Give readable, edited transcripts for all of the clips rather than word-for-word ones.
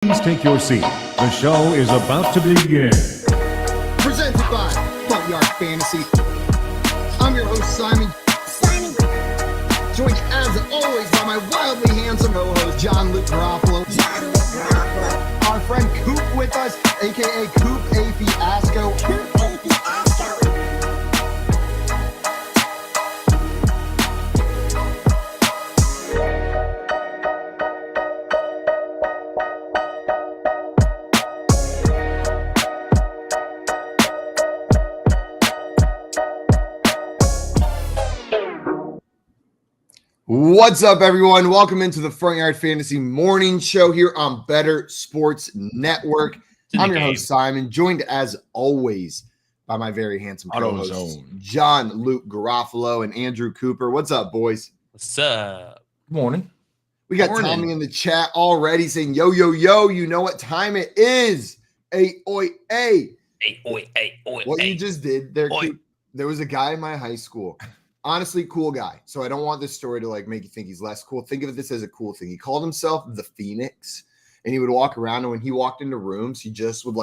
Please take your seat. The show is about to begin. Presented by FYF Fantasy. I'm your host, Simon. Joined as always by my wildly handsome co-host, John Luke Garofalo. Our friend Coop with us, aka Coop A. Fiasco. What's up, everyone? Welcome into the Front Yard Fantasy Morning Show here on Better Sports Network. I'm your host, Simon, joined as always by my very handsome co-hosts, John Luke Garofalo and Andrew Cooper. What's up, boys? What's up? Morning. We got Tommy in the chat already saying, yo, yo, yo, you know what time it is. Oi. What you just did there, Coop, there was a guy in my high school. Honestly, cool guy. So I don't want this story to make you think he's less cool. Think of this as a cool thing. He called himself the Phoenix, and he would walk around, and when he walked into rooms, he just would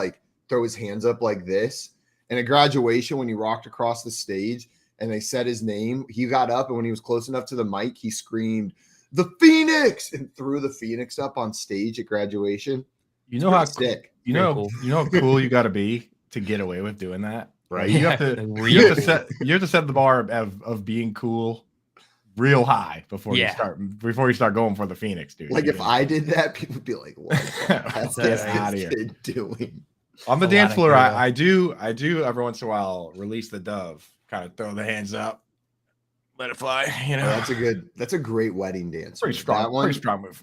throw his hands up like this. And at graduation, when he rocked across the stage and they said his name, he got up, and when he was close enough to the mic, he screamed, "The Phoenix!" and threw the Phoenix up on stage at graduation. You know how sick. You know how cool you got to be to get away with doing that. Right, you have to set the bar of being cool real high before you start going for the Phoenix, dude. If I did that, people would be like, "What the this kid doing?" On the dance floor, I do every once in a while release the dove, kind of throw the hands up, let it fly. You know, that's a great wedding dance. Pretty strong move.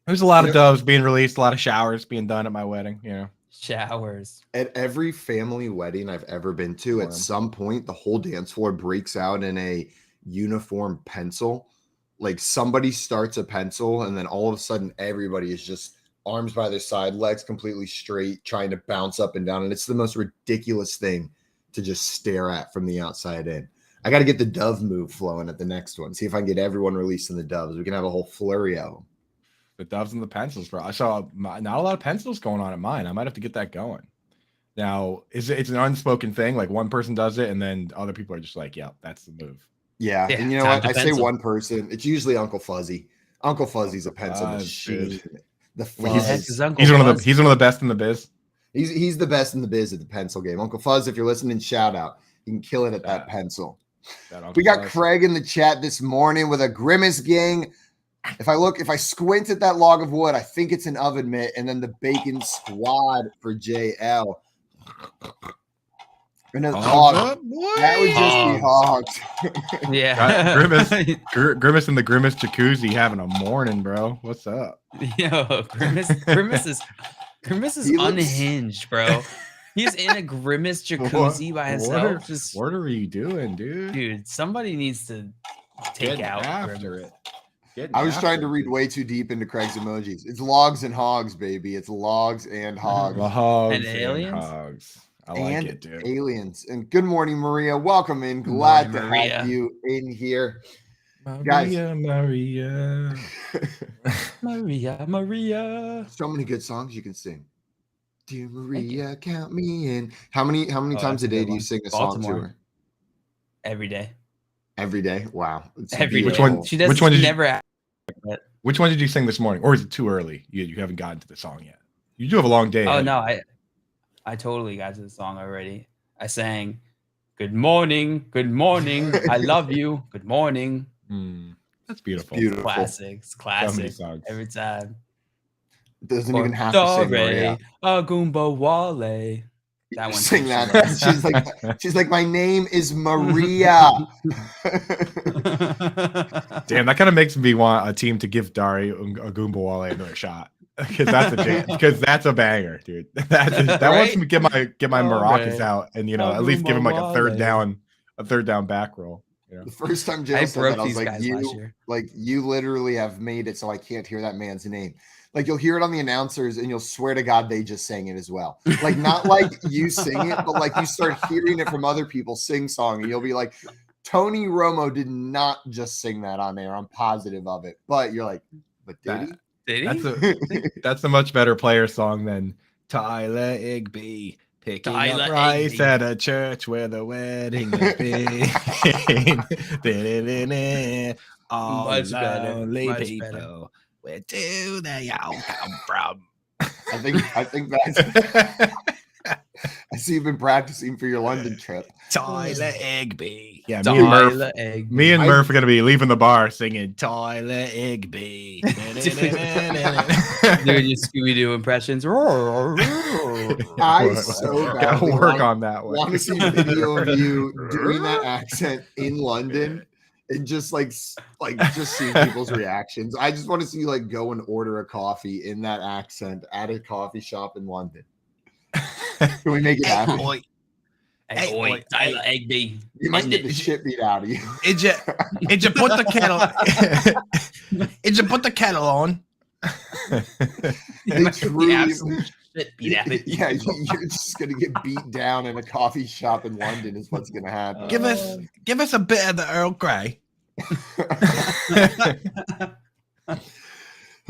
There's a lot of doves being released, a lot of showers being done at my wedding. You know. Showers. At every family wedding I've ever been to, at some point, the whole dance floor breaks out in a uniform pencil. Like somebody starts a pencil, and then all of a sudden, everybody is just arms by their side, legs completely straight, trying to bounce up and down. And it's the most ridiculous thing to just stare at from the outside in. I got to get the dove move flowing at the next one. See if I can get everyone releasing the doves. We can have a whole flurry of them. The doves and the pencils, bro. I saw not a lot of pencils going on at mine. I might have to get that going. Now, it's an unspoken thing. Like one person does it, and then other people are just like, "Yeah, that's the move." Yeah, and you know what? I say one person. It's usually Uncle Fuzzy. Uncle Fuzzy's a pencil machine. He's one of the best in the biz. He's the best in the biz at the pencil game. Uncle Fuzz, if you're listening, shout out. You can kill it at that pencil. We got Craig in the chat this morning with a Grimace gang. If I squint at that log of wood, I think it's an oven mitt, and then the bacon squad for JL. And then that would just be hogs. Yeah. Grimace in the Grimace jacuzzi having a morning, bro. What's up? Yo, Grimace is unhinged, bro. He's in a Grimace jacuzzi by himself. What are you doing, dude? Dude, somebody needs to take out after it. I was trying to read way too deep into Craig's emojis. It's logs and hogs, baby. It's logs and hogs. And aliens. Hogs. I like it, dude. Aliens. And good morning, Maria. Welcome in. Glad to have you in here. Maria. Maria. So many good songs you can sing. Dear Maria, count me in. How many times a day do you sing a song to her? Every day. Every day? Wow. Every day. Which one never. Which one did you sing this morning? Or is it too early? You haven't gotten to the song yet. You do have a long day. Oh, no. I totally got to the song already. I sang, "Good morning. Good morning. I love you. Good morning." That's beautiful. Beautiful. Classics. Every time. Doesn't even have to sing Maria. Agumba Wale. That one. Sing that. She's like, my name is Maria. Damn, that kind of makes me want a team to give Dari Agumbawale another shot because that's a banger, dude. That wants me to get my maracas out and at least give him like a third down back roll. You know? The first time Joe said that, I was like, you literally have made it so I can't hear that man's name. Like you'll hear it on the announcers and you'll swear to God they just sang it as well. Like not like you sing it, but like you start hearing it from other people sing song and you'll be like, Tony Romo did not just sing that on there. I'm positive of it. But you're like, but did he? Did he? That's a much better player song than Tyler Igby picking Tyler up rice Igby. at a church where the wedding has been. All Much better, lonely much people, better. where do they all come from? I think that's. I see you've been practicing for your London trip. Tyler Igby. Yeah, Tyler Igby. me and Murph are gonna be leaving the bar singing Tyler Igby. Doing your Scooby-Doo impressions. I so gotta badly work on that one. want to see video of you doing that accent in London and just just seeing people's reactions. I just want to see you like go and order a coffee in that accent at a coffee shop in London. Can we make it happen? Hey, Tyler Igby. You might get the shit beat out of you. Did you put the kettle? Did you put the kettle on? They truly, Shit beat out of you. yeah, you're just gonna get beat down in a coffee shop in London. Is what's gonna happen. Give us a bit of the Earl Grey.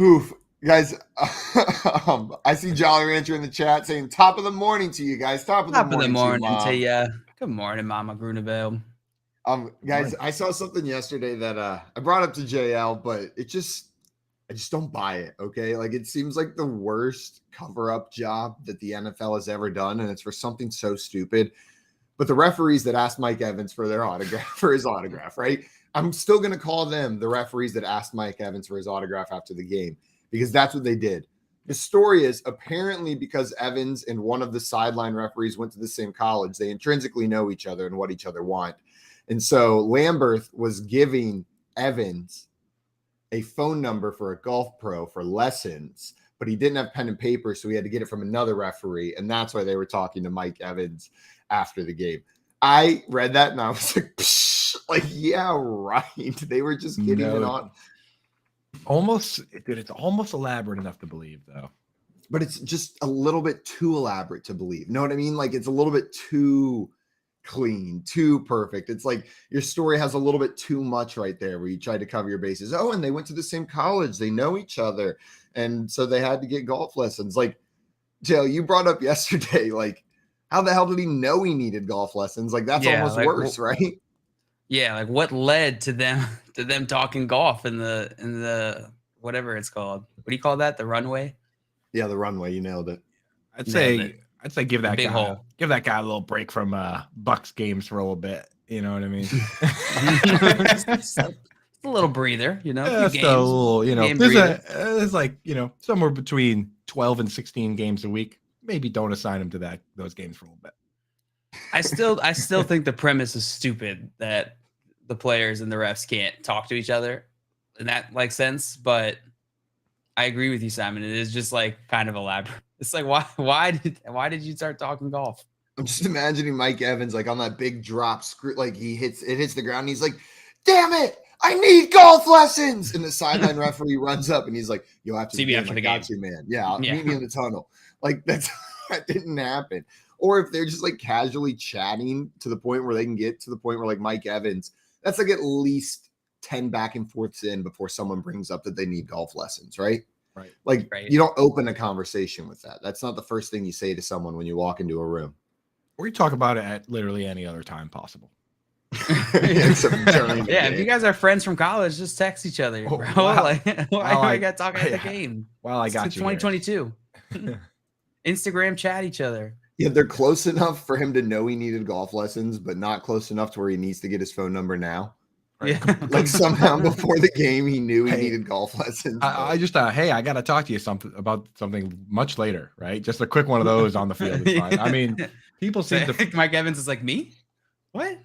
Oof. Guys, I see Jolly Rancher in the chat saying top of the morning to you guys. Top of the morning to you. Good morning, Mama Grunewald. Guys, I saw something yesterday that I brought up to JL, but I just don't buy it. Okay. Like it seems like the worst cover-up job that the NFL has ever done, and it's for something so stupid. But the referees that asked Mike Evans for his autograph, right? I'm still gonna call them the referees that asked Mike Evans for his autograph after the game, because that's what they did. The story is apparently because Evans and one of the sideline referees went to the same college, they intrinsically know each other and what each other want. And so Lamberth was giving Evans a phone number for a golf pro for lessons, but he didn't have pen and paper, so he had to get it from another referee. And that's why they were talking to Mike Evans after the game. I read that and I was like, psh, like, yeah, right. They were just getting it on. It's almost elaborate enough to believe, though. But it's just a little bit too elaborate to believe. Know what I mean? Like it's a little bit too clean, too perfect. It's like your story has a little bit too much right there where you tried to cover your bases. Oh, and they went to the same college. They know each other. And so they had to get golf lessons. Like, Jill, you brought up yesterday, like, how the hell did he know he needed golf lessons? Like, that's almost like, worse, right? Yeah, like what led to them talking golf in the whatever it's called. What do you call that? The runway? Yeah, the runway. You nailed it. I'd say give that big guy a little break from Bucs games for a little bit. You know what I mean? It's a little breather, you know. Just a little, you know. There's like, you know, somewhere between 12 and 16 games a week. Maybe don't assign him to those games for a little bit. I still think the premise is stupid that the players and the refs can't talk to each other in that like sense, but I agree with you, Simon. It is just like kind of elaborate. It's like why did you start talking golf? I'm just imagining Mike Evans like on that big drop, like it hits the ground and he's like, damn it, I need golf lessons. And the sideline referee runs up and he's like, you'll have to see me after the game. Got you, man. Yeah, meet me in the tunnel. Like that didn't happen. Or if they're just like casually chatting to the point where they can get to the point where like Mike Evans, that's like at least 10 back and forths in before someone brings up that they need golf lessons, right? Right. Like you don't open a conversation with that. That's not the first thing you say to someone when you walk into a room. Or you talk about it at literally any other time possible. Yeah, if you guys are friends from college, just text each other, bro. Wow. Like, why I got to talk at the game? Well, I got it's you. 2022. Instagram chat each other. Yeah, they're close enough for him to know he needed golf lessons, but not close enough to where he needs to get his phone number now. Right? Yeah. Like somehow before the game, he knew he needed golf lessons. I just thought, hey, I got to talk to you about something much later, right? Just a quick one of those on the field is fine. I mean, people seem to. Mike Evans is like, me? What?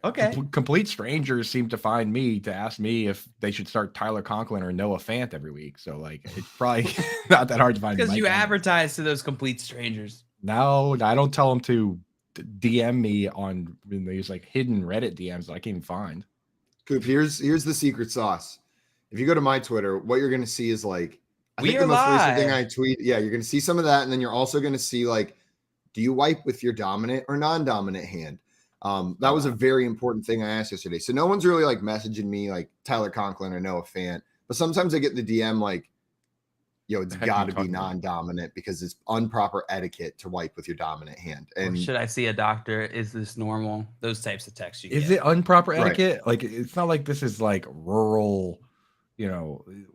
Okay. Complete strangers seem to find me to ask me if they should start Tyler Conklin or Noah Fant every week. So, like, it's probably not that hard to find. Because you advertise to those complete strangers. No, I don't tell them to DM me on these like hidden Reddit DMs that I can't even find. Coop, here's the secret sauce. If you go to my Twitter, what you're going to see is like, I think are the most live. recent thing I tweet. Yeah, you're going to see some of that. And then you're also going to see like, do you wipe with your dominant or non-dominant hand? That was a very important thing I asked yesterday. So no one's really like messaging me like Tyler Conklin or Noah Fant, but sometimes I get the DM like, it's got to be non-dominant because it's improper etiquette to wipe with your dominant hand. And should I see a doctor? Is this normal? Those types of texts you Is get. it improper etiquette? Like, it's not like this is like rural,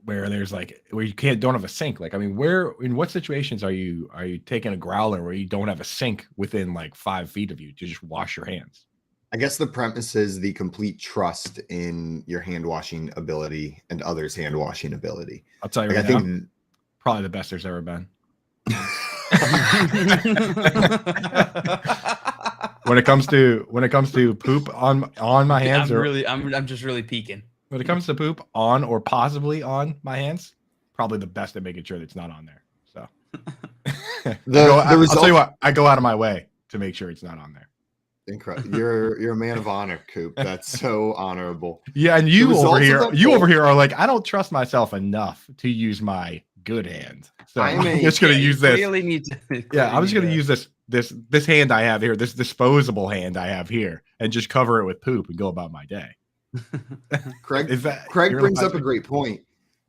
where there's where you don't have a sink. Like, I mean, in what situations are you taking a growler where you don't have a sink within 5 feet of you to just wash your hands? I guess the premise is the complete trust in your hand washing ability and others' hand washing ability. I'll tell you right now, I think probably the best there's ever been. When it comes to poop on my hands, I'm just really peeking. When it comes to poop on or possibly on my hands, probably the best at making sure that it's not on there. So I'll tell you what, I go out of my way to make sure it's not on there. Incredible. You're a man of honor, Coop. That's so honorable. Yeah, and you over here are like, I don't trust myself enough to use my good hand. So I'm just gonna use this. I'm just gonna use this hand I have here, this disposable hand I have here, and just cover it with poop and go about my day. Craig brings up a great point.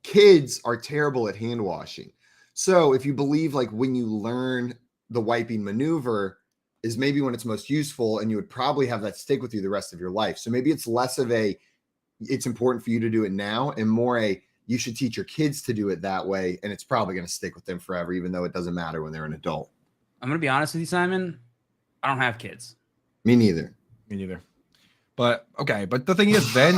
Kids are terrible at hand washing. So if you believe when you learn the wiping maneuver is maybe when it's most useful, and you would probably have that stick with you the rest of your life. So maybe it's less of it's important for you to do it now, and more you should teach your kids to do it that way, and it's probably going to stick with them forever, even though it doesn't matter when they're an adult. I'm going to be honest with you, Simon. I don't have kids. Me neither. But okay, but the thing is, then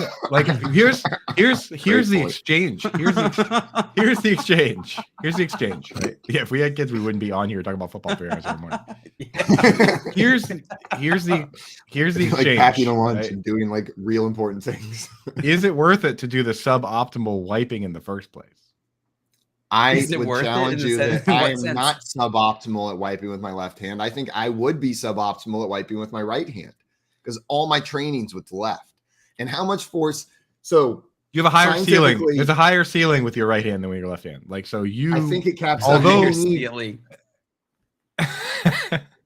here's the exchange. Here's the exchange. Right? Yeah, if we had kids, we wouldn't be on here talking about football 3 hours every morning. Here's the exchange. Packing a lunch and doing real important things. Is it worth it to do the suboptimal wiping in the first place? I would challenge you that I am not suboptimal at wiping with my left hand. I think I would be suboptimal at wiping with my right hand, because all my training's with the left. And how much force? So you have a higher ceiling. There's a higher ceiling with your right hand than with your left hand. I think it caps. Although ceiling.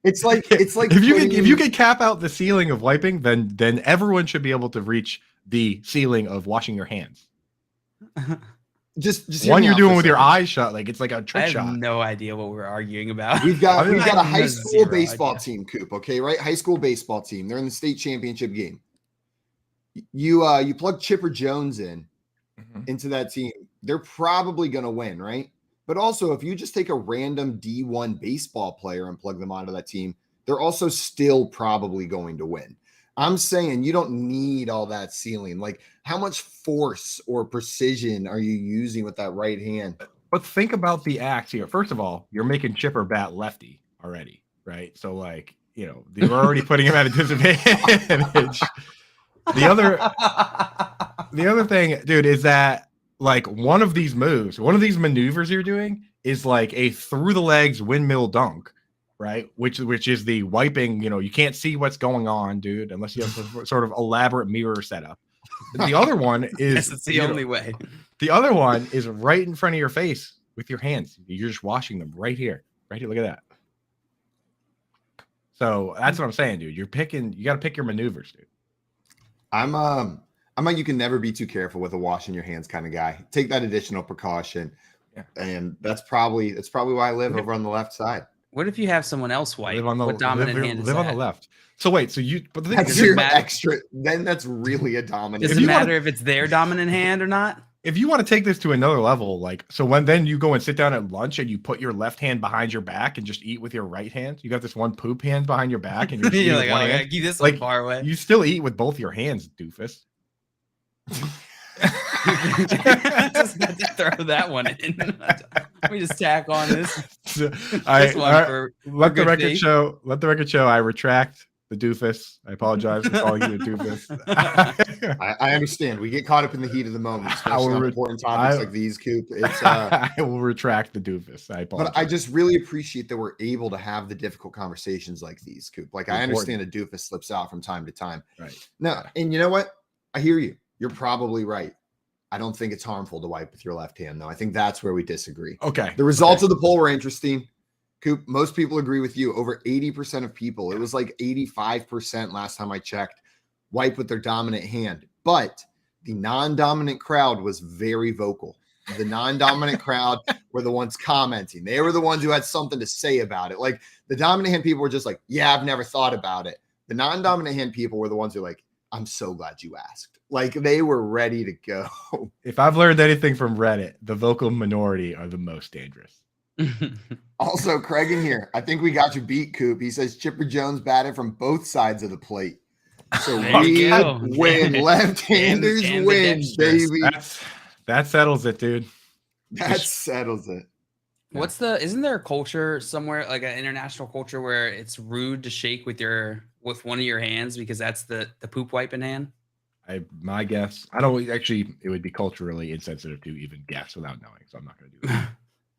it's like if you can cap out the ceiling of wiping, then everyone should be able to reach the ceiling of washing your hands. Just one you're doing with your eyes shut, it's like a trick shot. I have no idea what we're arguing about. We've got a high school baseball team, Coop. Okay, right? High school baseball team. They're in the state championship game. You plug Chipper Jones into that team. They're probably going to win, right? But also, if you just take a random D1 baseball player and plug them onto that team, they're also still probably going to win. I'm saying you don't need all that ceiling. How much force or precision are you using with that right hand? But think about the axe here. First of all, you're making Chipper bat lefty already, right? So you're already putting him at a disadvantage. The other thing, dude, is that one of these maneuvers you're doing is a through the legs windmill dunk. Right, which is the wiping. You can't see what's going on, dude, unless you have some sort of elaborate mirror setup. The other one is it's the only way. The other one is right in front of your face with your hands. You're just washing them right here. Look at that. So that's what I'm saying, dude. You got to pick your maneuvers, dude. I'm like, you can never be too careful with a washing your hands kind of guy. Take that additional precaution, and that's probably why I live over on the left side. What if you have someone else wipe? What dominant hand is live that? on the left. So wait, but the thing that's your extra. Then that's really a dominant. Does it matter if it's their dominant hand or not? If you want to take this to another level, then you go and sit down at lunch and you put your left hand behind your back and just eat with your right hand. You got this one poop hand behind your back, and you're like, one hand. hand. Keep this one far away. You still eat with both your hands, doofus. Just had to throw that one in. Let me just tack on this. Let the record show. I retract the doofus. I apologize for calling you a doofus. I understand. We get caught up in the heat of the moment, especially on important topics like these, Coop. I will retract the doofus. I apologize. But I just really appreciate that we're able to have the difficult conversations like these, Coop. I understand a doofus slips out from time to time. Right. No, and you know what? I hear you. You're probably right. I don't think it's harmful to wipe with your left hand, though. I think that's where we disagree. Okay. The results of the poll were interesting. Coop, most people agree with you. Over 80% of people, it was 85% last time I checked, wipe with their dominant hand. But the non-dominant crowd was very vocal. The non-dominant crowd were the ones commenting. They were the ones who had something to say about it. Like the dominant hand people were just like, yeah, I've never thought about it. The non-dominant hand people were the ones who were like, I'm so glad you asked. Like they were ready to go. If I've learned anything from Reddit, the vocal minority are the most dangerous. Also, Craig in here, I think we got you beat, Coop. He says Chipper Jones batted from both sides of the plate. So we win. Left-handers And win, baby. That settles it, dude. That settles it. Isn't there a culture somewhere, like an international culture, where it's rude to shake with one of your hands because that's the poop wiping hand? My guess, I don't actually, it would be culturally insensitive to even guess without knowing, so I'm not going to do that.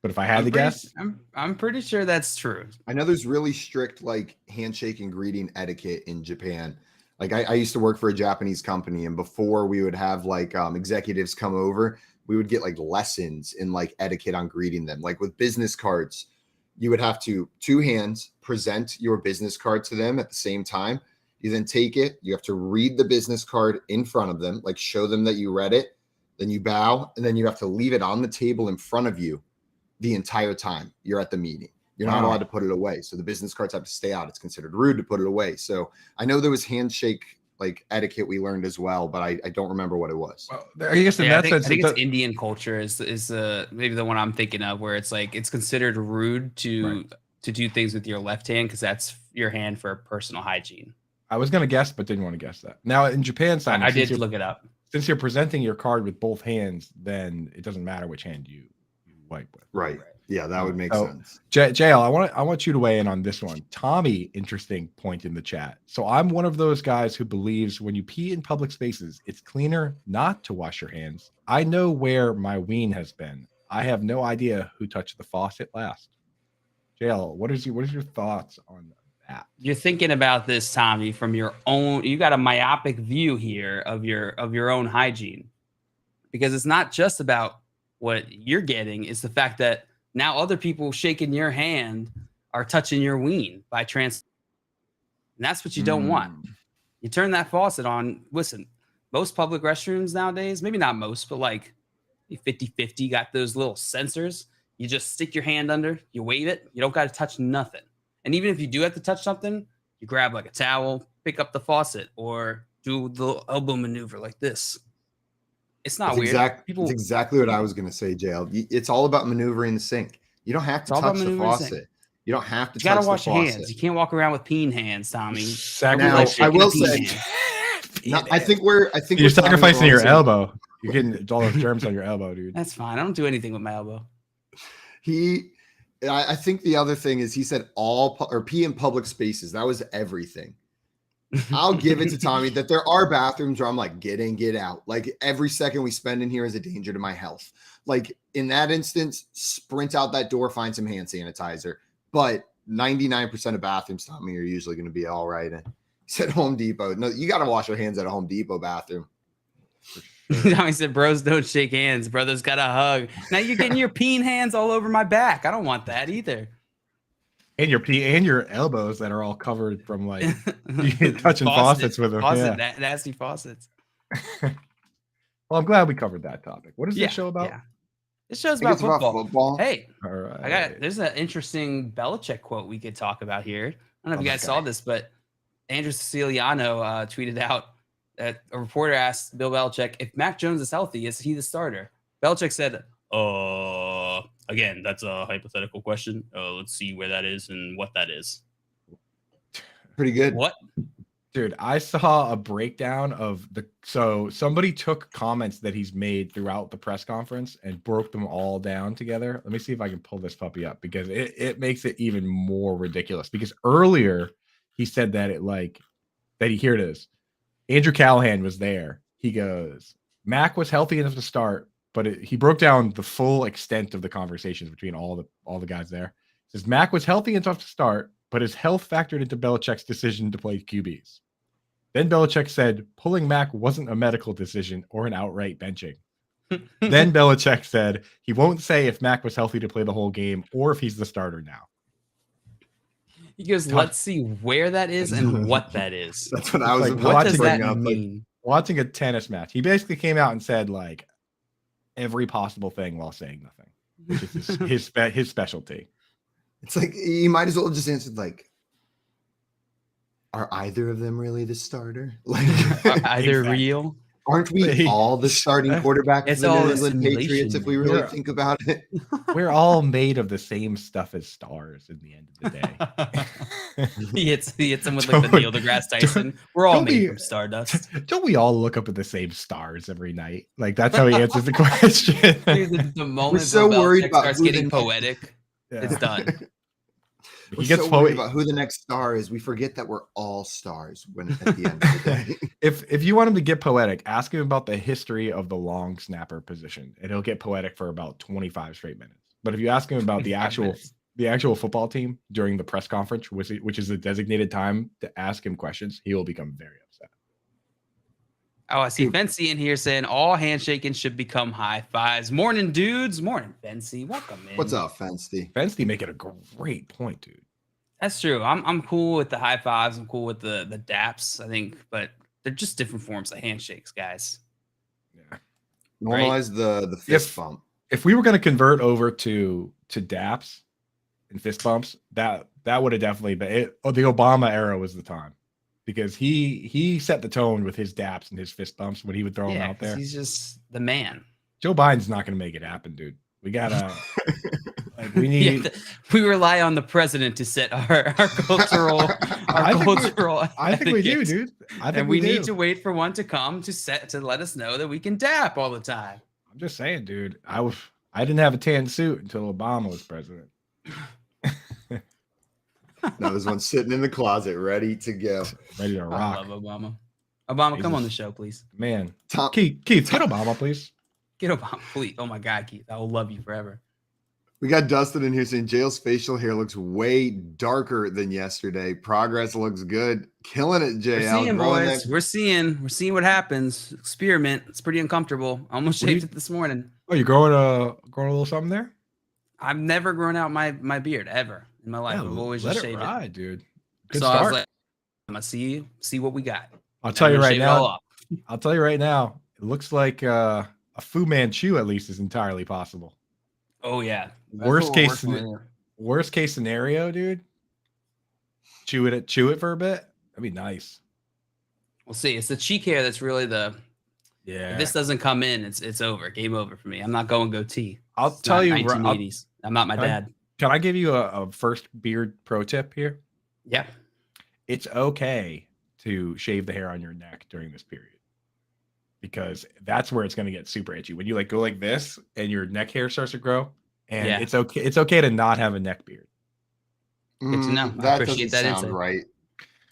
But if I had to guess, I'm pretty sure that's true. I know there's really strict like handshake and greeting etiquette in Japan. Like I used to work for a Japanese company, and before we would have like executives come over, we would get like lessons in like etiquette on greeting them. Like with business cards, you would have to two hands present your business card to them at the same time. You then take it, you have to read the business card in front of them, like show them that you read it, then you bow, and then you have to leave it on the table in front of you the entire time you're at the meeting. You're not allowed to put it away. So the business cards have to stay out. It's considered rude to put it away. So I know there was handshake like etiquette we learned as well, but I don't remember what it was. Well, I guess in that sense, I think it's Indian culture is maybe the one I'm thinking of, where it's like it's considered rude to do things with your left hand because that's your hand for personal hygiene. I was going to guess, but didn't want to guess that. Now in Japan, Simon, I did look it up. Since you're presenting your card with both hands, then it doesn't matter which hand you wipe with. Right. Yeah, that would make sense. JL, I want you to weigh in on this one. Tommy, interesting point in the chat. So I'm one of those guys who believes when you pee in public spaces, it's cleaner not to wash your hands. I know where my ween has been. I have no idea who touched the faucet last. JL, what is your thoughts on that? You're thinking about this, Tommy, from your own. You got a myopic view here of your own hygiene, because it's not just about what you're getting. It's the fact that now other people shaking your hand are touching your ween by trans. And that's what you don't want. You turn that faucet on. Listen, most public restrooms nowadays, maybe not most, but like 50-50 got those little sensors. You just stick your hand under, you wave it. You don't got to touch nothing. And even if you do have to touch something, you grab like a towel, pick up the faucet, or do the elbow maneuver like this. It's not weird. It's exactly what I was going to say, JL. It's all about maneuvering the sink. You don't have to touch the faucet. You don't have to touch the faucet. You got to wash your hands. You can't walk around with peen hands, Tommy. Now, I will say, I think you're sacrificing your elbow. You're getting all those germs on your elbow, dude. That's fine. I don't do anything with my elbow. I think the other thing is he said pee in public spaces. That was everything. I'll give it to Tommy that there are bathrooms where I'm like, get in, get out. Like every second we spend in here is a danger to my health. Like in that instance, sprint out that door, find some hand sanitizer. But 99% of bathrooms, Tommy, are usually going to be all right. And he said Home Depot. No, you got to wash your hands at a Home Depot bathroom. Tommy said, bros don't shake hands. Brothers got to hug. Now you're getting your peen hands all over my back. I don't want that either. And your elbows that are all covered from like touching faucets with them. Nasty faucets. Well, I'm glad we covered that topic. What is this show about? Yeah. This show's about football. Hey, all right. There's an interesting Belichick quote we could talk about here. I don't know if you guys saw this, but Andrew Siciliano tweeted out that a reporter asked Bill Belichick, if Mac Jones is healthy, is he the starter? Belichick said, again, that's a hypothetical question. Let's see where that is and what that is. Pretty good. What? Dude, I saw a breakdown of so somebody took comments that he's made throughout the press conference and broke them all down together. Let me see if I can pull this puppy up because it makes it even more ridiculous. Because earlier he said that here it is. Andrew Callahan was there. He goes, Mac was healthy enough to start, but he broke down the full extent of the conversations between all the guys there. He says Mac was healthy enough to start, but his health factored into Belichick's decision to play QBs. Then Belichick said pulling Mac wasn't a medical decision or an outright benching. Then Belichick said he won't say if Mac was healthy to play the whole game or if he's the starter now. He goes, let's see where that is and what that is. That's what I was what does that mean? Watching a tennis match. He basically came out and said, like, every possible thing while saying nothing, which is his specialty. It's like you might as well have just answered like, are either of them really the starter? Like, Are either Exactly. real? aren't we all the starting quarterbacks It's of the all New a England Patriots if we simulation. really think about it? We're all made of the same stuff as stars in the end of the day. he hits him with like the Neil deGrasse Tyson. We're all don't made be- from stardust. Don't we all look up at the same stars every night? Like that's how he answers the question. Dude, the moment so Bill worried Belichick about starts who the getting next- poetic, Yeah. it's done. We're He gets so worried about who the next star is. We forget that we're all stars when at the end of the day. If you want him to get poetic, ask him about the history of the long snapper position, and he'll get poetic for about 25 straight minutes. But if you ask him about the 25 actual minutes. the actual football team during the press conference, which is the designated time to ask him questions, he will become very upset. Oh, I see Fancy in here saying all handshaking should become high fives. Morning, dudes. Morning, Fancy. Welcome in. What's up, Fensty? Fensty making a great point, dude. That's true. I'm cool with the high fives. I'm cool with the daps, I think, but they're just different forms of handshakes, guys. Yeah. Normalize the fist bump. If we were going to convert over to daps and fist bumps, that would have definitely been it. Oh, the Obama era was the time, because he set the tone with his daps and his fist bumps when he would throw them out 'cause there. he's just the man. Joe Biden's not going to make it happen, dude. We gotta we need. We rely on the president to set our cultural I think I think we do, dude. I think And we do. need to wait for one to come to let us know that we can dap all the time. I'm just saying, dude. I didn't have a tan suit until Obama was president. Now there's one sitting in the closet ready to go. Ready to I rock. love Obama. Obama, come Jesus. on the show, please. Man. Tom, Keith, get Obama, please. Get Obama, please. Oh my God, Keith, I will love you forever. we got Dustin in here saying Jail's facial hair looks way darker than yesterday. Progress looks good. Killing it, We're JL. seeing, Growing boys. that- We're seeing what happens. Experiment. It's pretty uncomfortable. I almost What do shaved you- it this morning. Oh, you growing a little something there? I've never grown out my beard ever in my life. Yeah, I've always let just it shaved ride, dude. it. Good So I was start. like, I'm gonna see what we got. I'll tell you right now. Off. I'll tell you right now. It looks like a Fu Manchu at least is entirely possible. Oh yeah. That's Worst what we're case working with. Worst case scenario, dude. Chew it for a bit. That'd be nice. We'll see. It's the cheek hair that's really the. Yeah. If this doesn't come in, it's over. Game over for me. I'm not going goatee. I'll It's tell not you. 1980s. I'm not my Can I- dad. Can I give you a first beard pro tip here? Yeah. It's okay to shave the hair on your neck during this period, because that's where it's going to get super itchy. When you like go like this and your neck hair starts to grow, and Yeah. it's okay to not have a neck beard. Good to know. I That appreciate doesn't that sound insight. right.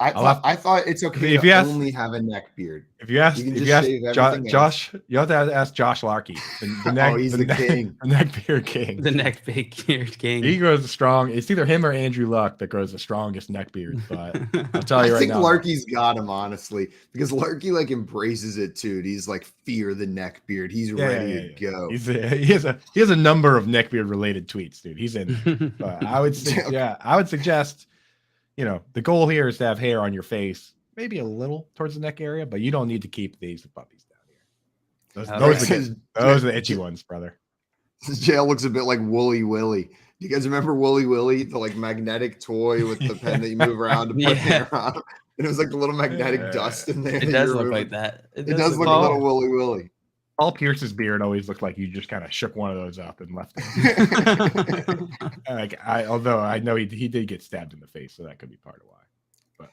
I'll I thought it's okay if to you ask- only have a neck beard. If you ask, You can if just you ask shave everything Josh, you have to ask Josh Larkey. The neck, He's the king. the neck beard king. The neck beard king. He grows a strong. It's either him or Andrew Luck that grows the strongest neck beard. But I'll tell you I right think now, Larky's got him, honestly, because Larky like embraces it too. He's like fear the neck beard. He's ready to go. he has a number of neck beard related tweets, dude. He's in. But I would suggest, the goal here is to have hair on your face, maybe a little towards the neck area, but you don't need to keep these puppies down here. Those are the itchy ones, brother. This jail looks a bit like Wooly Willy. Do you guys remember Wooly Willy, the like magnetic toy with the pen that you move around to put Yeah. hair on? And it was like the little magnetic Yeah. dust in there. It that does you look remove. like that. It does look like a that. little Wooly Willy. Paul Pierce's beard always looked like you just kind of shook one of those up and left it. Although I know he did get stabbed in the face, so that could be part of why. But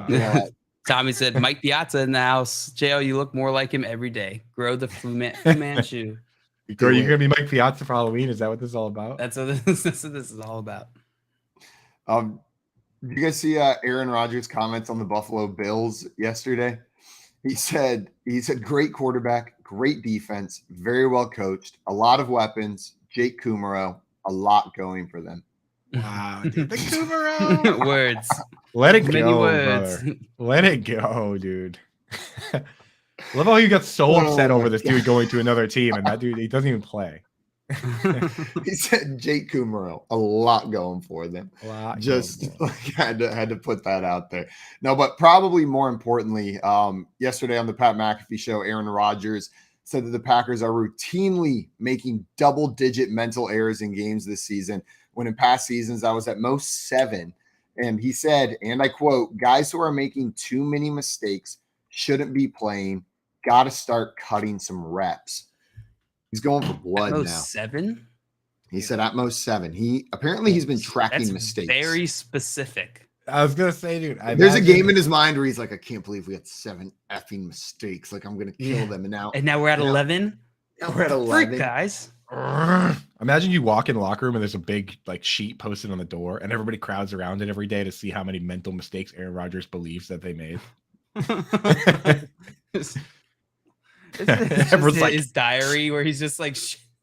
Yeah. Tommy said, Mike Piazza in the house. JL, you look more like him every day. Grow the Fu Manchu. Girl, you're gonna be Mike Piazza for Halloween. Is that what this is all about? That's what this is all about. Did you guys see Aaron Rodgers' comments on the Buffalo Bills yesterday? He said great quarterback, great defense, very well coached, a lot of weapons, Jake Kumaro, a lot going for them. Wow, dude. The Kumaro. Words. Let it Many go, words. brother. Let it go, dude. Love how you got so upset Oh over my this God. dude going to another team, and that dude, he doesn't even play. He said Jake Kumaro, a lot going for them. Just like, had to put that out there. No, but probably more importantly, yesterday on the Pat McAfee show, Aaron Rodgers said that the Packers are routinely making double-digit mental errors in games this season, when in past seasons that was at most 7. And he said, and I quote, "Guys who are making too many mistakes shouldn't be playing. Got to start cutting some reps." He's going for blood At most now. 7? He said at most 7. He's been tracking That's mistakes. very specific. I was gonna say, dude, There's a game in his mind where he's like, I can't believe we had 7 effing mistakes. Like, I'm gonna kill them. And now we're at 11. Now we're at Freak, 11. guys. Imagine you walk in the locker room and there's a big like sheet posted on the door, and everybody crowds around it every day to see how many mental mistakes Aaron Rodgers believes that they made. Everyone's like his diary where he's just like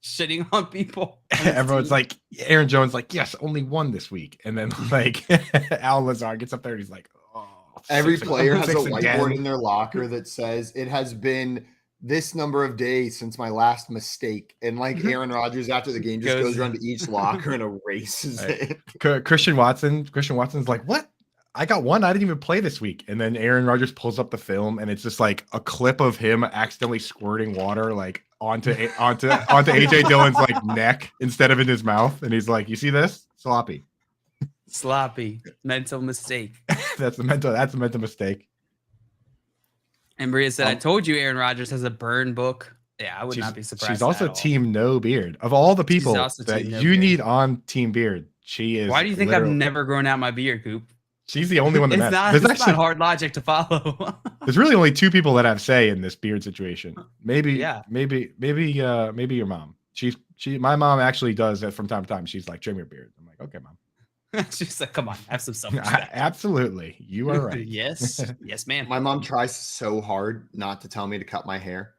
shitting on people. Everyone's like, Aaron Jones, like, yes, only 1 this week, and then like Al Lazard gets up there and he's like, oh, every 6 player has a whiteboard again in their locker that says it has been this number of days since my last mistake. And like Aaron Rodgers after the game just goes around to each locker and erases it. Christian Watson's like, what? I got 1. I didn't even play this week. And then Aaron Rodgers pulls up the film, and it's just like a clip of him accidentally squirting water like onto AJ Dillon's like neck instead of in his mouth. And he's like, you see this? Sloppy mental mistake. That's a mental mistake. And Maria said, I told you Aaron Rodgers has a burn book. Yeah, I would not be surprised. She's also team no beard. Of all the people that you need on team beard, she is. Why do you think I've never grown out my beard, Coop? She's the only one that it's not hard logic to follow. There's really only 2 people that have say in this beard situation. Maybe your mom. My mom actually does that from time to time. She's like, trim your beard. I'm like, okay, mom. She's like, come on, have some self-respect. Absolutely. You are right. Yes, ma'am. My mom tries so hard not to tell me to cut my hair.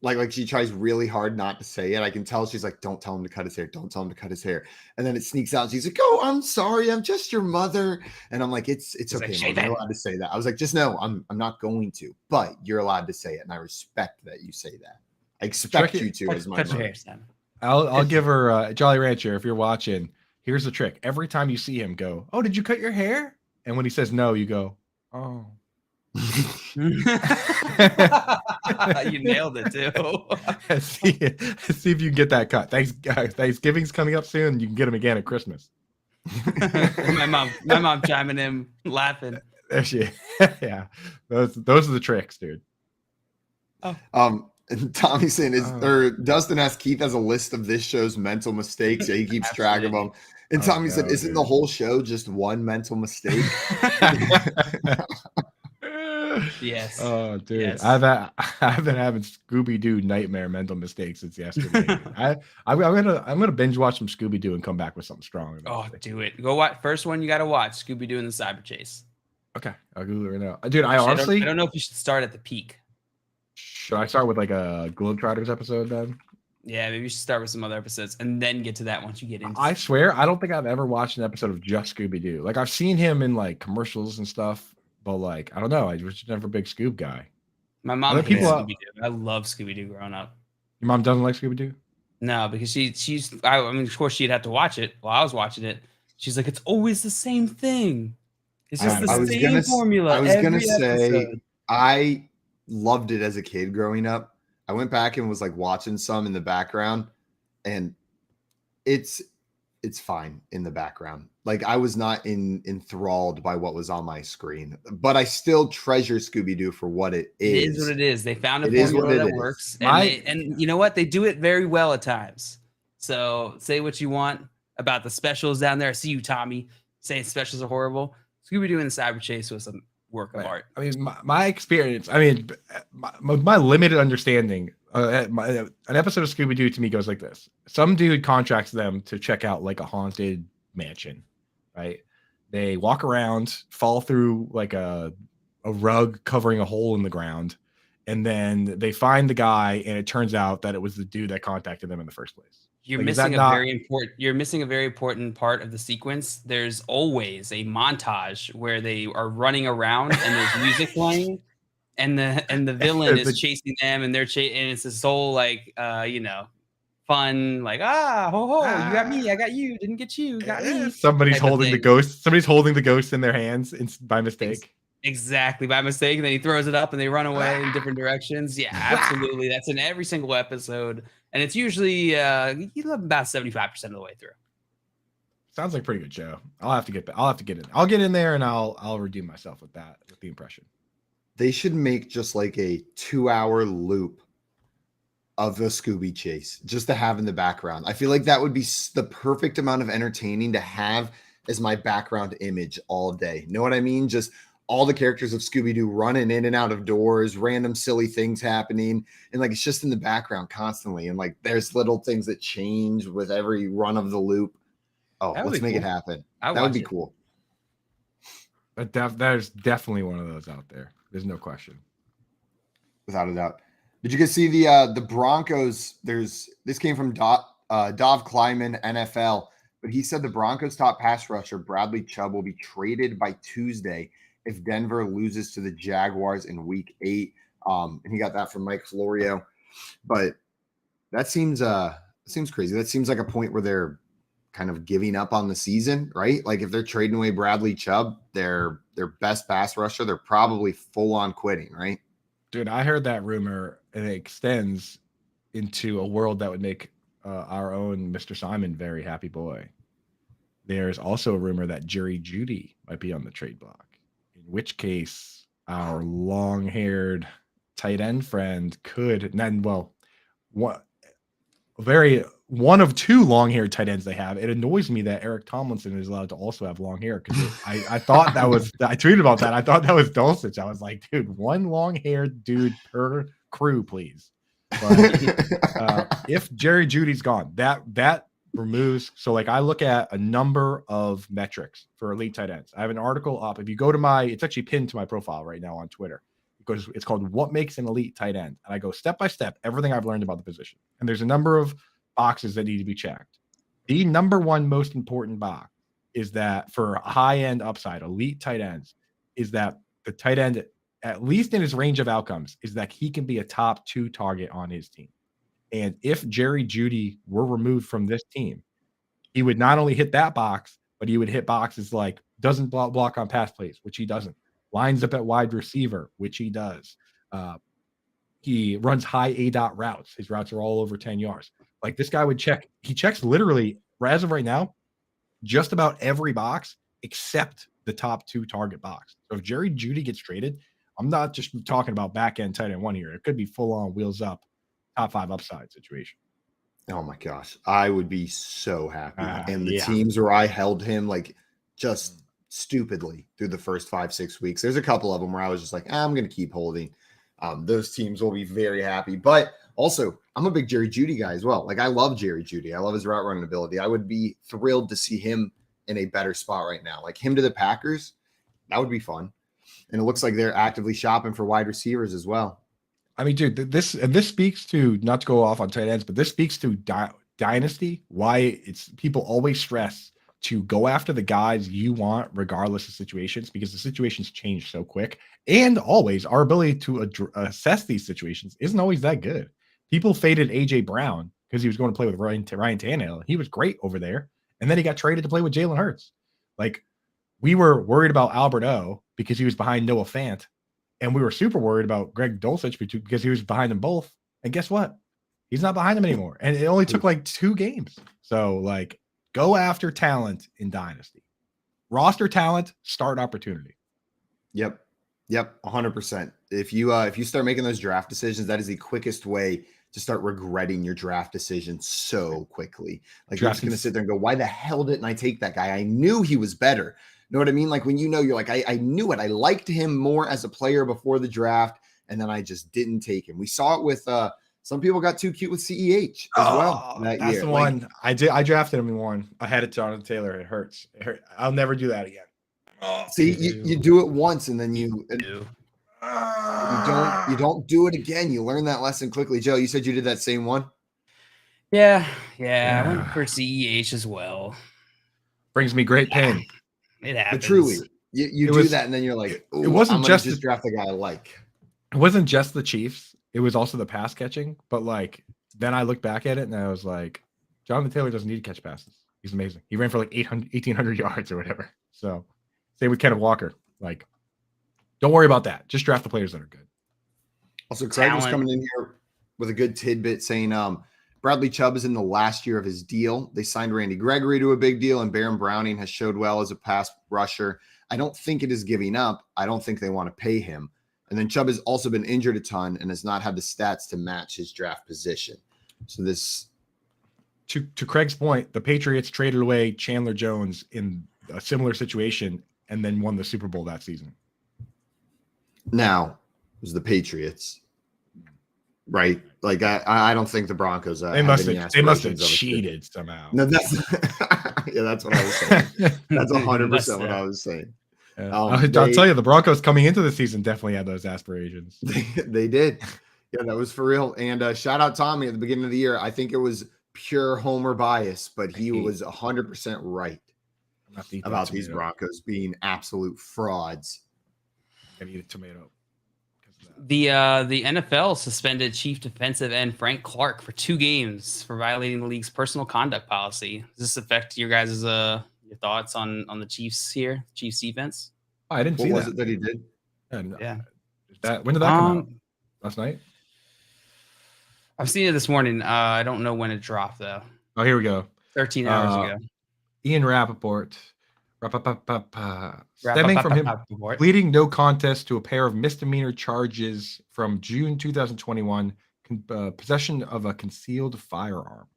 Like she tries really hard not to say it. I can tell she's like, don't tell him to cut his hair. Don't tell him to cut his hair. And then it sneaks out. She's like, oh, I'm sorry. I'm just your mother. And I'm like, it's okay, like, Mom. You're allowed to say that. I was like, just no, I'm not going to. But you're allowed to say it. And I respect that you say that. I expect you to as my mother. I'll give her Jolly Rancher, if you're watching. Here's the trick. Every time you see him, go, oh, did you cut your hair? And when he says no, you go, oh. You nailed it too. see if you can get that cut. Thanksgiving's coming up soon. You can get him again at Christmas. my mom chiming in, laughing. There she. Yeah, those are the tricks, dude. And Tommy saying Dustin asked Keith has a list of this show's mental mistakes. Yeah, he keeps track of them. And Tommy said, isn't the whole show just one mental mistake? Yes. Oh, dude. Yes. I've been having Scooby-Doo nightmare mental mistakes since yesterday. I'm gonna binge watch some Scooby-Doo and come back with something strong. Do it. Go watch. First one you got to watch, Scooby-Doo and the Cyber Chase. Okay, I'll Google it right now. Dude, I don't know if you should start at the peak. Should I start with like a Globetrotters episode then? Yeah, maybe you should start with some other episodes and then get to that once you get into. I swear, I don't think I've ever watched an episode of just Scooby-Doo. Like I've seen him in like commercials and stuff, but like I don't know. I was never a big Scoob guy. My mom hated Scooby-Doo. I love Scooby-Doo growing up. Your mom doesn't like Scooby-Doo? No, because I mean, of course she'd have to watch it while I was watching it. She's like, it's always the same thing. It's just the same formula. I was gonna say I loved it as a kid growing up. I went back and was like watching some in the background, and it's fine in the background. Like I was not enthralled by what was on my screen, but I still treasure Scooby-Doo for what it is. It is what it is. They found a formula that works, and you know what? They do it very well at times. So say what you want about the specials down there. I see you, Tommy, saying specials are horrible. Scooby-Doo and the Cyber Chase was a work of art. I mean, my experience, I mean, my limited understanding, an episode of Scooby-Doo to me goes like this. Some dude contracts them to check out like a haunted mansion, right? They walk around, fall through like a rug covering a hole in the ground, and then they find the guy, and it turns out that it was the dude that contacted them in the first place. You're missing a very important part of the sequence. There's always a montage where they are running around and there's music playing, and the villain is chasing them, and and it's this whole like fun, like ho ho, you got me, I got you, didn't get you, got me. Somebody's holding the ghost. Somebody's holding the ghost in their hands by mistake. exactly by mistake, and then he throws it up and they run away in different directions. Yeah, absolutely. That's in every single episode, and it's usually about 75% of the way through. Sounds like a pretty good show. I'll have to get in. I'll get in there and I'll redeem myself with the impression. They should make just like a 2-hour loop of the Scooby chase just to have in the background. I feel like that would be the perfect amount of entertaining to have as my background image all day. Know what I mean? Just all the characters of Scooby-Doo running in and out of doors, random silly things happening. And like, it's just in the background constantly. And like, there's little things that change with every run of the loop. Oh, let's make it happen. That would be cool. There's definitely one of those out there. There's no question. Without a doubt. Did you guys see the Broncos? This came from Dov Kleiman, NFL, but he said the Broncos' top pass rusher, Bradley Chubb, will be traded by Tuesday if Denver loses to the Jaguars in Week 8. And he got that from Mike Florio. But that seems crazy. That seems like a point where they're kind of giving up on the season, right? Like if they're trading away Bradley Chubb, their best pass rusher, they're probably full on quitting, right? Dude, I heard that rumor, and it extends into a world that would make our own Mr. Simon very happy boy. There's also a rumor that Jerry Jeudy might be on the trade block, in which case our long-haired tight end friend could, one of two long-haired tight ends they have. It annoys me that Eric Tomlinson is allowed to also have long hair, because I thought that was I tweeted about that. I thought that was Dulcich. I was like, dude, one long-haired dude per crew, please. But if Jerry Jeudy's gone, that removes. So like I look at a number of metrics for elite tight ends. I have an article up. If you go to it's actually pinned to my profile right now on Twitter, because it's called "What Makes an Elite Tight End," and I go step by step everything I've learned about the position. And there's a number of boxes that need to be checked. The number one most important box is that for high-end upside, elite tight ends, is that the tight end, at least in his range of outcomes, is that he can be a top 2 target on his team. And if Jerry Jeudy were removed from this team, he would not only hit that box, but he would hit boxes like doesn't block on pass plays, which he doesn't. Lines up at wide receiver, which he does. He runs high A-dot routes. His routes are all over 10 yards. Like this guy would check. He checks literally, as of right now, just about every box except the top 2 target box. So if Jerry Jeudy gets traded, I'm not just talking about back end tight end 1 here. It could be full on wheels up, top 5 upside situation. Oh my gosh, I would be so happy. And the teams where I held him like just stupidly through the first 5-6 weeks. There's a couple of them where I was just like, I'm going to keep holding. Those teams will be very happy. But also, I'm a big Jerry Jeudy guy as well. Like I love Jerry Jeudy. I love his route running ability. I would be thrilled to see him in a better spot right now. Like him to the Packers, that would be fun. And it looks like they're actively shopping for wide receivers as well. I mean, dude, this speaks to, not to go off on tight ends, but this speaks to Dynasty, why it's people always stress to go after the guys you want regardless of situations, because the situations change so quick. And always our ability to assess these situations isn't always that good. People faded A.J. Brown because he was going to play with Ryan Tannehill. He was great over there. And then he got traded to play with Jalen Hurts. Like we were worried about Albert O because he was behind Noah Fant. And we were super worried about Greg Dulcich because he was behind them both. And guess what? He's not behind them anymore. And it only took like 2 games. So like go after talent in Dynasty. Roster talent, start opportunity. Yep. 100%. If you start making those draft decisions, that is the quickest way to start regretting your draft decision so quickly. Like you're just going to sit there and go, why the hell didn't I take that guy? I knew he was better. Know what I mean? Like when you're like, I knew it. I liked him more as a player before the draft, and then I just didn't take him. We saw it with some people got too cute with CEH as well. That's year. The one I did. I drafted him in one. I had it Jonathan Taylor. It hurts. I'll never do that again. See, you do it once and then you don't do it again. You learn that lesson quickly. Joe, you said you did that same one. Yeah. I went for CEH as well. Brings me great pain. It happens. But truly, you do that and then you're like, it wasn't just draft the guy I like. It wasn't just the Chiefs. It was also the pass catching. But like then I look back at it and I was like, Jonathan Taylor doesn't need to catch passes. He's amazing. He ran for like 1,800 yards or whatever. So same with Kenneth Walker. Like Don't worry about that. Just draft the players that are good. Also, Craig was coming in here with a good tidbit saying Bradley Chubb is in the last year of his deal. They signed Randy Gregory to a big deal, and Baron Browning has showed well as a pass rusher. I don't think it is giving up. I don't think they want to pay him. And then Chubb has also been injured a ton and has not had the stats to match his draft position. So this, to Craig's point, the Patriots traded away Chandler Jones in a similar situation and then won the Super Bowl that season. now it was the Patriots, right? Like I don't think the Broncos. They must have cheated somehow. No, that's yeah, that's what I was saying. That's 100% what I was saying. I'll tell you, the Broncos coming into the season definitely had those aspirations. They did. Yeah, that was for real. And shout out Tommy at the beginning of the year. I think it was pure homer bias, but he was 100% right about these Broncos being absolute frauds. Gotta eat a tomato. The NFL suspended chief defensive end Frank Clark for 2 games for violating the league's personal conduct policy. Does this affect your guys' your thoughts on the Chiefs here, Chiefs defense? Oh, I didn't see What was that. it that he did? Yeah. When did that come out? Last night? I've seen it this morning. I don't know when it dropped though. Oh, here we go. 13 hours ago. Ian Rappaport. Stemming from him pleading no contest to a pair of misdemeanor charges from June 2021, possession of a concealed firearm.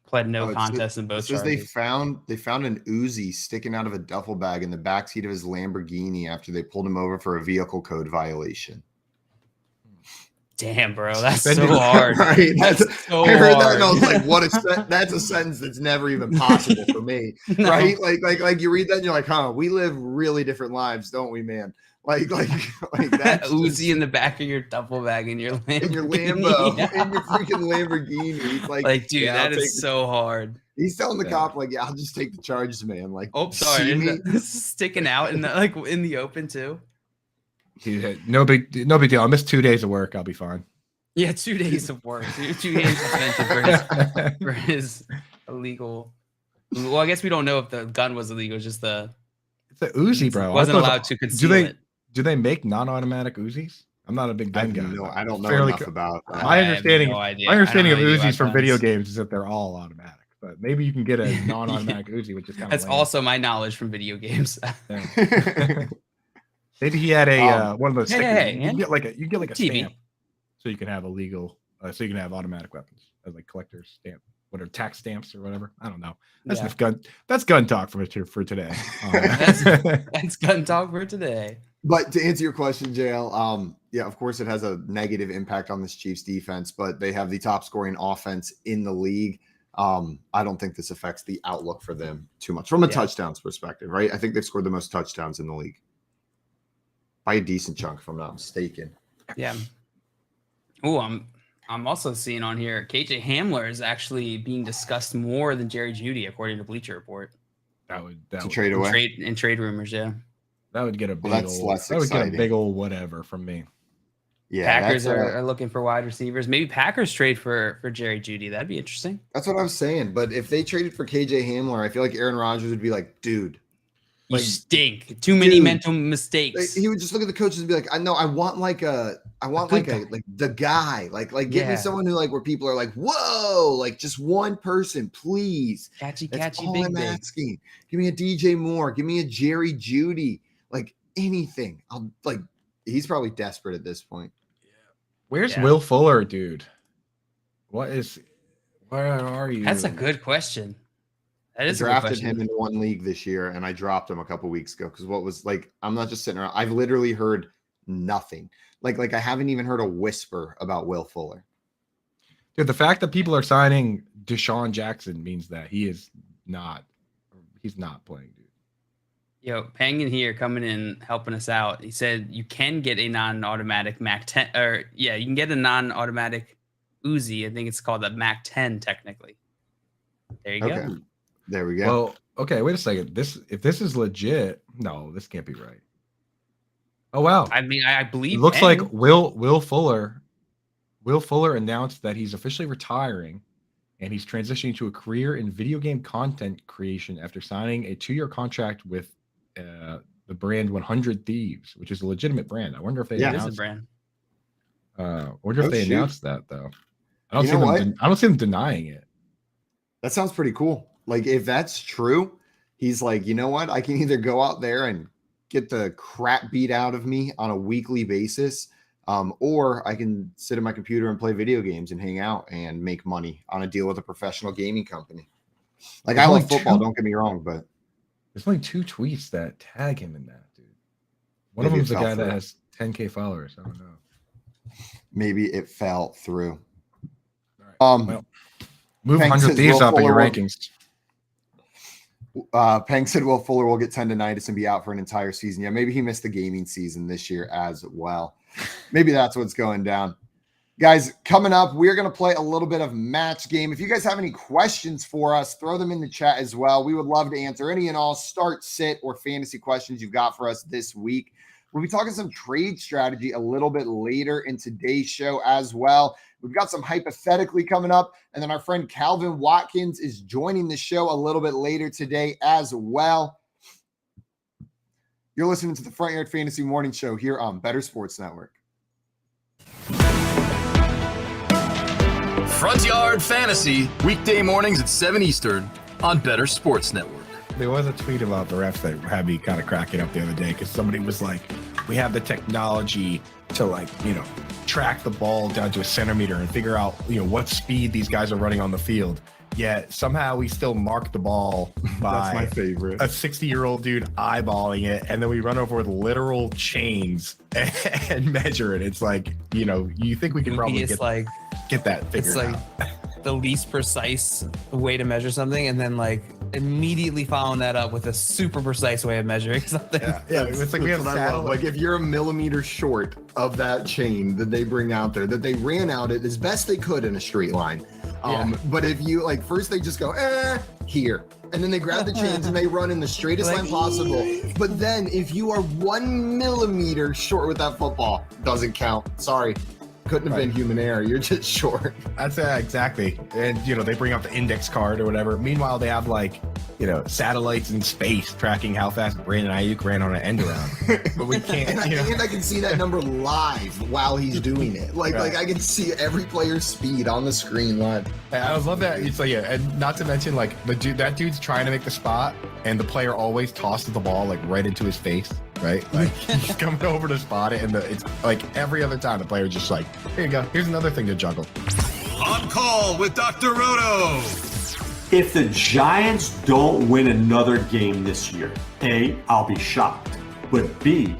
Pled no contest in both charges. They found an Uzi sticking out of a duffel bag in the backseat of his Lamborghini after they pulled him over for a vehicle code violation. Damn, bro, that's so hard. Right? That's so I heard hard. that and I was like, that's a sentence that's never even possible for me. No. Right? Like you read that and you're like, huh, we live really different lives, don't we, man? Like that Uzi in the back of your duffel bag in your Lamborghini. in your Lambo, in your freaking Lamborghini. He's like, dude, yeah, that is so hard. He's telling the cop, like, yeah, I'll just take the charges, man. Like, Oh, sorry, see me? sticking out in the open too. No big deal. I'll miss 2 days of work. I'll be fine. Yeah, 2 days of work. 2 days suspension for his illegal. Well, I guess we don't know if the gun was illegal. Just it's a Uzi, bro. Wasn't allowed to conceal it. Do they make non-automatic Uzis? I'm not a big gun guy. No, I don't know enough about that. My understanding of Uzis from guns. video games is that they're all automatic. But maybe you can get a non-automatic Uzi, which is kind of That's also my knowledge from video games. Maybe he had a one of those stickers. Hey, you can get like a TV. stamp, so you can have illegal, so you can have automatic weapons as like collector's stamp, whatever, tax stamps or whatever. I don't know. That's enough gun. That's gun talk for today. That's gun talk for today. But to answer your question, JL, yeah, of course it has a negative impact on this Chiefs defense, but they have the top scoring offense in the league. I don't think this affects the outlook for them too much from a touchdowns perspective, right? I think they've scored the most touchdowns in the league by a decent chunk, if I'm not mistaken. Yeah. Oh, I'm also seeing on here KJ Hamler is actually being discussed more than Jerry Jeudy, according to Bleacher Report. That would trade away in trade rumors, yeah. That would get a big old whatever from me. Yeah, Packers are looking for wide receivers. Maybe Packers trade for Jerry Jeudy. That'd be interesting. That's what I was saying. But if they traded for KJ Hamler, I feel like Aaron Rodgers would be like, dude, you stink. Too many mental mistakes. He would just look at the coaches and be like, I know, I want the guy. Like give me someone who where people are like, whoa, like just one person, please. Catchy, all big I'm thing. asking. Give me a DJ Moore. Give me a Jerry Jeudy. Like anything. He's probably desperate at this point. Where's Will Fuller, dude? Where are you? That's a good question. I drafted him in one league this year, and I dropped him a couple weeks ago because I'm not just sitting around. I've literally heard nothing. Like I haven't even heard a whisper about Will Fuller. Dude, the fact that people are signing Deshaun Jackson means that he's not playing, dude. Yo, Pang in here coming in, helping us out. He said you can get a non-automatic Mac 10, you can get a non-automatic Uzi. I think it's called a Mac 10 technically. There you go. There we go. Well, okay, wait a second. If this is legit, no, this can't be right. Oh wow. I mean, I believe it looks like Will Fuller announced that he's officially retiring and he's transitioning to a career in video game content creation after signing a 2-year contract with the brand 100 Thieves, which is a legitimate brand. I wonder if they It is a announced. brand. I wonder if they announced that though. I don't You see know them. I don't see them denying it. That sounds pretty cool. Like if that's true, he's like, you know what? I can either go out there and get the crap beat out of me on a weekly basis, or I can sit at my computer and play video games and hang out and make money on a deal with a professional gaming company. Like I love football, don't get me wrong, but there's only 2 tweets that tag him in that, dude. One of Maybe them's it a fell guy that through. has 10K followers. I don't know. maybe it fell through. All right. Well, move Peng 100 says Thieves Will up in your Fuller rankings. Peng said Will Fuller will get tendonitis and be out for an entire season. Yeah, maybe he missed the gaming season this year as well. Maybe that's what's going down. Guys, coming up, we're going to play a little bit of match game. If you guys have any questions for us, throw them in the chat as well. We would love to answer any and all start, sit, or fantasy questions you've got for us this week. We'll be talking some trade strategy a little bit later in today's show as well. We've got some hypothetically coming up, and then our friend Calvin Watkins is joining the show a little bit later today as well. You're listening to the Front Yard Fantasy Morning Show here on Better Sports Network. Front Yard Fantasy, weekday mornings at 7 Eastern on Better Sports Network. There was a tweet about the refs that had me kind of cracking up the other day because somebody was like, we have the technology to track the ball down to a centimeter and figure out, what speed these guys are running on the field. Yet somehow we still mark the ball by That's my favorite. a 60-year-old dude eyeballing it. And then we run over with literal chains and measure it. It's like, you think we could probably get that figured It's like out. the least precise way to measure something, and then immediately following that up with a super precise way of measuring something. Yeah, it's like we have satellite. Like if you're a millimeter short of that chain that they bring out there, that they ran out it as best they could in a straight line. But if you first they just go here, and then they grab the chains and they run in the straightest line possible. But then if you are 1 millimeter short with that football, doesn't count. Sorry. Couldn't have been human error. You're just short. That's exactly. And, they bring up the index card or whatever. Meanwhile, they have satellites in space tracking how fast Brandon Ayuk ran on an end around. But we can't. and I can see that number live while he's doing it. Like I can see every player's speed on the screen live. I love that. It's and not to mention that dude's trying to make the spot, and the player always tosses the ball right into his face. Right? He's coming over to spot it, and it's every other time the player just here you go. Here's another thing to juggle. On call with Dr. Roto. If the Giants don't win another game this year, A, I'll be shocked. But B,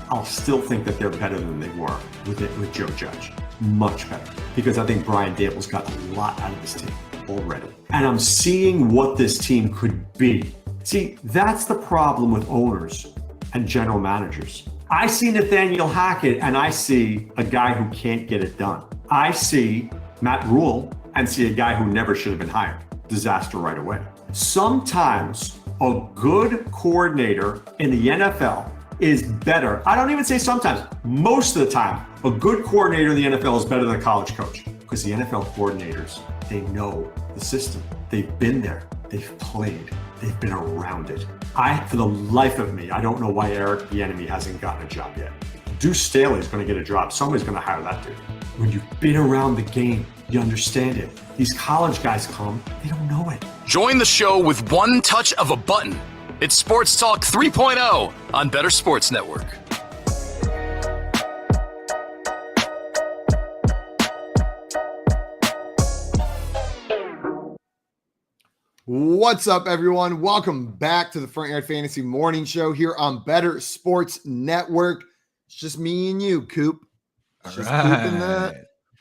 I'll still think that they're better than they were with Joe Judge. Much better. Because I think Brian Dable's got a lot out of this team already. And I'm seeing what this team could be. See, that's the problem with owners and general managers. I see Nathaniel Hackett and I see a guy who can't get it done. I see Matt Rule and see a guy who never should have been hired. Disaster right away. Sometimes a good coordinator in the NFL is better. I don't even say sometimes. Most of the time, a good coordinator in the NFL is better than a college coach because the NFL coordinators, they know the system. They've been there. They've played. They've been around it. For the life of me, I don't know why Eric Bieniemy hasn't gotten a job yet. Deuce Staley's going to get a job. Somebody's going to hire that dude. When you've been around the game, you understand it. These college guys come, they don't know it. Join the show with one touch of a button. It's Sports Talk 3.0 on Better Sports Network. What's up, everyone? Welcome back to the Front Yard Fantasy Morning Show here on Better Sports Network. It's just me and you, Coop. It's just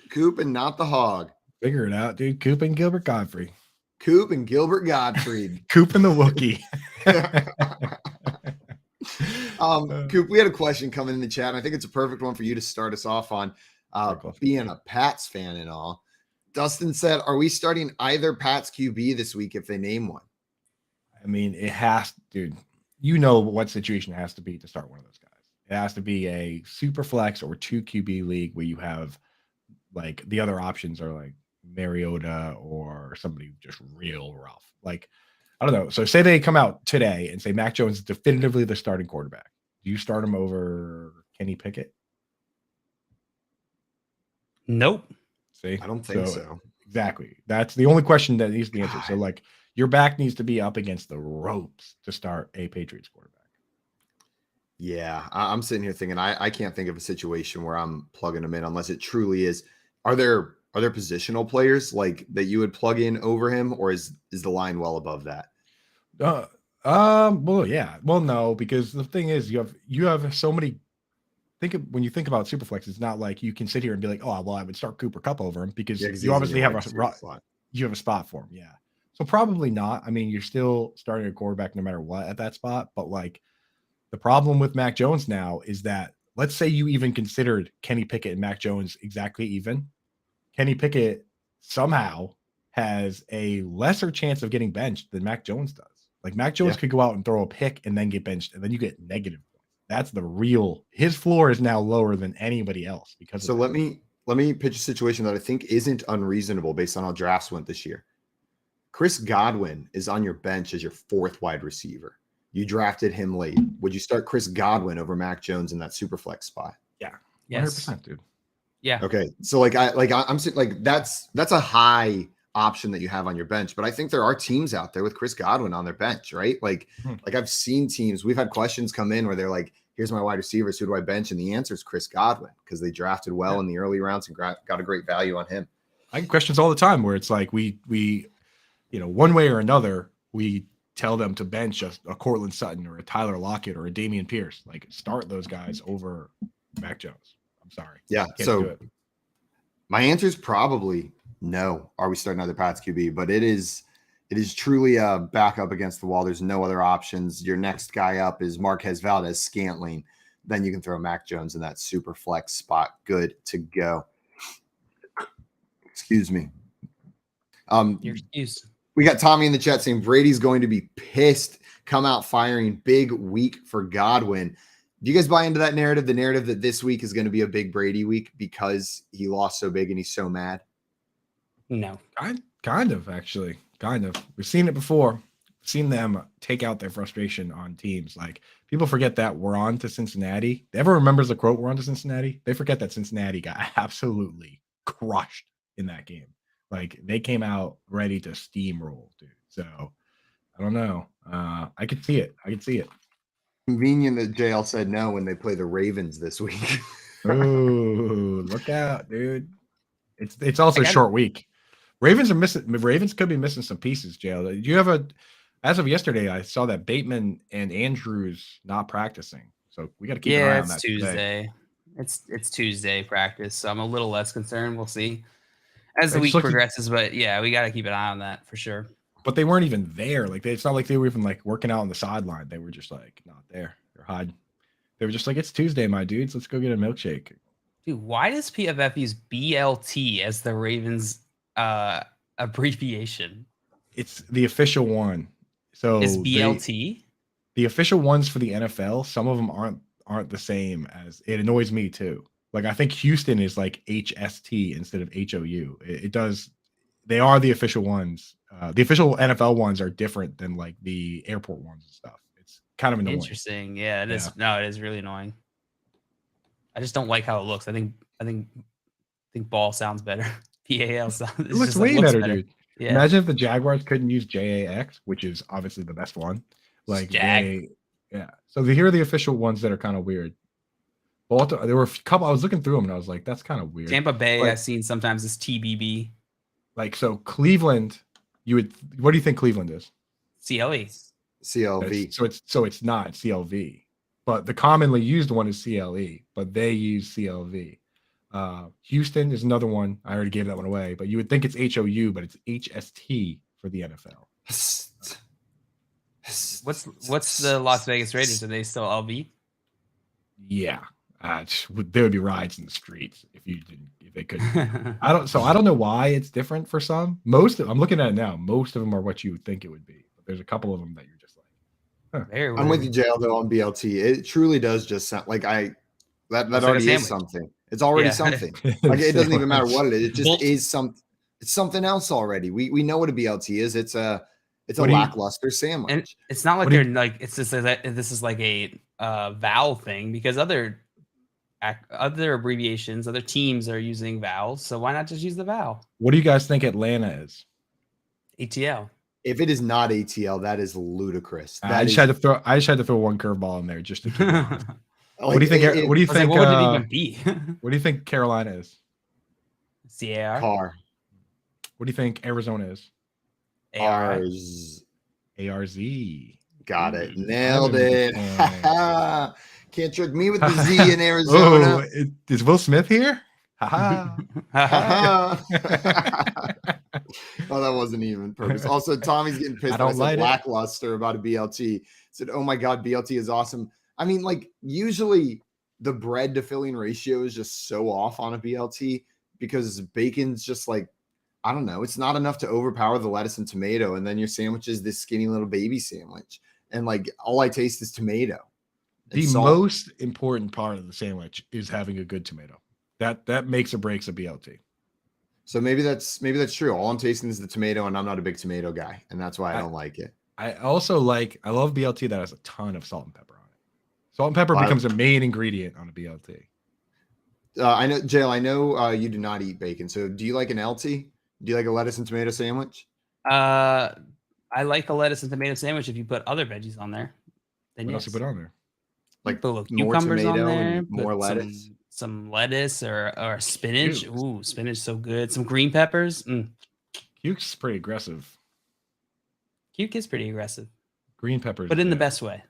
Coop and not the hog. Figure it out, dude. Coop and Gilbert Godfrey. Coop and Gilbert Gottfried. Coop and the Wookiee. Coop, we had a question coming in the chat, and I think it's a perfect one for you to start us off on. Being a Pats fan and all. Dustin said, are we starting either Pats QB this week if they name one? I mean, it has, dude. You know what situation it has to be to start one of those guys. It has to be a super flex or 2 QB league where you have the other options are Mariota or somebody just real rough. I don't know. So say they come out today and say Mac Jones is definitively the starting quarterback. Do you start him over Kenny Pickett? Nope. See, I don't think so. Exactly. That's the only question that needs to be answered. So like your back needs to be up against the ropes to start a Patriots quarterback. Yeah, I'm sitting here thinking I can't think of a situation where I'm plugging him in unless it truly is. Are there positional players like that you would plug in over him, or is the line well above that? Well, yeah. Well, no, because the thing is you have so many. When you think about Superflex, it's not like you can sit here and be like, oh, well, I would start Cooper Kupp over him because you obviously have a spot for him. Yeah. So probably not. I mean, you're still starting a quarterback no matter what at that spot. But like the problem with Mac Jones now is that let's say you even considered Kenny Pickett and Mac Jones exactly even. Kenny Pickett somehow has a lesser chance of getting benched than Mac Jones does. Like Mac Jones could go out and throw a pick and then get benched, and then you get negative. That's the real. His floor is now lower than anybody else because. So let me pitch a situation that I think isn't unreasonable based on how drafts went this year. Chris Godwin is on your bench as your fourth wide receiver. You drafted him late. Would you start Chris Godwin over Mac Jones in that super flex spot? Yeah, 100%, dude. Yeah. Okay, so I'm saying like that's a high option that you have on your bench, but I think there are teams out there with Chris Godwin on their bench, right? Like I've seen teams. We've had questions come in where they're like, here's my wide receivers. Who do I bench? And the answer is Chris Godwin because they drafted well in the early rounds and got a great value on him. I get questions all the time where it's like we one way or another, we tell them to bench a Cortland Sutton or a Tyler Lockett or a Dameon Pierce. Like start those guys over Mac Jones. I'm sorry. Yeah. So my answer is probably no. Are we starting another Pats QB? But it is truly a back up against the wall. There's no other options. Your next guy up is Marquez Valdez-Scantling. Then you can throw Mac Jones in that super flex spot. Good to go. Excuse me. Your excuse. We got Tommy in the chat saying Brady's going to be pissed. Come out firing. Big week for Godwin. Do you guys buy into that narrative? The narrative that this week is going to be a big Brady week because he lost so big and he's so mad? No. Kind of, actually. Kind of. We've seen it before. We've seen them take out their frustration on teams. Like, people forget that we're on to Cincinnati. Ever remembers the quote, we're on to Cincinnati? They forget that Cincinnati got absolutely crushed in that game. Like, they came out ready to steamroll, dude. So, I don't know. I could see it. Convenient that JL said no when they play the Ravens this week. Ooh, look out, dude. It's also a short week. Ravens could be missing some pieces, JL. Do you have as of yesterday, I saw that Bateman and Andrews not practicing. So we got to keep an eye on that. Tuesday. It's Tuesday practice, so I'm a little less concerned. We'll see as the week progresses, but yeah, we got to keep an eye on that for sure. But they weren't even there. Like it's not like they were even like working out on the sideline. They were just like not there. They're hiding. They were just like, it's Tuesday, my dudes. Let's go get a milkshake. Dude, why does PFF use BLT as the Ravens abbreviation? It's the official one. So is BLT the official ones for the NFL? Some of them aren't the same as. It annoys me too. Like I think Houston is like HST instead of HOU. It does. They are the official ones. The official NFL ones are different than like the airport ones and stuff. It's kind of annoying. Interesting. Yeah, it is. No, it is really annoying. I just don't like how it looks. I think ball sounds better. PAL sounds. It looks way better, dude. Yeah. Imagine if the Jaguars couldn't use JAX, which is obviously the best one. Like So here are the official ones that are kind of weird. Baltimore, there were a couple. I was looking through them and I was like, that's kind of weird. Tampa Bay, I've seen sometimes is TBB. Like so, Cleveland. What do you think Cleveland is? CLE. CLV. So it's not CLV, but the commonly used one is CLE, but they use CLV. Houston is another one. I already gave that one away, but you would think it's HOU, but it's HST for the NFL. What's the Las Vegas Raiders? Are they still LV? Yeah. There would be riots in the streets if they couldn't. I don't know why it's different for some. I'm looking at it now. Most of them are what you would think it would be, but there's a couple of them that you're just like, huh. I'm with you, JL, though, on BLT. It truly does just sound like that already is something. It's already something. Like it doesn't even matter what it is. It just is something. It's something else already. We know what a BLT is. It's a It's a lackluster sandwich. And it's not like they're like it's just that this is like a vowel thing because other abbreviations, other teams are using vowels. So why not just use the vowel? What do you guys think Atlanta is? ATL. If it is not ATL, that is ludicrous. I just had to throw one curveball in there just to keep it honest. Like, what do you think? What do you think? Like, what would it even be? What do you think Carolina is? CAR. Car. What do you think Arizona is? ARZ. ARZ. Got it. Nailed it. Can't trick me with the Z in Arizona. Oh, is Will Smith here? Ha Oh, that wasn't even purpose. Also, Tommy's getting pissed. I said lackluster about a BLT. Said, "Oh my God, BLT is awesome." I mean, like usually the bread to filling ratio is just so off on a BLT because bacon's just like, I don't know. It's not enough to overpower the lettuce and tomato. And then your sandwich is this skinny little baby sandwich. And like all I taste is tomato. The most important part of the sandwich is having a good tomato. That makes or breaks a BLT. So maybe that's true. All I'm tasting is the tomato, and I'm not a big tomato guy, and that's why I don't like it. I love BLT that has a ton of salt and pepper on it. Salt and pepper becomes a main ingredient on a BLT. I know, Jail. I know you do not eat bacon. So do you like an LT? Do you like a lettuce and tomato sandwich? I like the lettuce and tomato sandwich if you put other veggies on there. Then what else you put on there? Like put little cucumbers on there, more lettuce. Some lettuce or spinach. Cukes. Ooh, spinach so good. Some green peppers. Cuke's is pretty aggressive. Cuke is pretty aggressive. Green peppers, but in the best way.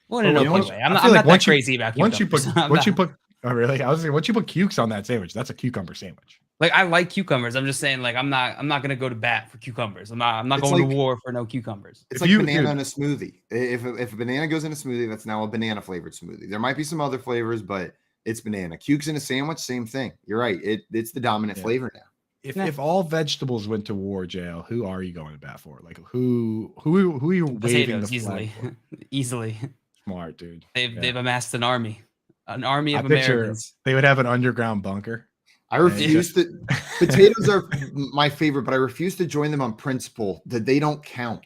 Well, in an okay way. I'm not that crazy about cucumbers. Once you put oh really? I was saying once you put cukes on that sandwich, that's a cucumber sandwich. Like I like cucumbers. I'm just saying, like I'm not gonna go to bat for cucumbers. I'm not going to war for no cucumbers. It's like banana in a smoothie. If a banana goes in a smoothie, that's now a banana flavored smoothie. There might be some other flavors, but it's banana. Cukes in a sandwich, same thing. You're right. It's the dominant flavor now. If all vegetables went to war, Jail, who are you going to bat for? Like who are you waving the flag for? Easily. Smart, dude. They've amassed an army of Americans. They would have an underground bunker. I refuse to. Potatoes are my favorite, but I refuse to join them on principle that they don't count.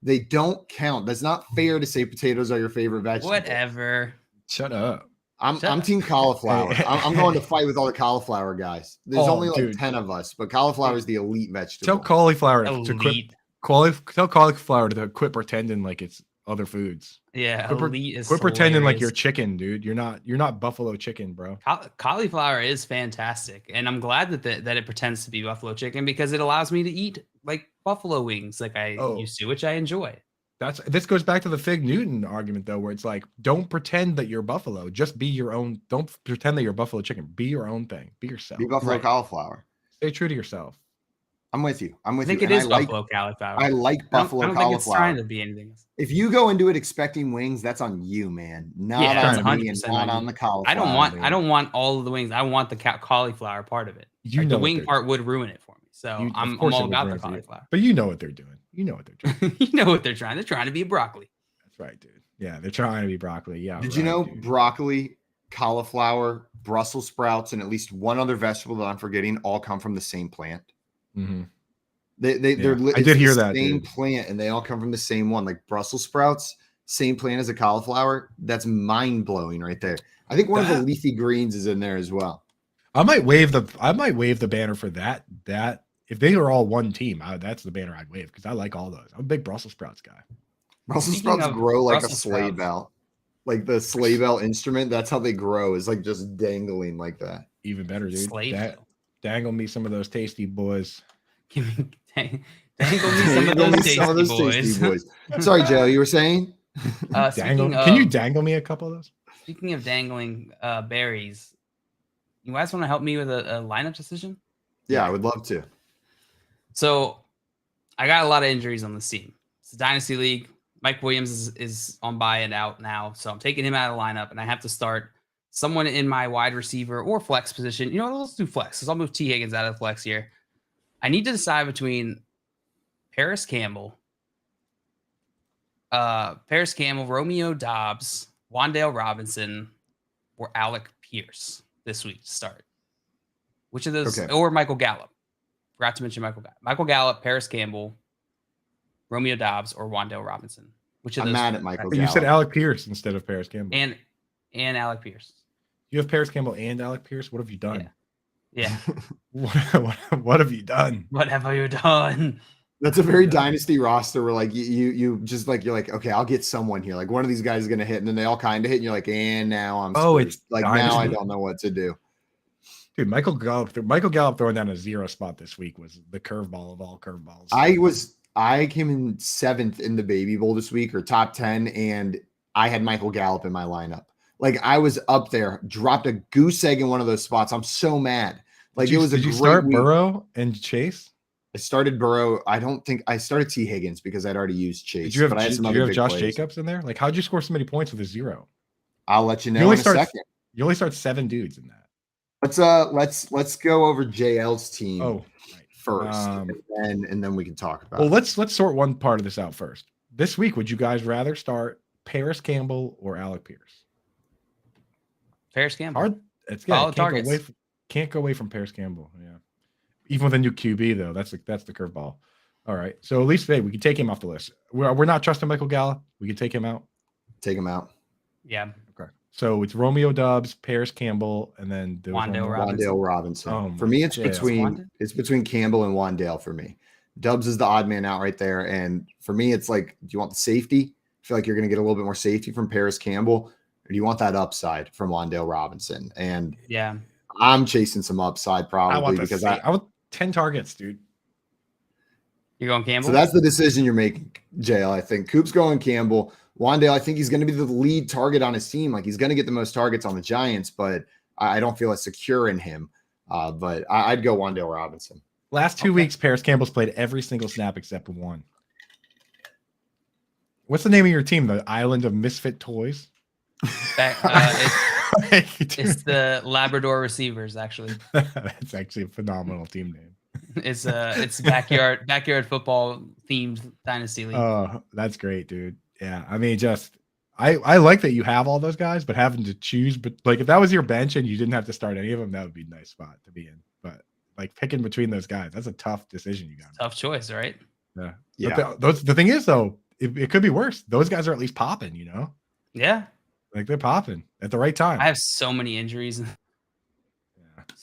They don't count. That's not fair to say potatoes are your favorite vegetable. Whatever. Shut up. I'm team cauliflower. I'm going to fight with all the cauliflower guys. There's only like 10 of us, but cauliflower is the elite vegetable. Tell cauliflower to quit pretending like it's other foods. Yeah, quit pretending like you're chicken, dude. You're not buffalo chicken, bro. Cauliflower is fantastic, and I'm glad that it pretends to be buffalo chicken because it allows me to eat like buffalo wings like I used to, which I enjoy. This goes back to the Fig Newton argument though, where it's like, don't pretend that you're buffalo. Just be your own. Don't pretend that you're buffalo chicken. Be your own thing. Be yourself. Be buffalo cauliflower. Stay true to yourself. I'm with you. I think it is buffalo cauliflower. I like buffalo cauliflower. I don't think it's trying to be anything else. If you go into it expecting wings, that's on you, man. Not on me and not on the cauliflower. I don't want all of the wings. I want the cauliflower part of it. The wing part would ruin it for me. So I'm all about the cauliflower. But you know what they're doing. You know what they're doing. You know what they're trying. They're trying to be broccoli. That's right, dude. Yeah, they're trying to be broccoli. Yeah. Did you know broccoli, cauliflower, Brussels sprouts, and at least one other vegetable that I'm forgetting all come from the same plant? Mm-hmm. I did hear that. Same plant, and they all come from the same one. Like Brussels sprouts, same plant as a cauliflower. That's mind blowing right there. I think one of the leafy greens is in there as well. I might wave the banner for that. If they are all one team, that's the banner I'd wave because I like all those. I'm a big Brussels sprouts guy. Brussels sprouts grow like a sleigh bell, like the sleigh bell instrument. That's how they grow. Is like just dangling like that. Even better, dude. Dangle me some of those tasty boys. Dangle me some of those tasty boys. Sorry, Joe, you were saying? Can you dangle me a couple of those? Speaking of dangling berries, you guys want to help me with a lineup decision? Yeah, I would love to. So I got a lot of injuries on this team. It's a dynasty league. Mike Williams is on buy and out now, so I'm taking him out of the lineup, and I have to start someone in my wide receiver or flex position. You know, let's do flex. So I'll move T. Higgins out of the flex here. I need to decide between Paris Campbell, Romeo Doubs, Wan'Dale Robinson, or Alec Pierce this week to start. Which of those, or Michael Gallup? Forgot to mention Michael Gallup. Michael Gallup, Paris Campbell, Romeo Doubs, or Wan'Dale Robinson. Which of I'm those? mad at Michael You said Gallup. Alec Pierce instead of Paris Campbell. And Alec Pierce. You have Paris Campbell and Alec Pierce. What have you done? Yeah. What have you done? What have you done? That's a very dynasty roster where like you just like you're like, okay, I'll get someone here. Like one of these guys is gonna hit, and then they all kind of hit, and you're like, and now I'm screwed. It's like dynasty. now I don't know what to do. Dude, Michael Gallup throwing down a 0 spot this week was the curveball of all curveballs. I came in 7th in the Baby Bowl this week, or top 10, and I had Michael Gallup in my lineup. Like I was up there, dropped a goose egg in one of those spots. I'm so mad. Like it was a Did you great start week. Burrow and Chase? I started Burrow. I don't think I started T. Higgins because I'd already used Chase. Did you have, but I had some did other you have big Josh plays. Jacobs in there? Like, how'd you score so many points with a 0? I'll let you know You only in a start second. You only start 7 dudes in that. Let's go over JL's team Oh, right. first, and then we can talk about. Well, let's sort one part of this out first. This week, would you guys rather start Paris Campbell or Alec Pierce? Paris Campbell. Hard. It's Solid targets. Can't go away from Paris Campbell. Yeah, even with a new QB though, that's the curveball. All right, so at least today we can take him off the list. We're not trusting Michael Gallup. We can take him out. Take him out. Yeah. Okay. So it's Romeo Doubs, Paris Campbell, and then there was Wan'Dale one more. Wan'Dale Robinson. Oh, for me, it's yeah. between Campbell and Wan'Dale for me. Dubs is the odd man out right there, and for me, it's like, do you want the safety? I feel like you're going to get a little bit more safety from Paris Campbell, or do you want that upside from Wan'Dale Robinson? And Yeah. I'm chasing some upside I probably want because I want 10 targets, dude. You're going Campbell? So that's the decision you're making, JL. I think Coop's going Campbell. Wan'Dale, I think he's going to be the lead target on his team. Like he's going to get the most targets on the Giants, but I don't feel as secure in him. But I'd go Wan'Dale Robinson. Last 2 weeks, Paris Campbell's played every single snap except one. What's the name of your team? The Island of Misfit Toys? It's the Labrador Receivers, actually. That's actually a phenomenal team name. It's backyard football themed dynasty league. Oh, that's great, dude. Yeah, I mean, I like that you have all those guys, but having to choose, but like if that was your bench and you didn't have to start any of them, that would be a nice spot to be in. But like picking between those guys, that's a tough decision you got. Tough choice, right? Yeah. Yeah. But the thing is, though, it could be worse. Those guys are at least popping, you know? Yeah. Like they're popping at the right time. I have so many injuries. Yeah.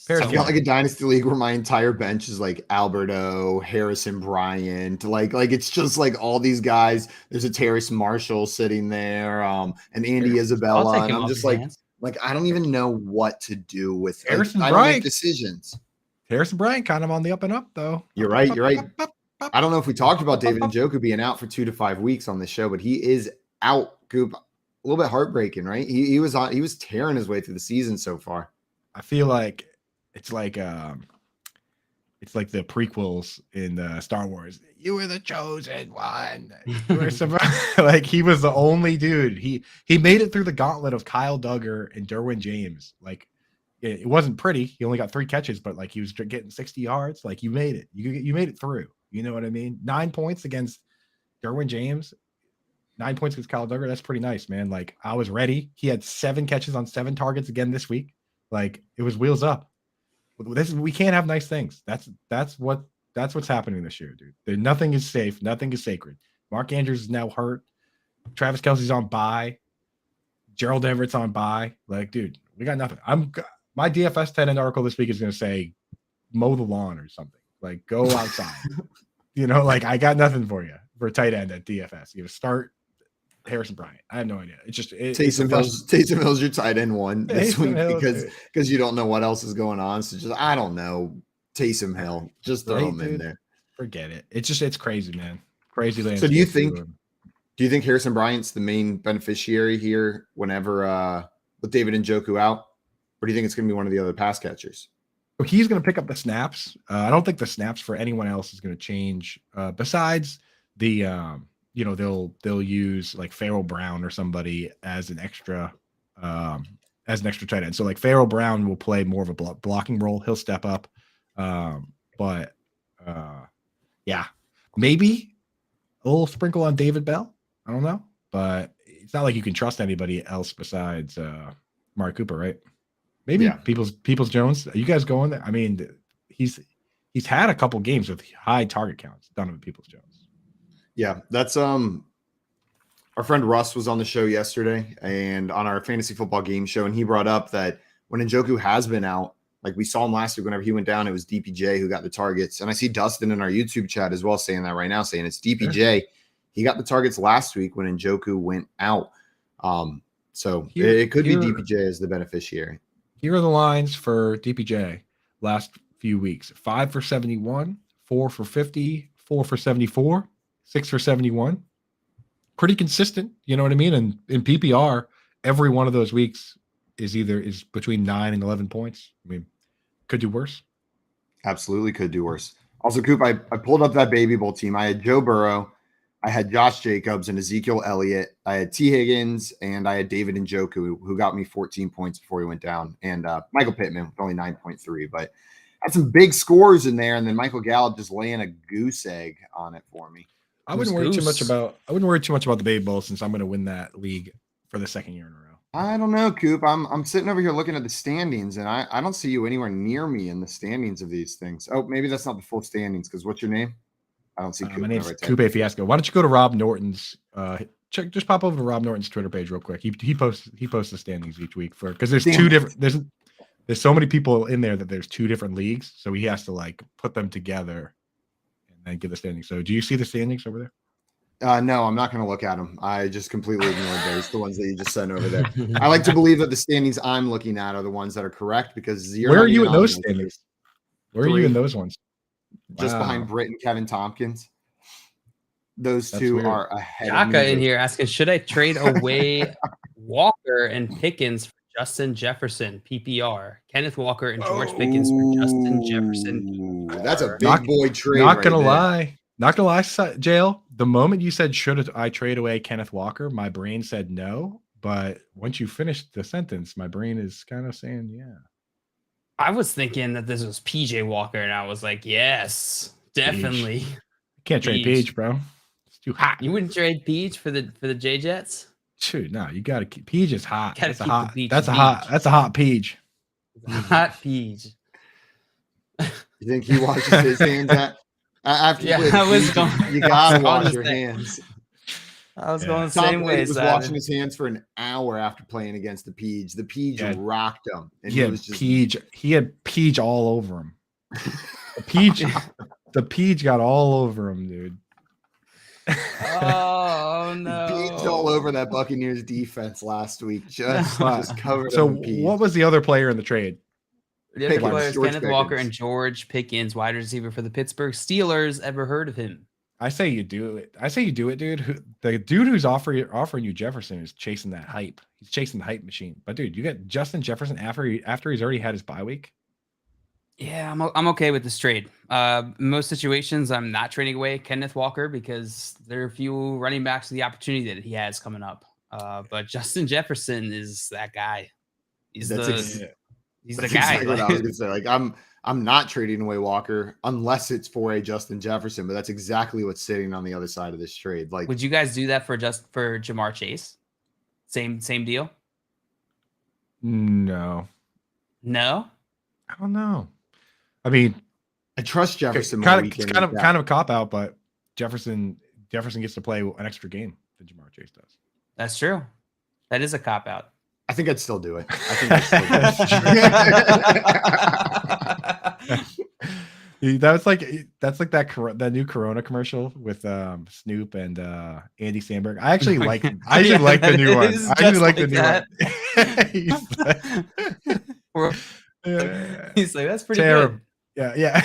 I got like a dynasty league where my entire bench is like Alberto, Harrison Bryant, like it's just like all these guys. There's a Terrace Marshall sitting there, and Andy Isabella, and I'm just like I don't even know what to do with Harrison I don't make Bryant. decisions. Harrison Bryant kind of on the up and up, though. You're right. I don't know if we talked about David Njoku being out for 2 to 5 weeks on this show, but he is out. Goop, a little bit heartbreaking, right? He was tearing his way through the season so far. I feel like it's like the prequels in Star Wars. You were the chosen one. You were like he was the only dude. He made it through the gauntlet of Kyle Duggar and Derwin James. Like it wasn't pretty. He only got 3 catches, but like he was getting 60 yards. Like you made it. You made it through. You know what I mean? 9 points against Derwin James. 9 points against Kyle Duggar. That's pretty nice, man. Like I was ready. He had 7 catches on 7 targets again this week. Like it was wheels up. We can't have nice things. That's what's happening this year, dude. Nothing is safe. Nothing is sacred. Mark Andrews is now hurt. Travis Kelce's on bye. Gerald Everett's on bye. Like, dude, we got nothing. My DFS 10 article this week is going to say mow the lawn or something. Like go outside. You know, like I got nothing for you for a tight end at DFS. You start Harrison Bryant. I have no idea. It's just Taysom Hill's your tight end one this week because you don't know what else is going on. So just I don't know. Taysom Hill. Just throw him in there. Forget it. It's crazy, man. Crazy land. So do you think Harrison Bryant's the main beneficiary here whenever with David Njoku out? Or do you think it's gonna be one of the other pass catchers? He's going to pick up the snaps. I don't think the snaps for anyone else is going to change. Besides the, they'll use like Farrell Brown or somebody as an extra tight end. So like Farrell Brown will play more of a blocking role. He'll step up. Yeah, maybe a little sprinkle on David Bell. I don't know, but it's not like you can trust anybody else besides Amari Cooper, right? Maybe Peoples Jones. Are you guys going there? I mean, he's had a couple games with high target counts. Donovan Peoples Jones. Yeah, that's our friend Russ was on the show yesterday and on our fantasy football game show, and he brought up that when Njoku has been out, like we saw him last week, whenever he went down, it was DPJ who got the targets. And I see Dustin in our YouTube chat as well saying that right now, saying it's DPJ. He got the targets last week when Njoku went out. So it could be DPJ as the beneficiary. Here are the lines for DPJ last few weeks: 5 for 71, 4 for 50, 4 for 74, 6 for 71. Pretty consistent, you know what I mean? And in PPR, every one of those weeks is between 9 and 11 points. I mean, could do worse. Absolutely could do worse. Also, Coop, I pulled up that Baby Bowl team. I had Joe Burrow, I had Josh Jacobs and Ezekiel Elliott. I had T. Higgins, and I had David Njoku, who got me 14 points before he went down, and Michael Pittman with only 9.3. But had some big scores in there, and then Michael Gallup just laying a goose egg on it for me. I wouldn't worry too much about the Baby Bowl since I'm going to win that league for the second year in a row. I don't know, Coop. I'm sitting over here looking at the standings, and I don't see you anywhere near me in the standings of these things. Oh, maybe that's not the full standings, because what's your name? I don't see Coop. My name's Coupe Fiasco. Why don't you go to Rob Norton's just pop over to Rob Norton's Twitter page real quick. He posts the standings each week because there's two different there's so many people in there that there's two different leagues, so he has to like put them together and then give the standings. So do you see the standings over there? No, I'm not going to look at them. I just completely ignored those, the ones that you just sent over there. I like to believe that the standings I'm looking at are the ones that are correct, because where are you in those standings? Where are you in those ones? Just behind Britt and Kevin Tompkins. Those two are ahead. Jaka in here asking, should I trade away Walker and Pickens for Justin Jefferson, PPR? Kenneth Walker and George Pickens for Justin Jefferson, PPR. That's a big boy trade. Not gonna lie, Jail. The moment you said, should I trade away Kenneth Walker, my brain said no. But once you finished the sentence, my brain is kind of saying, yeah. I was thinking that this was PJ Walker, and I was like, yes, definitely. Peach. Can't trade Peach, bro. It's too hot. You wouldn't trade Peach for the J Jets? Dude, no, you gotta keep Peach is hot. That's a hot Peach. That's a hot Peach. Hot Peach. You think he washes his hands after you gotta wash your hands. I was going the same way. He was washing his hands for an hour after playing against the Peach. The Peach rocked him. And he had Peach all over him. The Peach got all over him, dude. Oh no! Peach all over that Buccaneers defense last week. Just covered. So what was the other player in the trade? The other players, Kenneth Walker and George Pickens, wide receiver for the Pittsburgh Steelers. Ever heard of him? I say you do it. Dude. The dude who's offering you Jefferson is chasing that hype. He's chasing the hype machine. But dude, you got Justin Jefferson after he's already had his bye week. Yeah, I'm okay with this trade. In most situations, I'm not trading away Kenneth Walker because there are a few running backs with the opportunity that he has coming up. But Justin Jefferson is that guy. He's the guy. Exactly what I was gonna say. Like I'm not trading away Walker unless it's for a Justin Jefferson, but that's exactly what's sitting on the other side of this trade. Like, would you guys do that for Jamar Chase? Same deal? No. I don't know. I mean, I trust Jefferson. It's kind of a cop out, but Jefferson gets to play an extra game than Jamar Chase does. That's true. That is a cop out. I think I'd still do it. That's like that new Corona commercial with Snoop and Andy Samberg. I actually like the new one. I actually like the new one. He's like, that's pretty terrible. Good. Yeah.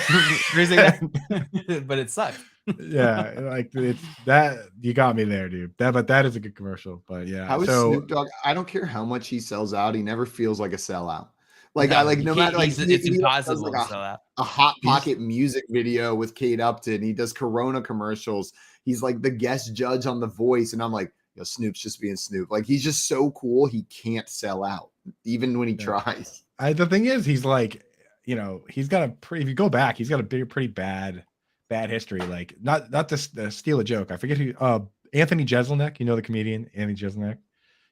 But it sucked. Yeah, like it's that you got me there, dude. That is a good commercial. But yeah, how is Snoop Dogg? I don't care how much he sells out, he never feels like a sellout. Like no, I like no matter like it's impossible to sell out. A Hot Pocket music video with Kate Upton. He does Corona commercials. He's like the guest judge on The Voice, and I'm like, yo, Snoop's just being Snoop. Like he's just so cool. He can't sell out even when he tries. The thing is, he's like, he's got if you go back, he's got a pretty bad history. Like not to steal a joke. I forget who. Anthony Jeselnik. You know the comedian Anthony Jeselnik.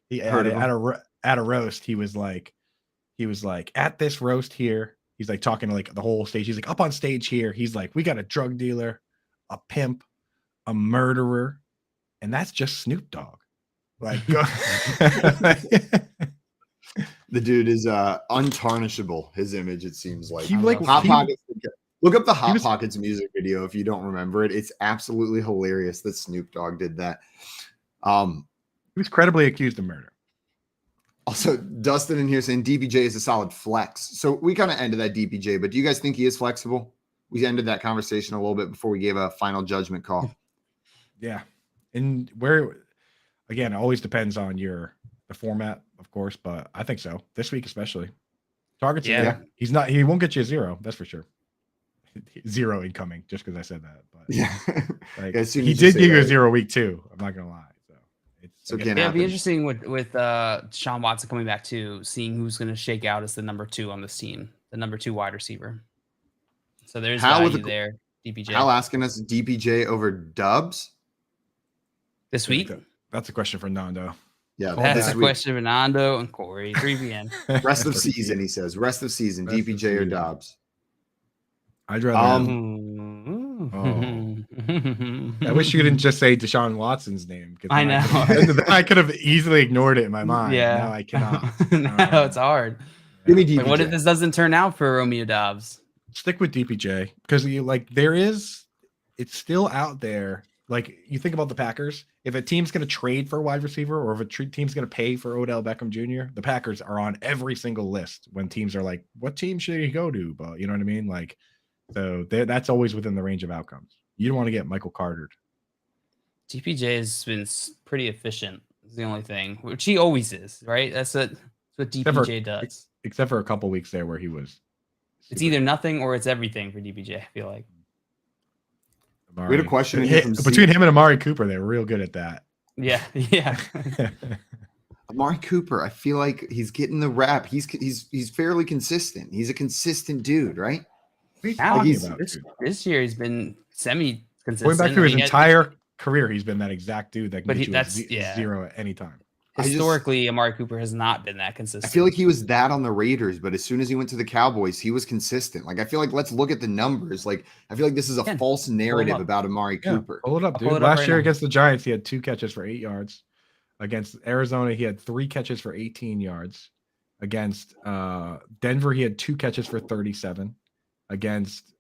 He at a roast. He was like at this roast here. He's like talking to like the whole stage. He's like up on stage here. He's like, we got a drug dealer, a pimp, a murderer, and that's just Snoop Dogg. Like, the dude is untarnishable. His image, it seems like. He like Hot he- Pockets. Look up the Hot was- Pockets music video if you don't remember it. It's absolutely hilarious that Snoop Dogg did that. he was credibly accused of murder. Also, Dustin in here saying DPJ is a solid flex. So we kind of ended that DPJ, but do you guys think he is flexible? We ended that conversation a little bit before we gave a final judgment call. Yeah. And where, again, it always depends on the format, of course, but I think so. This week, especially. Targets, Yeah. he won't get you a 0, that's for sure. 0 incoming, just because I said that. But Yeah. like, As soon he as you did say give you a that. 0 week 2. I'm not gonna lie. So again, can't Yeah, it'd be happen. interesting with Deshaun Watson coming back too, seeing who's going to shake out as the number 2 on this team, the number 2 wide receiver. So there's value there. DPJ Hal asking us DPJ over Dubs. this week. that's a question for Nando. Yeah, That's this a week. question of Nando and Corey. 3 p.m. Rest of season, he says. Rest of season, Rest of DPJ or season. Dobbs. I'd rather. I wish you didn't just say Deshaun Watson's name. 'Cause I then know. I could have easily ignored it in my mind. Yeah. Now I cannot. No, it's hard. Give me Like, what if DPJ. this doesn't turn out for Romeo Dobbs? Stick with DPJ because it's still out there. Like, you think about the Packers. If a team's going to trade for a wide receiver, or if a team's going to pay for Odell Beckham Jr., the Packers are on every single list when teams are like, what team should he go to? But you know what I mean? Like, so that's always within the range of outcomes. You don't want to get Michael Cartered. DPJ has been pretty efficient. Is the only thing, which he always is, right? That's what DPJ does. Except for a couple weeks there where he was. It's either nothing or it's everything for DPJ. I feel like. Amari. We had a question in here from Between him and Amari Cooper, they're real good at that. Yeah, yeah. Amari Cooper, I feel like he's getting the rap. He's fairly consistent. He's a consistent dude, right? What are you Now, talking about, dude? this year he's been semi-consistent. Going back to his I mean, entire career, he's been that exact dude that can But get you that's- a yeah. 0 at any time. historically, Amari Cooper has not been that consistent. I feel like he was that on the Raiders, but as soon as he went to the Cowboys, he was consistent. Like, I feel like let's look at the numbers. Like, I feel like this is a Yeah, false narrative up. about Amari Yeah, Cooper. pull it up, I'll dude. pull it up Last right year now. against the Giants, he had 2 catches for 8 yards. Against Arizona, he had 3 catches for 18 yards. Against Denver, he had 2 catches for 37. Against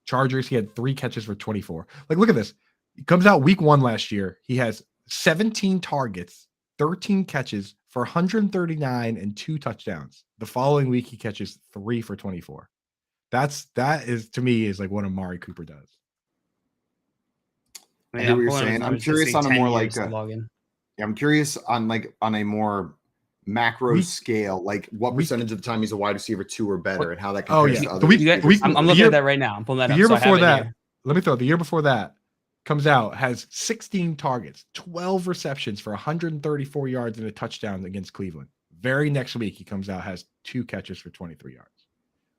Chargers, he had 3 catches for 24. Like, look at this. He comes out week 1 last year. He has 17 targets, 13 catches for 139 and 2 touchdowns. The following week, he catches 3 for 24. That is to me is like what Amari Cooper does. I hear what you're pulling up saying. his I'm numbers, curious just on a say 10 more years like to log in. I'm curious on a more macro We- scale, like what we- percentage of the time he's a wide receiver 2 or better, and how that Oh, compares yeah. to The other week- receivers. I'm the looking year- at that right now. I'm pulling that The up. year so I have before it that, here. let me throw it. The year before that comes out, has 16 targets, 12 receptions for 134 yards and a touchdown against Cleveland. Very next week, he comes out, has 2 catches for 23 yards.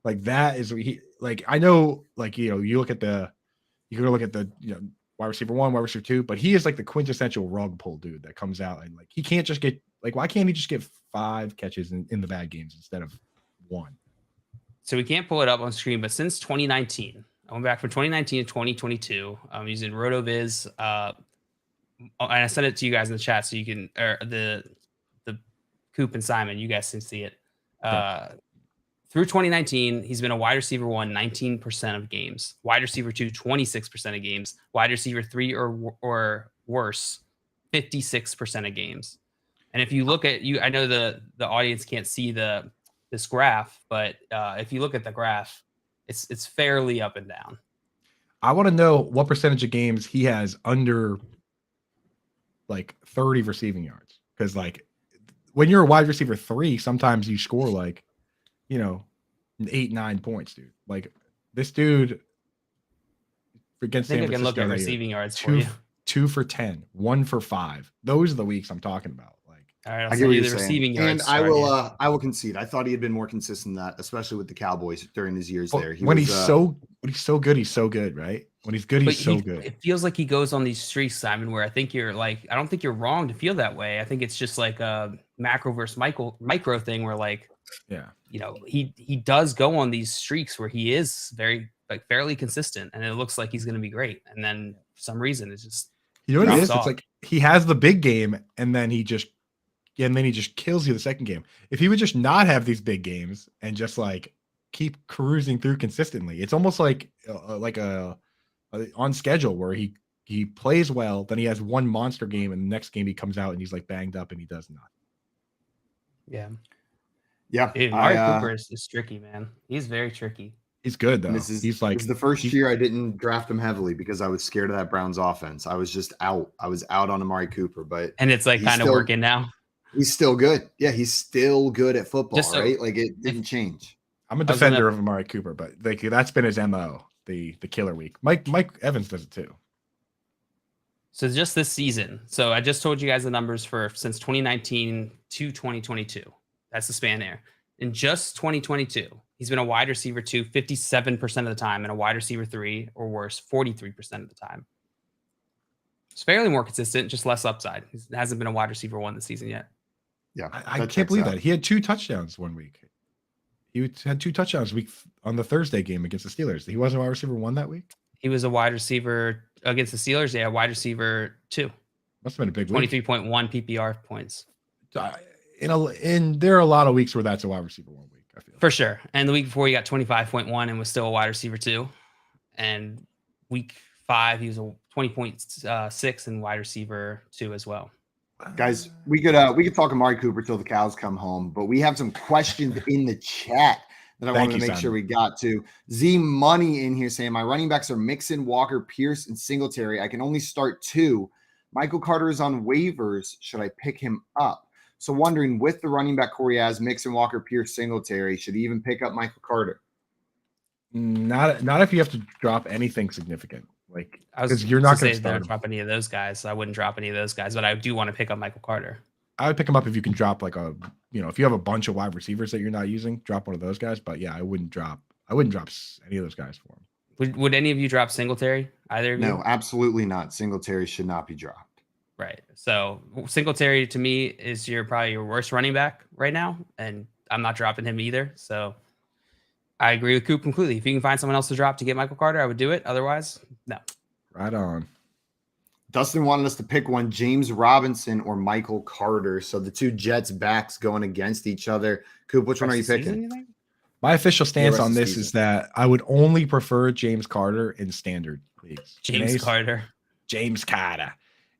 Like, that is like, I know, like, you can look at the wide receiver 1, wide receiver 2, but he is like the quintessential rug pull dude that comes out and like, he can't just get, like, why can't he just get 5 catches in the bad games instead of 1? So we can't pull it up on screen, but since 2019, I went back from 2019 to 2022. I'm using RotoViz. And I sent it to you guys in the chat so you can, or the Coop and Simon, you guys can see it. Through 2019, he's been a wide receiver 1, 19% of games, wide receiver 2, 26% of games, wide receiver 3 or worse, 56% of games. And if you look at I know the audience can't see this graph, but if you look at the graph, it's fairly up and down. I want to know what percentage of games he has under like 30 receiving yards. Because like when you're a wide receiver 3, sometimes you score like, 8-9 points, dude. Like this dude I against think San I can look Francisco at that year, receiving yards for you. 2 for 10, 1 for 5. Those are the weeks I'm talking about. Like, All right, I'll I get send what you you're the saying. receiving yards. And I will concede. I thought he had been more consistent than that, especially with the Cowboys during his years there. when he's so good, he's so good, right? When he's good, he's so good. It feels like he goes on these streaks, Simon, where I think you're like, I don't think you're wrong to feel that way. I think it's just like a macro versus micro thing where like, Yeah. he does go on these streaks where he is very like fairly consistent, and it looks like he's going to be great. And then for some reason, it's just You know what it drops is? off. It's like he has the big game, and then he just kills you the second game. If he would just not have these big games and just like keep cruising through consistently, it's almost like a on schedule where he plays well, then he has one monster game, and the next game he comes out and he's like banged up and he does nothing. Yeah. Dude, Amari Cooper is tricky, man. He's very tricky. He's good though. This is the first year I didn't draft him heavily because I was scared of that Browns offense. I was just out. I was out on Amari Cooper, but And it's like kind of working now. He's still good. Yeah, he's still good at football, right? Like it didn't change. I'm a defender of Amari Cooper, but like that's been his MO, the killer week. Mike Evans does it too. So just this season. So I just told you guys the numbers for since 2019 to 2022. That's the span there. In just 2022, he's been a wide receiver 2 57% of the time and a wide receiver 3 or worse 43% of the time. It's fairly more consistent, just less upside. He hasn't been a wide receiver 1 this season yet. Yeah, I can't believe that. He had 2 touchdowns one week. He had 2 touchdowns on the Thursday game against the Steelers. He wasn't a wide receiver 1 that week. He was a wide receiver against the Steelers. Yeah, wide receiver 2. Must have been a big week. 23.1 PPR points. And there are a lot of weeks where that's a wide receiver 1 week, I feel. For sure. And the week before he got 25.1 and was still a wide receiver 2. And week 5, he was a 20.6 and wide receiver 2 as well. Guys, we could talk Amari Cooper till the cows come home, but we have some questions in the chat that I wanted to make sure we got to. Z Money in here saying my running backs are Mixon, Walker, Pierce, and Singletary. I can only start 2. Michael Carter is on waivers. Should I pick him up? So wondering with the running back core he has, Mixon, Walker, Pierce, Singletary, should he even pick up Michael Carter? Not if you have to drop anything significant. Like, because you're not going to drop any of those guys. I wouldn't drop any of those guys, but I do want to pick up Michael Carter. I would pick him up if you can drop if you have a bunch of wide receivers that you're not using, drop one of those guys. But yeah, I wouldn't drop any of those guys for him. Would any of you drop Singletary? Either of you? No, absolutely not. Singletary should not be dropped. Right. So Singletary to me is probably your worst running back right now, and I'm not dropping him either. So I agree with Coop completely. If you can find someone else to drop to get Michael Carter, I would do it. Otherwise, no. Right on. Dustin wanted us to pick one, James Robinson or Michael Carter. So the 2 Jets backs going against each other. Coop, which one are you picking? My official stance on this is that I would only prefer James Carter in standard leagues. James Carter.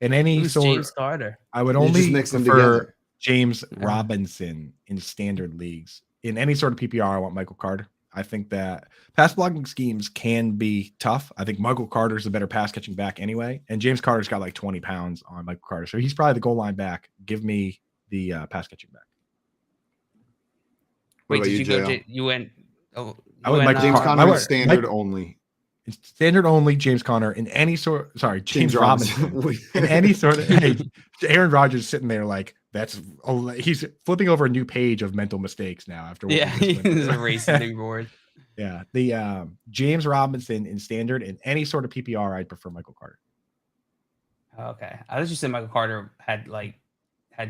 In any Who's sort, James Carter. I would only prefer James Robinson in standard leagues. In any sort of PPR, I want Michael Carter. I think that pass blocking schemes can be tough. I think Michael Carter's a better pass catching back anyway. And James Carter's got like 20 pounds on Michael Carter. So he's probably the goal line back. Give me the pass catching back. Wait, did you go? You went. Oh, I would Michael James Conner standard only. Standard only James Conner in any sort. Sorry, James Robinson in any sort of. Hey, Aaron Rodgers sitting there like he's flipping over a new page of mental mistakes now after. Yeah, he's erasing the board. Yeah, the James Robinson in standard in any sort of PPR, I'd prefer Michael Carter. Okay, I thought you said Michael Carter had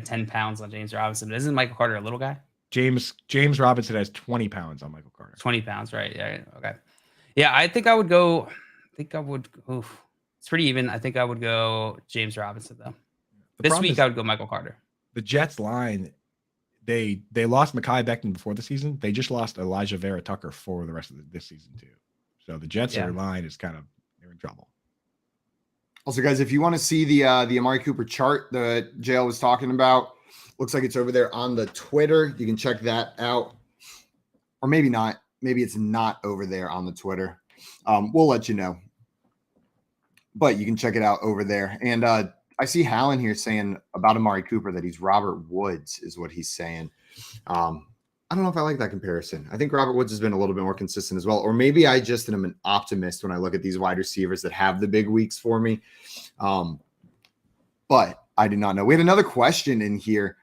10 pounds on James Robinson. But isn't Michael Carter a little guy? James Robinson has 20 pounds on Michael Carter. 20 pounds, right? Yeah. Okay. Yeah, I think I would go. Oof, it's pretty even. I think I would go James Robinson though. This week I would go Michael Carter. The Jets line, they lost Mekhi Becton before the season. They just lost Elijah Vera Tucker for the rest of this season too. So the Jets line is they're in trouble. Also, guys, if you want to see the Amari Cooper chart that JL was talking about, looks like it's over there on the Twitter. You can check that out, or maybe not. Maybe it's not over there on the Twitter. We'll let you know. But you can check it out over there. And I see Hallen here saying about Amari Cooper that he's Robert Woods is what he's saying. I don't know if I like that comparison. I think Robert Woods has been a little bit more consistent as well. Or maybe I just am an optimist when I look at these wide receivers that have the big weeks for me. But I did not know. We had another question in here.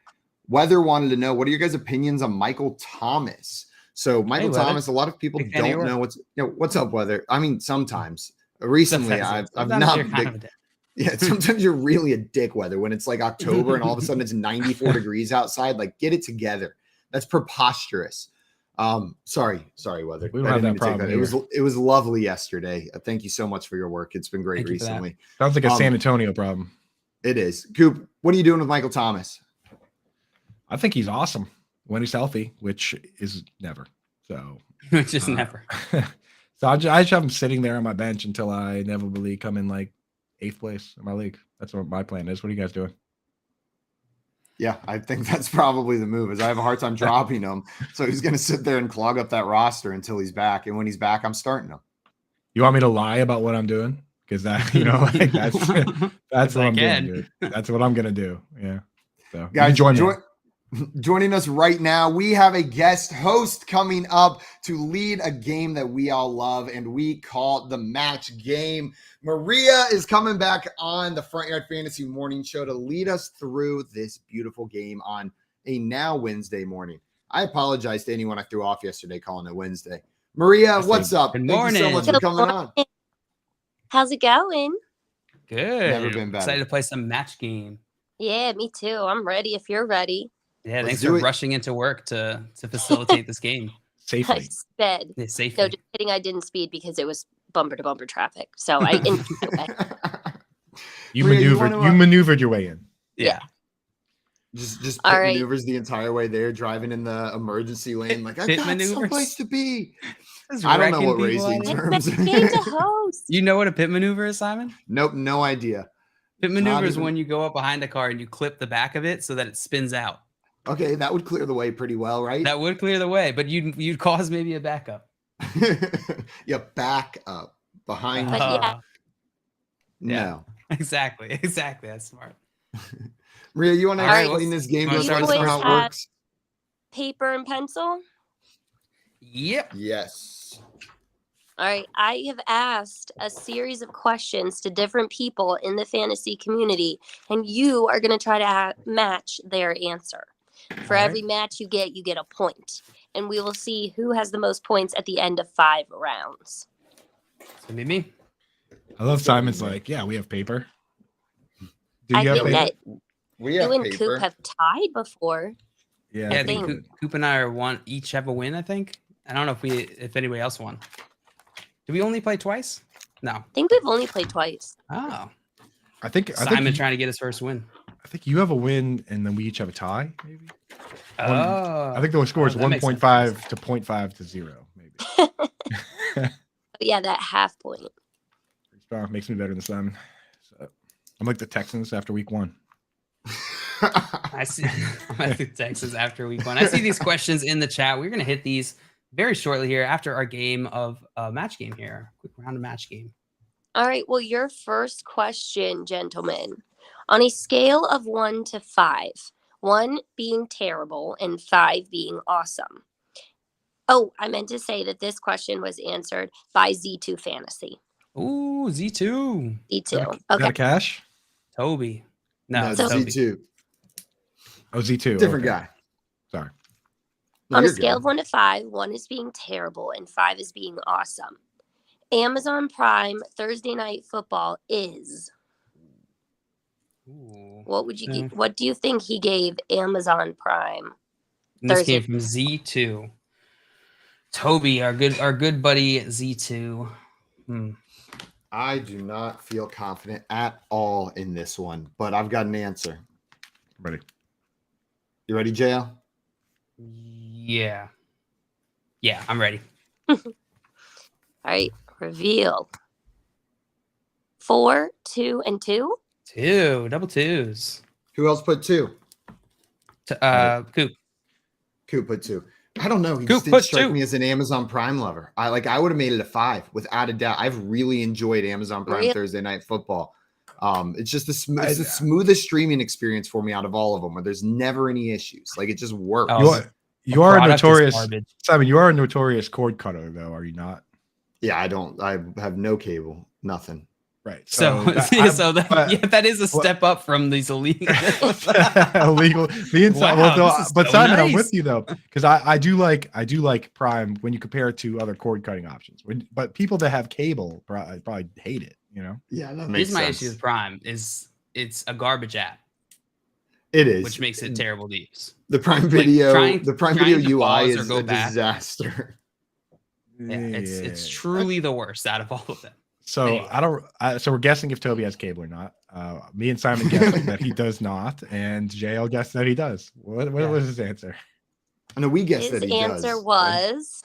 Weather wanted to know, what are your guys' opinions on Michael Thomas? So Michael Thomas, a lot of people don't know what's up, Weather. I mean, sometimes. Recently, I've not been big. Yeah, sometimes you're really a dick, Weather, when it's like October and all of a sudden it's 94 degrees outside. Like, get it together. That's preposterous. Sorry, weather. We don't I have didn't that even take problem It was lovely yesterday. Thank you so much for your work. It's been great Thank you for that. recently. Sounds like a San Antonio problem. It is. Coop, what are you doing with Michael Thomas? I think he's awesome when he's healthy, which is never. So Just never. So I just have him sitting there on my bench until I inevitably come in like 8th place in my league. That's what my plan is. What are you guys doing? Yeah, I think that's probably the move. Is I have a hard time dropping him, so he's going to sit there and clog up that roster until he's back. And when he's back, I'm starting him. You want me to lie about what I'm doing? Because that's that's what I'm doing, dude. That's what I'm gonna do. Yeah. So Guys, join me. Joining us right now, we have a guest host coming up to lead a game that we all love, and we call the match game. Maria is coming back on the Front Yard Fantasy Morning Show to lead us through this beautiful game on a now Wednesday morning. I apologize to anyone I threw off yesterday calling it Wednesday. Maria, what's up? Good Thank you so morning. much for coming on. How's it going? Good. Never been better. Excited to play some match game. Yeah, me too. I'm ready if you're ready. Yeah, Let's thanks do for it. rushing into work to facilitate this game. I Safely. sped. Yeah, safely. No, just kidding. I didn't speed because it was bumper to bumper traffic. So I enjoyed it. You Maria, you maneuvered. wanna, You maneuvered your way in. Yeah. Just All pit right. maneuvers the entire way there, driving in the emergency lane. Like, I Pit got maneuvers? someplace to be. Just I don't know wrecking what people racing out here. terms. It's my game to host. You know what a pit maneuver is, Simon? Nope, no idea. Pit maneuver is even- when you go up behind a car and you clip the back of it so that it spins out. Okay, that would clear the way pretty well, right? That would clear the way, but you'd cause maybe a backup. Yeah, back up behind. But yeah. No, Exactly. That's smart. Maria, you want to All right, explain this game to wanna us? start Let us know this how it first? works. Paper and pencil. Yep. Yes. All right. I have asked a series of questions to different people in the fantasy community, and you are going to try to match their answer. For All right. every match you get a point. And we will see who has the most points at the end of 5 rounds. It's gonna be me. I love Simon's like, yeah, we have paper. Do I you have think paper? that We you have and paper. Coop have tied before. Yeah. Yeah, I I think think Coop and I are each have a win, I think. I don't know if anybody else won. Did we only play twice? No. I think we've only played twice. Oh. I think Simon trying to get his first win. I think you have a win, and then we each have a tie. Maybe. Oh. I think the score is that makes 1.5 to 0.5 to 0. Maybe. But yeah, that half point. Pretty strong. Makes me better than Simon. So, I'm like the Texans after week 1. I see. I think Texas after week 1. I see these questions in the chat. We're gonna hit these very shortly here after our game of match game here. Quick round of match game. All right. Well, your first question, gentlemen, on a scale of 1 to 5, 1 being terrible and 5 being awesome. Oh, I meant to say that this question was answered by Z2 Fantasy. Ooh, Z2. Z2. Is that Okay. a cash? Toby. No, No, it's it's Toby. Z2. Oh, Z2. Different okay. guy. Sorry. No, On a you're scale good. of 1 to 5, 1 is being terrible and 5 is being awesome. Amazon Prime Thursday Night Football is. Ooh. What would you Yeah. give? What do you think he gave Amazon Prime? And this Thursday. came from Z2. Toby, our good buddy Z2. I do not feel confident at all in this one, but I've got an answer. Ready. You ready, JL? Yeah. Yeah, I'm ready. All right, reveal. 4, 2, and 2. Double twos. Who else put 2? Coop. Coop put 2. I don't know. He Coop just didn't put strike 2. me as an Amazon Prime lover. I would have made it a 5 without a doubt. I've really enjoyed Amazon Prime Really? Thursday Night Football. It's just the smoothest streaming experience for me out of all of them, where there's never any issues. Like, it just works. Oh, You are a product is notorious garbage. Simon. You are a notorious cord cutter, though, are you not? Yeah, I have no cable, nothing. Right. So, that is a step up from these illegal. illegal. The inside. Wow, well, this is but so Simon, I'm nice. with you though, because I do like Prime when you compare it to other cord cutting options. But people that have cable probably hate it. You know. Yeah, that Here's makes my sense. issue with Prime is it's a garbage app. It is, which makes it terrible to use. The Prime Video, trying the Prime to Video UI pause or is go a back. disaster. Yeah, it's truly the worst out of all of them. So Anyway. So we're guessing if Toby has cable or not. Me and Simon guessing that he does not, and JL guessed that he does. What was his answer? I know we guessed His that he answer does. was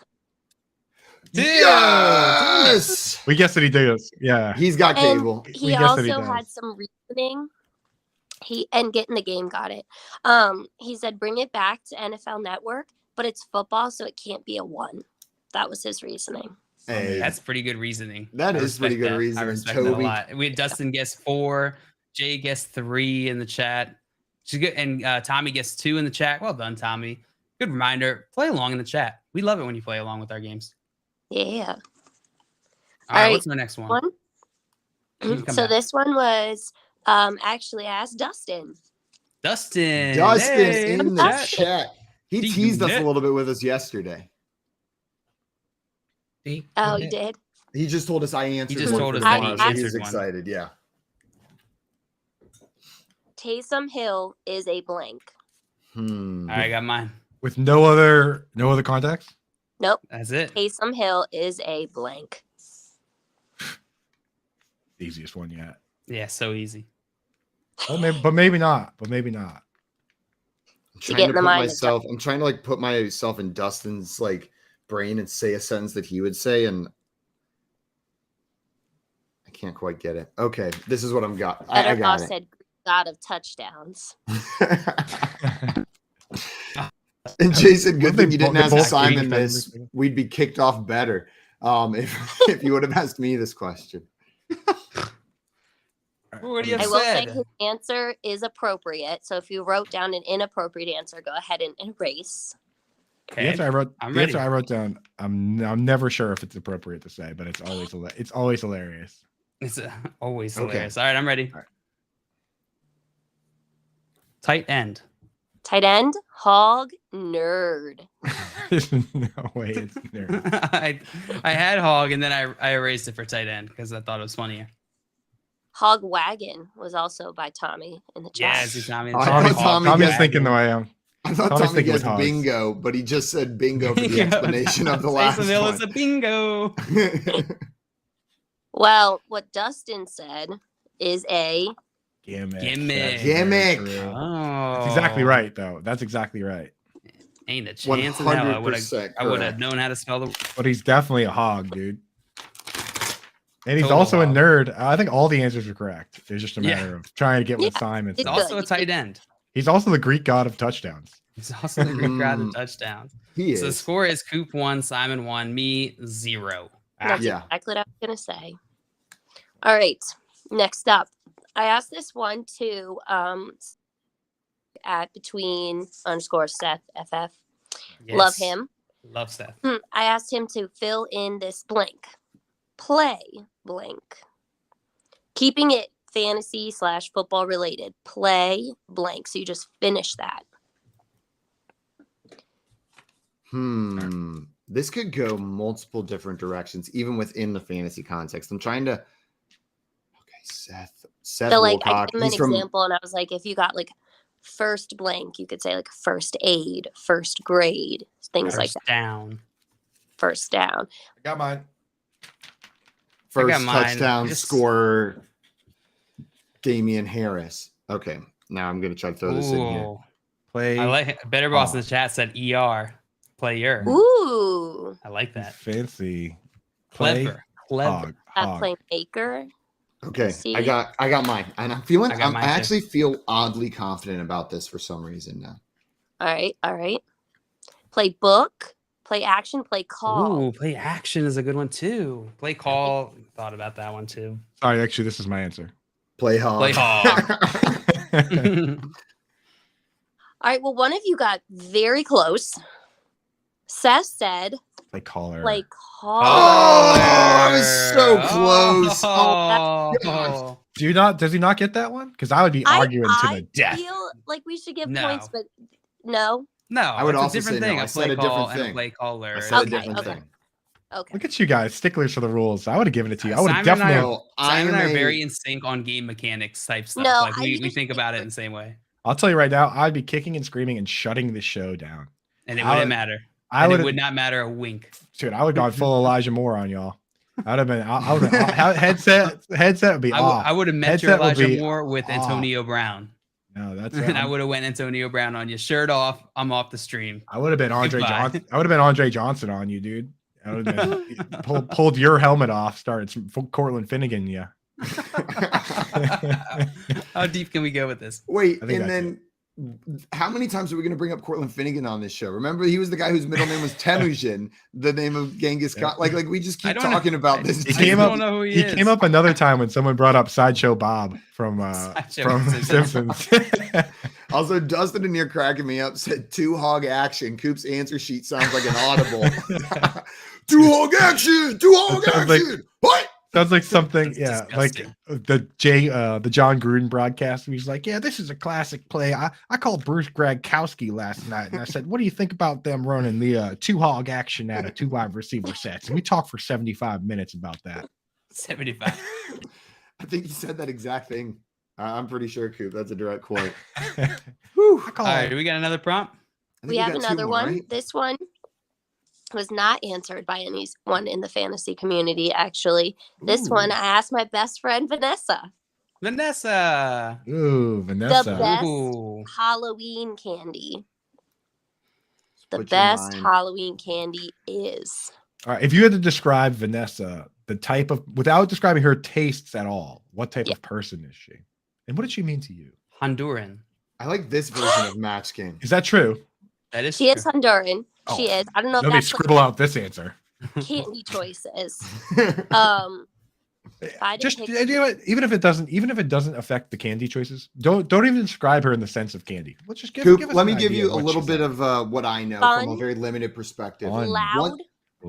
Yes! We guessed that he does. Yeah. He's got And cable. he We guessed that he also had does. some reasoning. And Get in the Game got it. He said bring it back to NFL Network, but it's football, so it can't be a 1. That was his reasoning. Hey, That's pretty good reasoning. That I is pretty respect good that. reasoning. I respect that a Toby- lot. We had Dustin guessed 4, Jay guessed 3 in the chat. She's good, and Tommy guessed 2 in the chat. Well done, Tommy. Good reminder. Play along in the chat. We love it when you play along with our games. Yeah. All right, right. what's the next one? You can come So back. this one was actually I asked Dustin. Dustin. Dustin Hey, in the chat. He He teased us did. a little bit with us yesterday. Oh, you did? He just told us I answered just one told for us that he tomorrow, so he was answered one. excited. Yeah. Taysom Hill is a blank. All right, I got mine. With no other context? Nope. That's it. Taysom Hill is a blank. Easiest one yet. Yeah, so easy. Well, maybe not. But maybe not. I'm To trying get to in the put mind of myself. I'm trying to like put myself in Dustin's like brain and say a sentence that he would say, and I can't quite get it. Okay, this is what I'm got. I Better got Boss it. said God of touchdowns. And Jason, good thing you didn't They ask both Simon agree. this. We'd be kicked off better if you would have asked me this question. What do you I have will say said? his answer is appropriate. So if you wrote down an inappropriate answer, go ahead and erase. The Okay. answer I'm ready. I wrote down. I'm never sure if it's appropriate to say, but it's always hilarious. It's always Okay. hilarious. All right, I'm ready. All right. Tight end. Tight end, hog, nerd. No way. It's nerd. I had hog and then I erased it for tight end because I thought it was funnier. Hog wagon was also by Tommy in the Yeah, chat. see Tommy. Oh, I Tommy's, thought Tommy Tommy's guessed- thinking the way I am. I thought Tommy's Tommy thinking guessed with hogs. bingo, but he just said bingo for the Bingo. explanation of the last Taysom Hill is one. a bingo. Well, what Dustin said is a Gimmick. Gimmick. That's Gimmick. very true. Oh, That's exactly right, though. That's exactly right. Ain't a chance in hell. I would 100% have correct. known how to spell the. But he's definitely a hog, dude. And he's Total also a hog. nerd. I think all the answers are correct. It's just a Yeah. matter of trying to get with Yeah. Simon. He's Good. also a tight end. He's also the Greek god of touchdowns. He's also the Greek god of touchdowns. He So the is. score is Coop 1, Simon 1, me 0. That's Yeah. exactly what I was gonna say. All right. Next up. I asked this one to at between _ Seth FF. Love Yes. him. Love Seth. I asked him to fill in this blank. Play blank. Keeping it fantasy / football related. Play blank. So you just finish that. This could go multiple different directions, even within the fantasy context. I'm trying to. Okay, Seth So like I Wilcock. gave him an He's from. example and I was like, if you got like first blank, you could say like first aid, first grade, things like First that. down. First down. I got mine. First got mine. touchdown Just- scorer, Damian Harris. Okay, now I'm gonna try to throw this in here. Ooh. Play I like Better Boss in the chat said ER. Player. Ooh. I like that. fancy. Play Clever. Clever. hog. hog. Playmaker. Okay, See? I got mine, and I'm feeling. I got I mine too. actually feel oddly confident about this for some reason now. All right. All right. Play book. Play action. Play call. Ooh, play action is a good one too. Play call. Thought about that one too. Sorry, actually, this is my answer. Play hog. Play hog. All right. Well, one of you got very close. Seth said Play caller. play call. Oh, I was so close. Oh. Does he not get that one? Because I would be arguing to the I death. feel like we should give No. points, but no. No, I would it's also a different say thing. no. I A said play a call different and a thing. play caller. I said a Okay, different okay. thing. Okay. Look at you guys, sticklers for the rules. I would have given it to you. I would have Simon and I definitely. are- No, I Simon am and I are a- very in sync on game mechanics type stuff. No, like I we usually think about it in think- the same way. I'll tell you right now, I'd be kicking and screaming and shutting the show down. And it wouldn't matter. It would not matter a wink. Dude, I would have gone full Elijah Moore on y'all. I'd have been. I would have headset would be off. I would have met your Elijah Moore with Antonio Brown. No, that's. And I would have went Antonio Brown on you. Shirt off. I'm off the stream. I would have been Andre Johnson. I would have been Andre Johnson on you, dude. I would have been, pulled your helmet off. Started some Cortland Finnegan. Yeah. How deep can we go with this? Wait, and then how many times are we going to bring up Cortland Finnegan on this show? Remember, he was the guy whose middle name was Temujin, the name of Genghis Khan. Like we just keep talking about this. He came up another time when someone brought up Sideshow Bob from Simpsons. Also, Dustin and you're cracking me up. Said 2-hog action. Coop's answer sheet sounds like an audible. 2-hog action. 2-hog action. What? Sounds like something, like the John Gruden broadcast. He's like, yeah, this is a classic play. I called Bruce Gradkowski last night, and I said, what do you think about them running the 2-hog action out of 2 wide receiver sets? And we talked for 75 minutes about that. 75. I think he said that exact thing. I'm pretty sure, Coop. That's a direct quote. All right, do we got another prompt? We have another one. Right? This one was not answered by anyone in the fantasy community, actually. This one, I asked my best friend, Vanessa. Ooh, Vanessa. The best Halloween candy. The best Halloween candy is. All right, if you had to describe Vanessa, the type of, without describing her tastes at all, what type of person is she? And what did she mean to you? Honduran. I like this version of Match King. Is that true? That is She is Honduran. She is. I don't know if that's scribble out this answer. Candy choices. Just you know what? Even if it doesn't affect the candy choices, don't even describe her in the sense of candy. Let's just give. Coop, let me give you a little bit of what I know from a very limited perspective. Loud.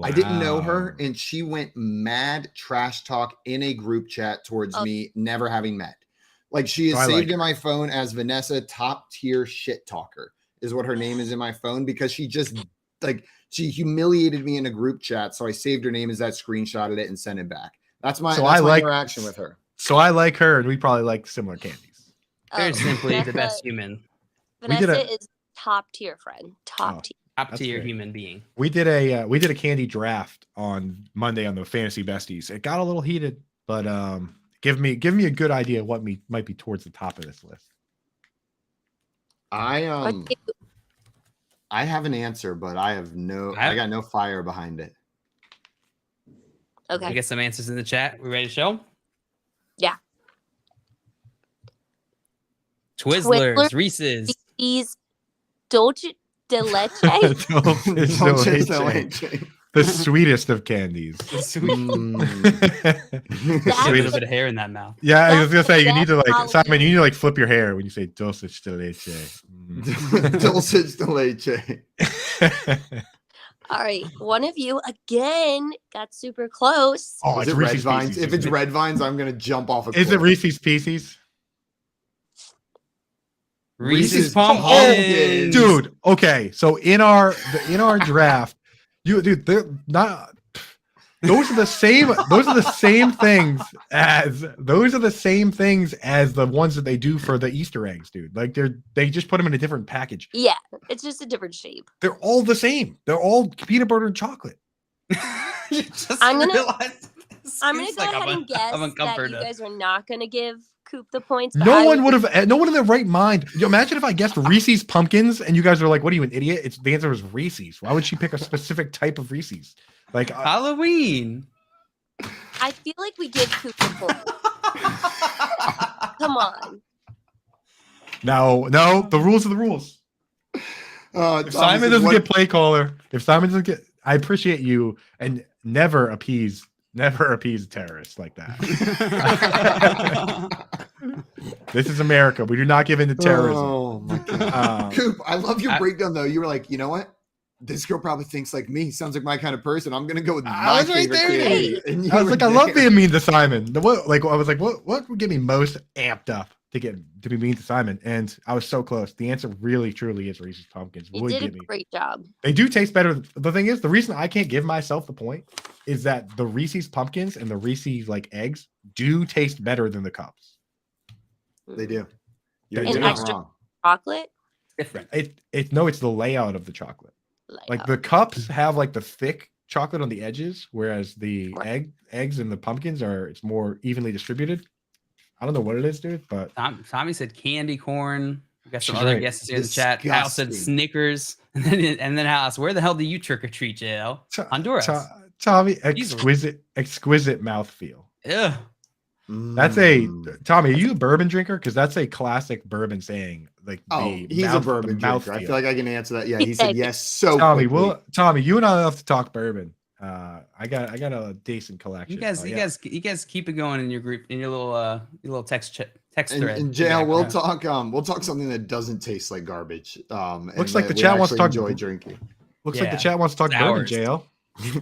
I didn't know her, and she went mad trash talk in a group chat towards me, never having met. Like she is saved in my phone as Vanessa top tier shit talker is what her name is in my phone, because she just she humiliated me in a group chat. So I saved her name as that, screenshotted it, and sent it back. That's my interaction with her. So I like her, and we probably like similar candies. Very simply the best human. Vanessa is top tier friend. Top tier human being. We did a candy draft on Monday on the Fantasy Besties. It got a little heated, but give me a good idea of what might be towards the top of this list. I have an answer, but I got no fire behind it. Okay. I get some answers in the chat. We ready to show? Yeah. Twizzlers, Reese's. Dulce de leche. Dulce de leche. The sweetest of candies. The sweetest bit of hair in that mouth. Yeah, I was gonna say you need to Simon. You need to flip your hair when you say dulce de leche. Dulce de leche. All right, one of you again got super close. Oh, it's Red Vines. If it's Red Vines, I'm gonna jump off a cliff. Is it Reese's Pieces? Reese's Pumpkins. Dude, okay. So in our draft, they're not. Those are the same things as the ones that they do for the Easter eggs, dude. Like they just put them in a different package. Yeah, it's just a different shape. They're all the same. They're all peanut butter and chocolate. I'm gonna go ahead and guess that you guys are not gonna give Coop the points. No one in their right mind. Imagine if I guessed Reese's Pumpkins and you guys are like, "What are you, an idiot?" The answer was Reese's. Why would she pick a specific type of Reese's? Like Halloween. I feel like we give Coop the point. Come on. No, the rules are the rules. If Simon doesn't get play caller, I appreciate you, and never appease terrorists like that. This is America. We do not give in to terrorism. Oh my God. Coop, I love your breakdown though. You were like, you know what? This girl probably thinks like me. Sounds like my kind of person. I'm gonna go with my favorite candy. I was like, I love being mean to Simon. What would get me most amped up to be mean to Simon? And I was so close. The answer really, truly is Reese's Pumpkins. You did a great job. They do taste better. The thing is, the reason I can't give myself the point is that the Reese's Pumpkins and the Reese's eggs do taste better than the cups. They do. You're not wrong. chocolate? Different. It's the layout of the chocolate. Like the cups have like the thick chocolate on the edges, whereas the eggs and the pumpkins it's more evenly distributed. I don't know what it is, dude, but Tommy said candy corn. We got some She's other right. guesses here in the chat. Hal said Disgusting. Snickers. And then Hal asked, where the hell do you trick or treat, JL? Honduras. Tommy, exquisite mouthfeel. Ugh. That's Tommy, are you a bourbon drinker? Because that's a classic bourbon saying. Like, he's a bourbon drinker. I feel like I can answer that. Yeah, he said yes. So Tommy, quickly. Tommy, you and I have to talk bourbon. I got a decent collection. You guys keep it going in your group, in your little text thread. And JL, we'll talk something that doesn't taste like garbage. Looks like the chat wants to talk enjoy drinking. Looks like the chat wants to talk bourbon, JL.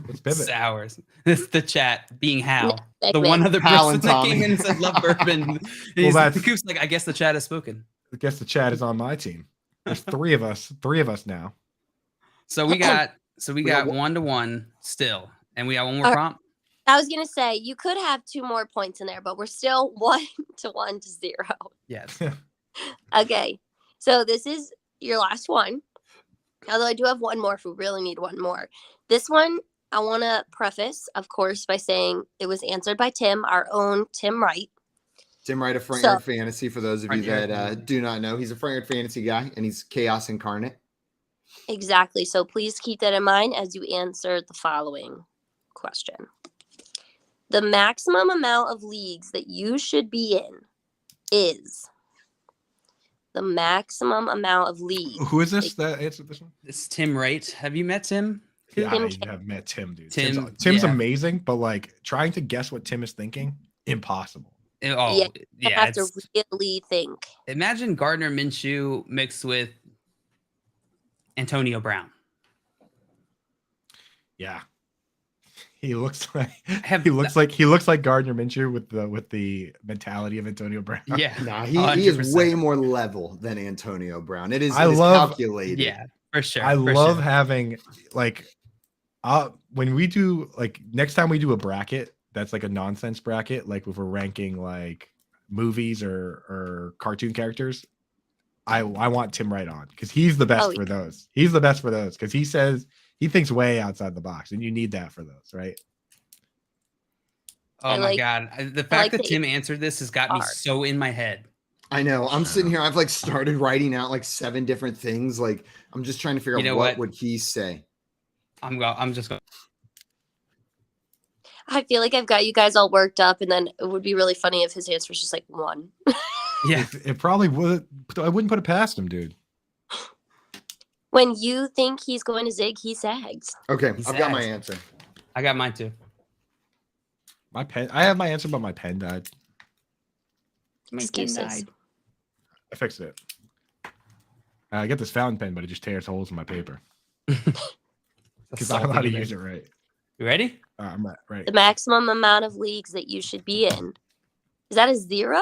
Let's pivot. Sours. It's the chat being Hal. No, the one other Hal person and that Tommy. came in and said love bourbon. The Coop's like, I guess the chat has spoken. I guess the chat is on my team. There's three of us now. So we got 1-1 still. And we got one more prompt. I was gonna say you could have 2 more points in there, but we're still 1-1 to 0. Yes. Okay, so this is your last one. Although I do have one more if we really need one more. This one I want to preface, of course, by saying it was answered by Tim, our own Tim Wright. Tim Wright of Front Yard Fantasy. For those of you that do not know, he's a Front Yard Fantasy guy, and he's chaos incarnate. Exactly. So please keep that in mind as you answer the following question. The maximum amount of leagues that you should be in is the maximum amount of leagues. Who is this that answered this one? It's Tim Wright. Have you met Tim? Yeah, I have met Tim, dude. Tim's amazing, but like trying to guess what Tim is thinking, impossible. You have to really think. Imagine Gardner Minshew mixed with Antonio Brown. Yeah. He looks like Gardner Minshew with the mentality of Antonio Brown. Yeah. Nah, he is way more level than Antonio Brown. It is calculated. Yeah, for sure. I love having like when we do like next time we do a bracket that's like a nonsense bracket, like if we're ranking like movies or cartoon characters, I want Tim Wright on because he's the best for those. He's the best for those because he says he thinks way outside the box, and you need that for those, right? Oh my God. The fact that Tim answered this has got me so in my head. I know. I'm sitting here. I've like started writing out like 7 different things. Like I'm just trying to figure out what would he say. I'm just going. I feel like I've got you guys all worked up, and then it would be really funny if his answer was just like 1. Yeah. It probably would. I wouldn't put it past him, dude. When you think he's going to zig, he zags. Okay, I've got my answer. I got mine too. My pen. I have my answer, but my pen died. Excuses. I fixed it. I get this fountain pen, but it just tears holes in my paper. Because I don't know how to use it right. You ready? I'm right. The maximum amount of leagues that you should be in. Is that a 0?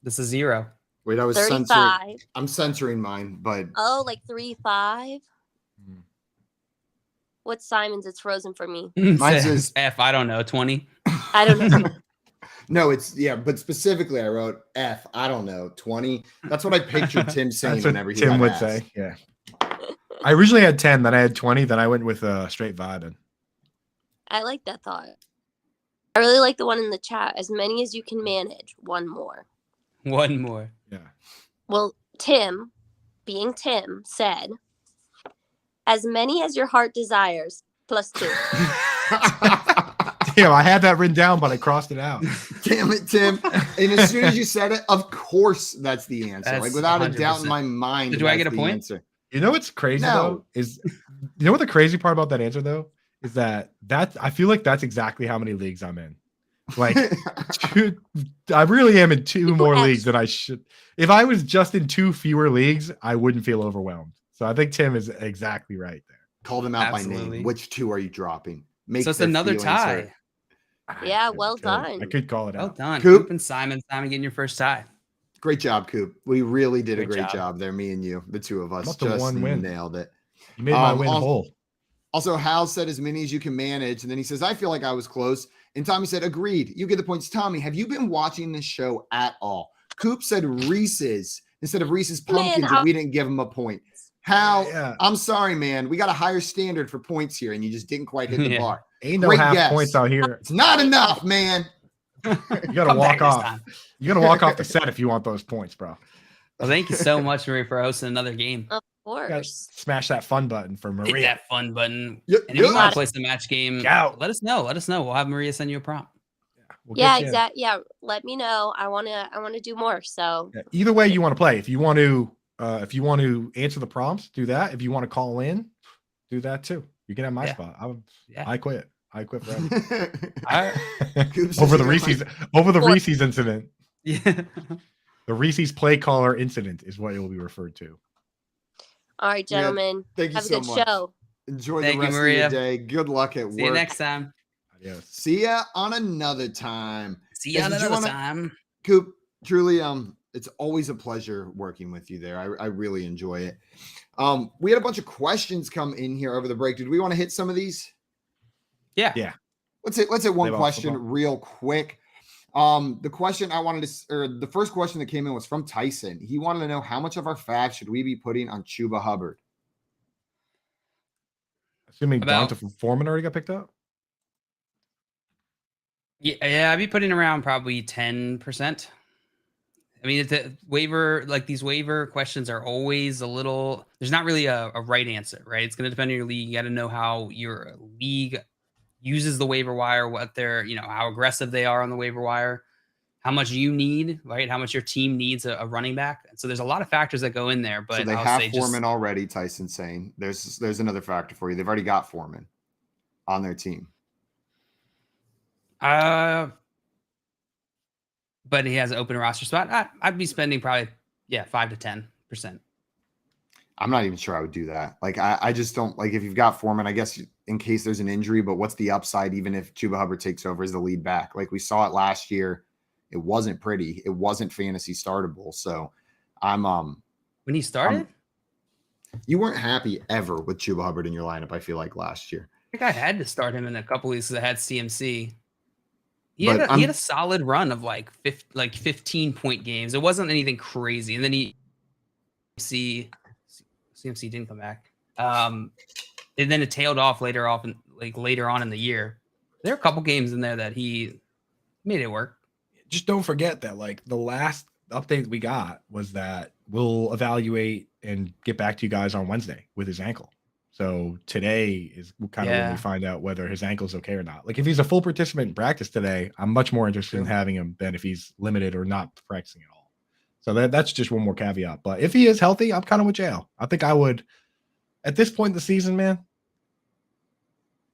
This is 0. Wait, I was 35. censoring. I'm censoring mine, but Oh, like 35? What's Simon's? It's frozen for me. mine says F. I don't know. 20. I don't know. no. It's but specifically, I wrote F. I don't know, 20. That's what I pictured Tim saying That's what whenever he Tim would asked. say. Yeah. I originally had 10, then I had 20, then I went with straight vibing. I like that thought. I really like the one in the chat. As many as you can manage. 1 more. 1 more. Yeah. Well, Tim, being Tim, said, as many as your heart desires, plus 2. Damn, I had that written down, but I crossed it out. Damn it, Tim. And as soon as you said it, of course that's the answer. That's like without 100%. a doubt in my mind. So do I get a that's the point? answer. You know what's crazy though? You know what the crazy part about that answer though? Is that I feel like that's exactly how many leagues I'm in. Like I really am in 2 more leagues than I should. If I was just in 2 fewer leagues, I wouldn't feel overwhelmed. So I think Tim is exactly right there. Called him out by Absolutely. name. Which 2 are you dropping? So it's another tie. Yeah, well done. I could call it Well out. done. Coop. Coop and Simon. Simon getting your first tie. Great job, Coop. We really did a Great great job. job there, me and you, the 2 of us. Must have Just won win. nailed it. You made my win also- whole. Also, Hal said as many as you can manage. And then he says, I feel like I was close. And Tommy said, agreed. You get the points. Tommy, have you been watching this show at all? Coop said Reese's. instead of Reese's Man, Pumpkins if we didn't give him a point. Hal, Yeah. I'm sorry, man. We got a higher standard for points here, and you just didn't quite hit the bar. Ain't no Great half guess. points out here. It's not enough, man. You gotta Come walk back this off. time. You gotta walk off the set if you want those points, bro. Well, thank you so much, Maria, for hosting another game. Of You gotta course. smash that fun button for Hit Maria. that fun button. Yeah, And if you yeah. want to play some match game, Go. let us know. Let us know. We'll have Maria send you a prompt. We'll Yeah, get you in. exactly. Yeah, let me know. I wanna do more. So Yeah, either way you want to play. If you want to answer the prompts, do that. If you want to call in, do that too. You can have my Yeah. spot. Yeah. I quit. I quit forever. Oops, over the you got Reese's incident. Yeah. The Reese's play caller incident is what it will be referred to. all right, Yeah, gentlemen. Thank you Have a so good much. show. Enjoy Thank the you, rest of Maria. your day. Good luck at See you work. next time. Adios. See ya on another time. See you Guys, did you another wanna- time. Coop, truly, it's always a pleasure working with you there. I really enjoy it. We had a bunch of questions come in here over the break. Did we want to hit some of these? Yeah. Yeah. Let's hit one Live off question football. real quick. The question I wanted to, or the first question that came in was from Tyson. He wanted to know how much of our fab should we be putting on Chuba Hubbard? Assuming About- Donta Foreman already got picked up. Yeah, I'd be putting around probably 10%. I mean, it's a waiver, like these waiver questions are always a little, there's not really a right answer, right? It's going to depend on your league. You got to know how your league uses the waiver wire, what they're, how aggressive they are on the waiver wire, how much you need, right? How much your team needs a running back. So there's a lot of factors that go in there, but So they I'll have say Foreman already, Tyson's saying. There's another factor for you. They've already got Foreman on their team. But he has an open roster spot. I'd be spending probably 5 to 10%. I'm not even sure I would do that. Like, I just don't like if you've got Foreman, I guess in case there's an injury, but what's the upside even if Chuba Hubbard takes over as the lead back? Like we saw it last year. It wasn't pretty. It wasn't fantasy startable. So I'm When he started, you weren't happy ever with Chuba Hubbard in your lineup, I feel like last year. I think I had to start him in a couple weeks because I had CMC. He But had a solid run of like 15-point games. It wasn't anything crazy. And then CMC didn't come back. And then it tailed off later on in the year. There are a couple games in there that he made it work. Just don't forget that like the last update we got was that we'll evaluate and get back to you guys on Wednesday with his ankle. So today is kind of when we find out whether his ankle's okay or not. Like if he's a full participant in practice today, I'm much more interested in having him than if he's limited or not practicing at all. So that's just one more caveat. But if he is healthy, I'm kind of with JL. I think I would at this point in the season, man.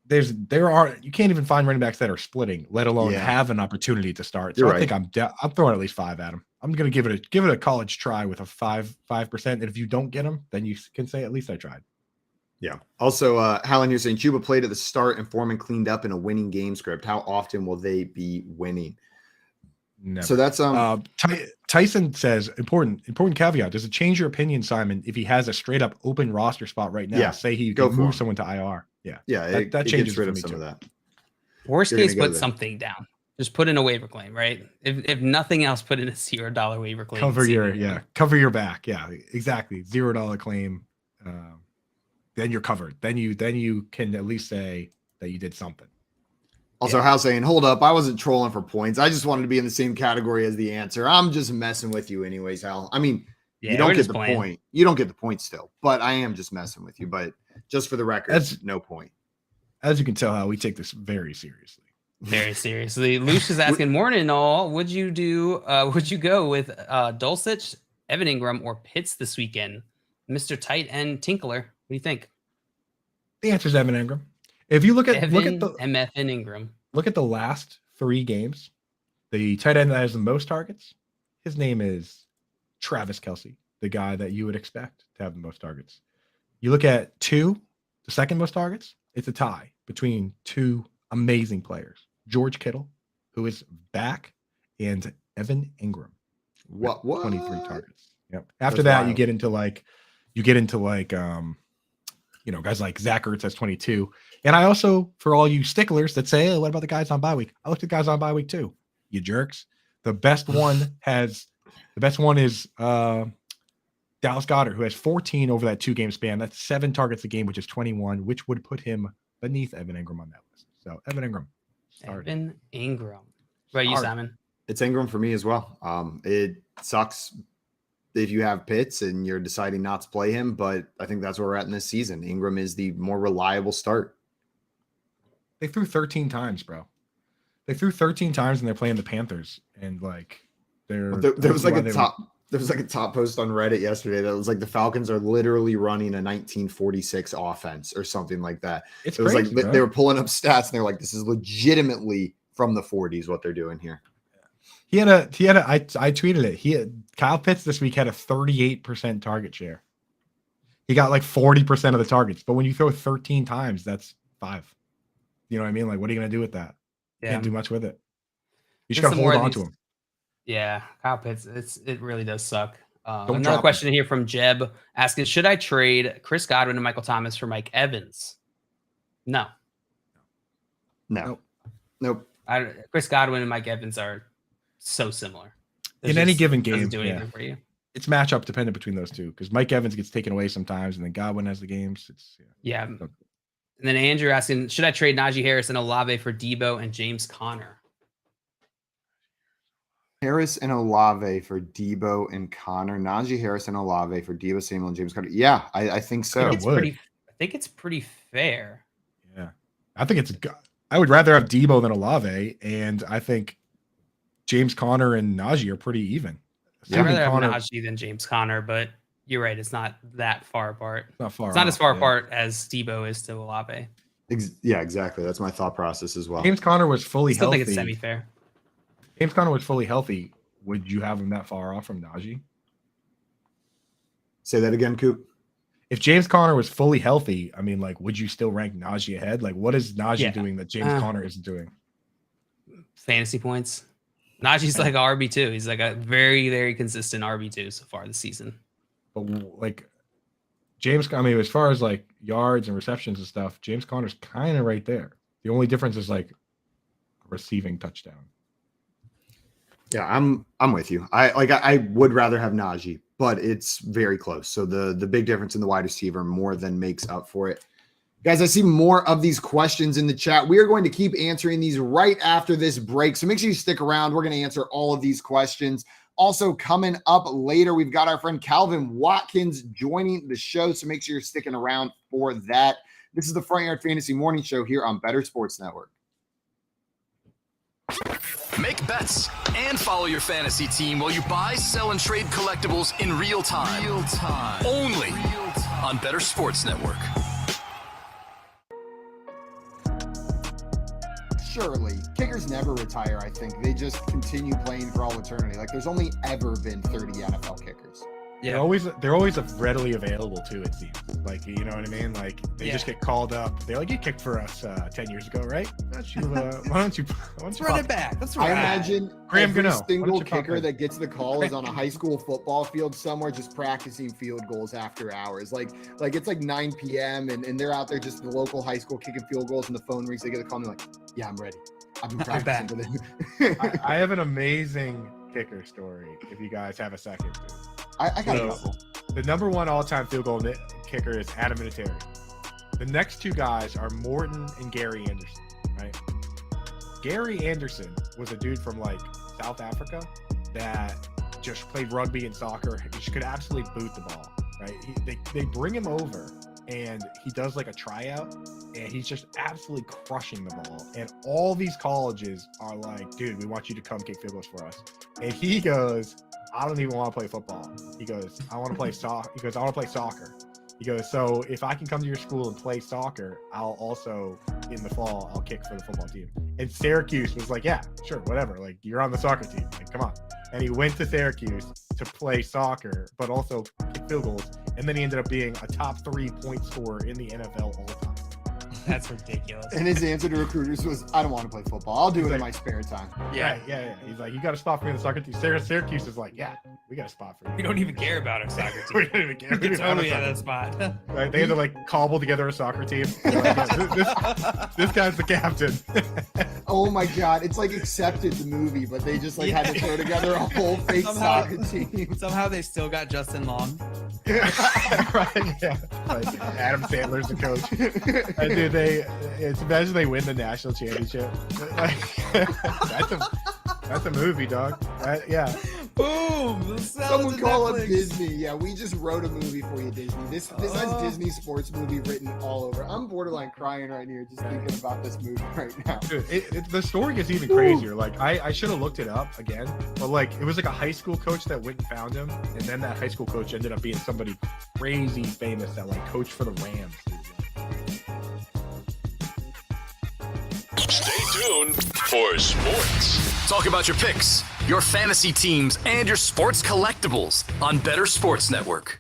You can't even find running backs that are splitting, let alone have an opportunity to start. So I think I'm throwing at least 5 at him. I'm gonna give it a college try with a 5%. And if you don't get him, then you can say at least I tried. Yeah. Also, Hallen, you're saying Chuba played at the start and Foreman cleaned up in a winning game script. How often will they be winning? Never. So that's Tyson says important caveat. Does it change your opinion, Simon, if he has a straight up open roster spot right now? Yeah. Say he Go can for move him. someone to IR. Yeah. Yeah, that it changes gets rid for of me some too. of that. Worst You're case, gonna go put there. something down. Just put in a waiver claim, right? If nothing else, put in a $0 waiver claim. Cover your back. Yeah, exactly. $0 claim. Then you're covered. Then you can at least say that you did something. Also, Hal saying, hold up, I wasn't trolling for points. I just wanted to be in the same category as the answer. I'm just messing with you anyways, Hal. I mean, you don't get the point. You don't get the point still, but I am just messing with you. But just for the record, no point. As you can tell, Hal, we take this very seriously. Very seriously. Luce is asking, morning all, would you go with Dulcich, Evan Ingram, or Pitts this weekend? Mr. Tight End Tinkler, what do you think? The answer is Evan Ingram. If you look at MF and Ingram. Look at the last 3 games. The tight end that has the most targets, his name is Travis Kelce, the guy that you would expect to have the most targets. You look at 2, the second most targets, it's a tie between 2 amazing players. George Kittle, who is back, and Evan Ingram. What? 23 targets. Yep. After that, you get into guys like Zach Ertz has 22. And I also, for all you sticklers that say, oh, what about the guys on bye week? I looked at guys on bye week too. You jerks. The best one is Dallas Goedert, who has 14 over that 2-game span. That's 7 targets a game, which is 21, which would put him beneath Evan Ingram on that list. So Evan Ingram. Started. Evan Ingram. What about you, Simon? It's Ingram for me as well. It sucks if you have Pitts and you're deciding not to play him, but I think that's where we're at in this season. Ingram is the more reliable start. They threw 13 times, bro. They threw 13 times and they're playing the Panthers. And like there was like a top post on Reddit yesterday that was like the Falcons are literally running a 1946 offense or something like that. It was crazy, like they were pulling up stats and they're like, this is legitimately from the 40s what they're doing here. I tweeted it. Kyle Pitts this week had a 38% target share. He got like 40% of the targets, but when you throw 13 times, that's 5. You know what I mean? Like, what are you going to do with that? Yeah. Can't do much with it. You just got to hold on to him. Yeah, Kyle Pitts, it really does suck. Don't Another question here from Jeb asking, should I trade Chris Godwin and Michael Thomas for Mike Evans? No. Nope. Chris Godwin and Mike Evans are so similar. In any given game, do anything for you. It's matchup dependent between those two because Mike Evans gets taken away sometimes, and then Godwin has the games. Yeah. And then Andrew asking, should I trade Najee Harris and Olave for Debo and James Conner? Harris and Olave for Debo and Connor. Najee Harris and Olave for Debo Samuel and James Conner. Yeah, I think so. I think it's pretty fair. Yeah, I would rather have Debo than Olave, and I think James Conner and Najee are pretty even. I'd rather have Najee than James Conner, but you're right. It's not that far apart. It's not as far apart as Debo is to Olave. Yeah, exactly. That's my thought process as well. James Conner was fully healthy. I think it's semi-fair. James Conner was fully healthy. Would you have him that far off from Najee? Say that again, Coop. If James Conner was fully healthy, I mean, like, would you still rank Najee ahead? Like, what is Najee doing that James Conner isn't doing? Fantasy points. Najee's like RB2. He's like a very, very consistent RB2 so far this season. But like as far as like yards and receptions and stuff, James Conner's kind of right there. The only difference is like a receiving touchdown. Yeah, I'm with you. I would rather have Najee, but it's very close. So the big difference in the wide receiver more than makes up for it. Guys, I see more of these questions in the chat. We are going to keep answering these right after this break. So make sure you stick around. We're going to answer all of these questions. Also coming up later, we've got our friend Calvin Watkins joining the show. So make sure you're sticking around for that. This is the Front Yard Fantasy Morning Show here on Better Sports Network. Make bets and follow your fantasy team while you buy, sell, and trade collectibles in real time. Only on Better Sports Network. Surely, kickers never retire, I think. They just continue playing for all eternity. Like, there's only ever been 30 NFL kickers. Yeah, they're always readily available too. It seems like, you know what I mean. Like they just get called up. They're like, you kicked for us 10 years ago, right? Why don't you run it back? That's right. I imagine Graham every Gano, single kicker that gets the call is on a high school football field somewhere, just practicing field goals after hours. Like it's like 9 p.m. and they're out there just at the local high school kicking field goals, and the phone rings. They get a call and they're like, yeah, I'm ready. I've been practicing for this. I have an amazing kicker story. If you guys have a second, I got a couple. The number one all-time field goal kicker is Adam Vinatieri. The next two guys are Morton and Gary Anderson, right? Gary Anderson was a dude from like South Africa that just played rugby and soccer. He just could absolutely boot the ball, right? They bring him over and he does like a tryout and he's just absolutely crushing the ball. And all these colleges are like, dude, we want you to come kick field goals for us. And he goes, I don't even want to play football. He goes, I want to play soccer. He goes, I want to play soccer. He goes, so if I can come to your school and play soccer, I'll also, in the fall, I'll kick for the football team. And Syracuse was like, yeah, sure, whatever. Like, you're on the soccer team. Like, come on. And he went to Syracuse to play soccer, but also kick field goals. And then he ended up being a top 3 point scorer in the NFL all the time. That's ridiculous. And his answer to recruiters was, I don't want to play football. I'll do it in my spare time. Yeah. Yeah. He's like, you got a spot for me in the soccer team. Syracuse is like, yeah, we got a spot for you. We don't even care about our soccer team. We don't even care. We totally have that spot. Right? They had to like cobble together a soccer team. Like, this guy's the captain. Oh my God. It's like Accepted, the movie, but they just like had to throw together a whole fake soccer team. Somehow they still got Justin Long. Right, yeah. Like Adam Sandler's the coach. And dude, it's imagine they win the national championship. That's a movie, dog. Yeah. Boom! Someone call up Disney. Yeah, we just wrote a movie for you, Disney. This has Disney sports movie written all over. I'm borderline crying right here just thinking about this movie right now. Dude, the story gets even crazier. Like I should have looked it up again, but like it was like a high school coach that went and found him, and then that high school coach ended up being somebody crazy famous that like coached for the Rams. Stay tuned for sports. Talk about your picks, your fantasy teams, and your sports collectibles on Better Sports Network.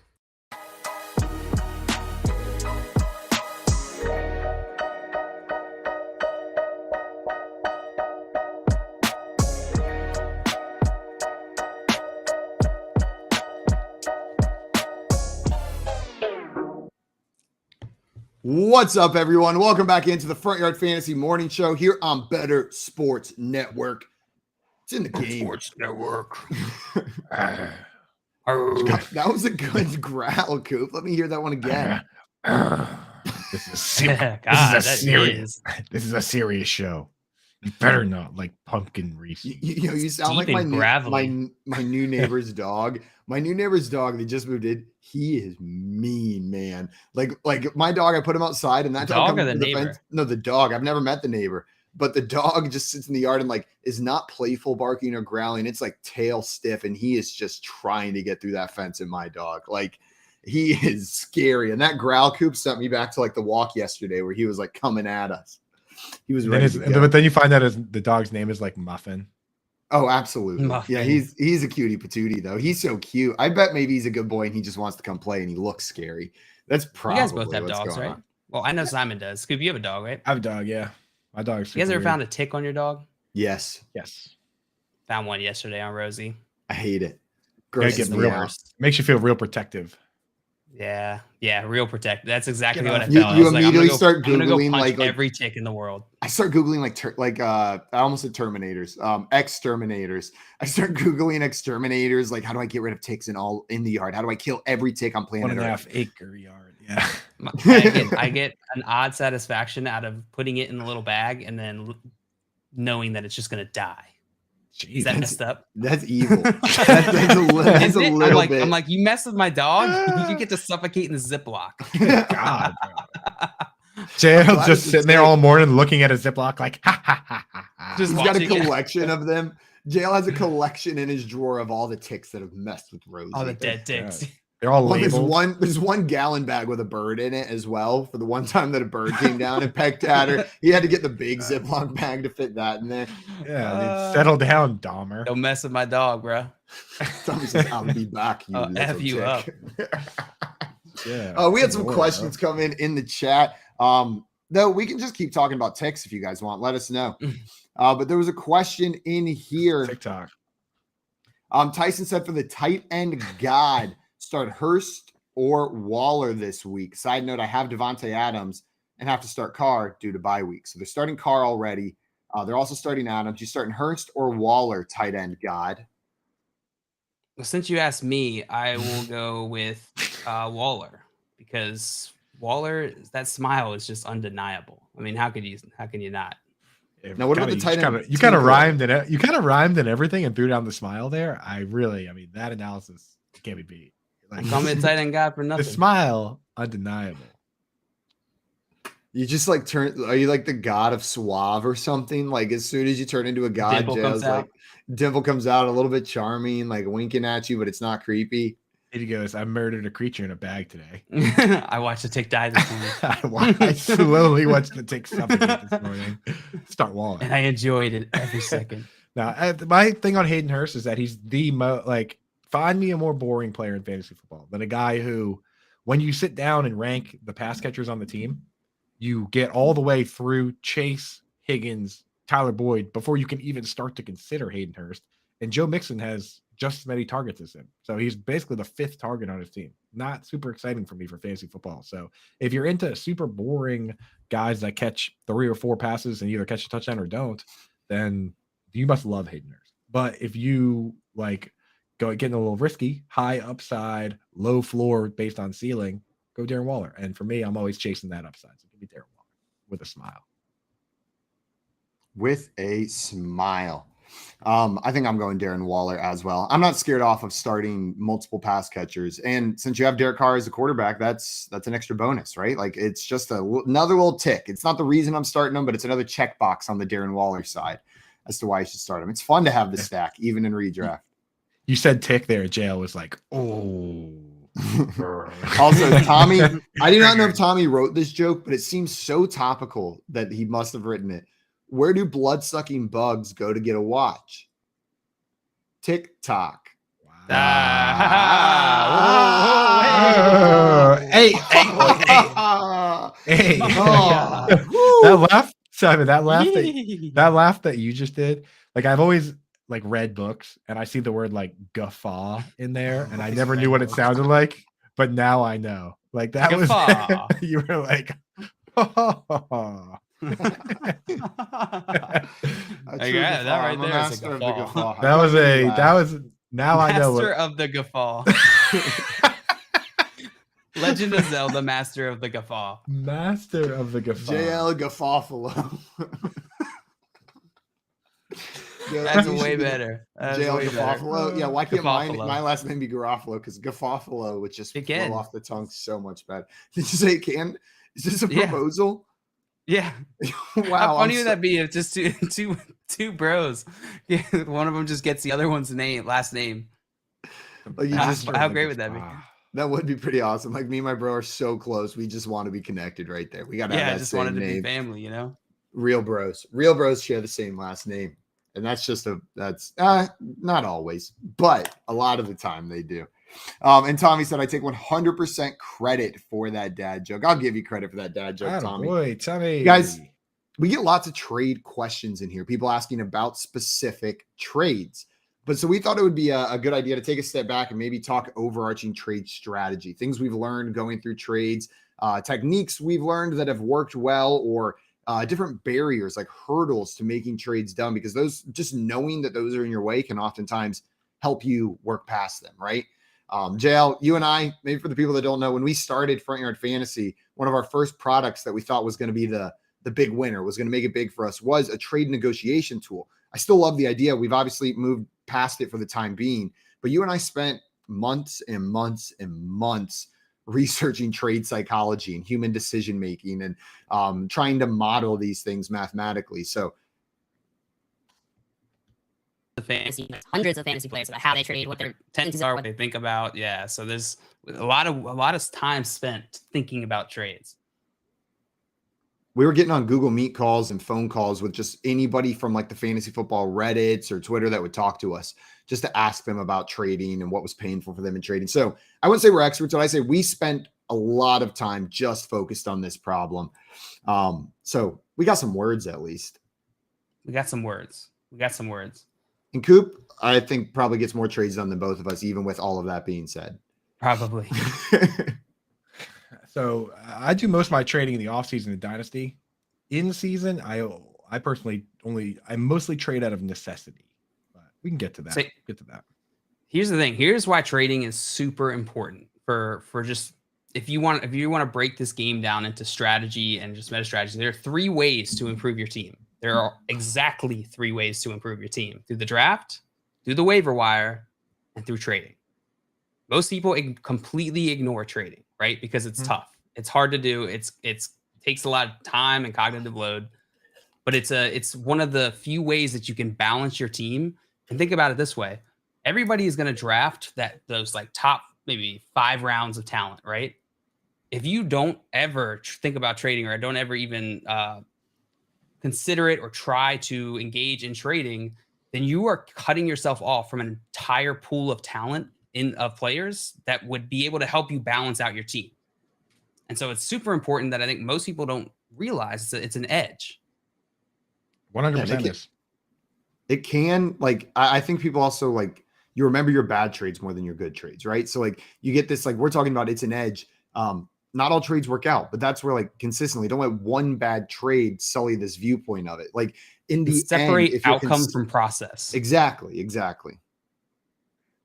What's up, everyone? Welcome back into the Front Yard Fantasy Morning Show here on Better Sports Network. It's in the game. Sports Network. That was a good growl, Coop. Let me hear that one again. This is a serious show. You better not like pumpkin Reese. You sound like my new neighbor's dog. My new neighbor's dog, they just moved in. He is mean, man. Like my dog, I put him outside, and that dog or the neighbor? No, the dog. I've never met the neighbor, but the dog just sits in the yard and like is not playful barking or growling. It's like tail stiff, and he is just trying to get through that fence. And my dog, like, he is scary. And that growl, Coop, sent me back to like the walk yesterday where he was like coming at us. He was ready. But then you find out the dog's name is like Muffin. Oh, absolutely. Muffin. Yeah, he's a cutie patootie though. He's so cute. I bet maybe he's a good boy and he just wants to come play and he looks scary. That's probably you guys both have what's dogs, going right? on. Well, I know Simon does. Scoop, you have a dog, right? I have a dog, yeah. My dog's You guys ever weird. found a tick on your dog? Yes. Found one yesterday on Rosie. I hate it. Gotta Grosses get me real out. makes you feel real protective. Yeah, real protective. That's exactly Get what I off. felt. I You was like, immediately I'm start gonna go Googling, punch like- every tick in the world. I start Googling I almost said Terminators, exterminators. I start Googling exterminators. Like, how do I get rid of ticks in the yard? How do I kill every tick on planet Earth? 1.5 acre yard. Yeah. I get an odd satisfaction out of putting it in a little bag and then knowing that it's just gonna die. Jeez, Is that messed up? That's evil. That's a little bit. I'm like, you mess with my dog, you get to suffocate in the Ziploc. God, bro. JL's just sitting there all morning looking at a Ziploc like, ha, ha, ha, ha, ha. Just He's got a watching it. collection of them. JL has a collection in his drawer of all the ticks that have messed with Rosie. All the dead ticks. They're all Well, labeled. there's one gallon bag with a bird in it as well. For the one time that a bird came down and pecked at her, he had to get the big Ziploc bag to fit that in there. Yeah, dude, settle down, Dahmer. Don't mess with my dog, bro. Somebody says, "I'll be back." You little F you tick." Yeah. We had some questions come in the chat. Though we can just keep talking about ticks if you guys want. Let us know. But there was a question in here. TikTok. Tyson said for the tight end god, start Hurst or Waller this week. Side note, I have Devontae Adams and have to start Carr due to bye week. So they're starting Carr already. They're also starting Adams. You starting Hurst or Waller, tight end god? Well, since you asked me, I will go with Waller because Waller, that smile is just undeniable. I mean, how can you not? Now, what about the tight end? You kind of rhymed in it. You kind of rhymed in everything and threw down the smile there. I mean, that analysis can't be beat. Like, Call me a tight end guy for the nothing. smile, undeniable. You just like are you like the god of suave or something? Like as soon as you turn into a god, Dimple comes out. Dimple comes out a little bit charming, like winking at you, but it's not creepy. He goes, I murdered a creature in a bag today. I watched the tick die this morning. I slowly watched the tick suffocate this morning. Start walling. And I enjoyed it every second. Now, my thing on Hayden Hurst is that he's find me a more boring player in fantasy football than a guy who, when you sit down and rank the pass catchers on the team, you get all the way through Chase, Higgins, Tyler Boyd before you can even start to consider Hayden Hurst. And Joe Mixon has just as many targets as him. So he's basically the fifth target on his team. Not super exciting for me for fantasy football. So if you're into super boring guys that catch 3 or 4 passes and either catch a touchdown or don't, then you must love Hayden Hurst. But if you getting a little risky, high upside, low floor based on ceiling, go Darren Waller. And for me, I'm always chasing that upside. So give me Darren Waller with a smile. With a smile. I think I'm going Darren Waller as well. I'm not scared off of starting multiple pass catchers. And since you have Derek Carr as a quarterback, that's an extra bonus, right? Like it's just another little tick. It's not the reason I'm starting him, but it's another checkbox on the Darren Waller side as to why you should start him. It's fun to have the stack, even in redraft. You said tick there. JL was like, oh. Also, Tommy, I do not know if Tommy wrote this joke, but it seems so topical that he must have written it. Where do blood-sucking bugs go to get a watch? TikTok. Hey. That laugh, Simon, that laugh that you just did, like I've always like read books and I see the word like guffaw in there and I never knew what it sounded like, but now I know. Like that Guffaw. was you were like I got that right there. Now I know Master of the Guffaw. Legend of Zelda, Master of the Guffaw. Master of the Guffaw. JL Guffawfalo. That's way better. JL Guffawfalo. Yeah, why can't my last name be Garofalo? Because Guffawfalo would just flow off the tongue so much better. Did you say it can? Is this a proposal? Yeah. Wow. How funny would that be if just two bros? Yeah, one of them just gets the other one's last name. Like how great would that be? That would be pretty awesome. Like me and my bro are so close. We just want to be connected right there. We got to have that just same wanted to name. be family, you know? Real bros share the same last name. And that's not always, but a lot of the time they do. And Tommy said, I take 100% credit for that dad joke. I'll give you credit for that dad joke, Tommy. Boy, Tommy. Guys, we get lots of trade questions in here. People asking about specific trades. But so we thought it would be a good idea to take a step back and maybe talk overarching trade strategy, things we've learned going through trades, techniques we've learned that have worked well, or different barriers like hurdles to making trades done, because those, just knowing that those are in your way can oftentimes help you work past them, right? JL, you and I, maybe for the people that don't know, when we started Front Yard Fantasy, one of our first products that we thought was going to be the big winner, was going to make it big for us, was a trade negotiation tool. I still love the idea. We've obviously moved past it for the time being, but you and I spent months and months and months researching trade psychology and human decision making and trying to model these things mathematically. So the fantasy, hundreds of fantasy players about how they trade, what their tendencies are, what they think about. Yeah. So there's a lot of time spent thinking about trades. We were getting on Google Meet calls and phone calls with just anybody from like the fantasy football Reddits or Twitter that would talk to us just to ask them about trading and what was painful for them in trading. So I wouldn't say we're experts, but I say we spent a lot of time just focused on this problem. So we got some words, at least. We got some words. And Coop, I think, probably gets more trades done than both of us, even with all of that being said. Probably. So I do most of my trading in the offseason in Dynasty. In season, I personally I mostly trade out of necessity. But we can get to that. Here's the thing. Here's why trading is super important for just if you want to break this game down into strategy and just meta strategy. There are 3 ways to improve your team. There are exactly 3 ways to improve your team: through the draft, through the waiver wire, and through trading. Most people completely ignore trading, right? Because it's tough. It's hard to do. It takes a lot of time and cognitive load, but it's one of the few ways that you can balance your team. And think about it this way: everybody is going to draft those like top maybe 5 rounds of talent, right? If you don't ever think about trading, or don't ever even consider it or try to engage in trading, then you are cutting yourself off from an entire pool of talent of players that would be able to help you balance out your team. And so it's super important that I think most people don't realize it's an edge. 100%. It can, like, I think people also, like, you remember your bad trades more than your good trades, right? So like you get this, like we're talking about, it's an edge. Not all trades work out, but that's where, like, consistently don't let one bad trade sully this viewpoint of it. Like in the separate end, outcome from process. Exactly.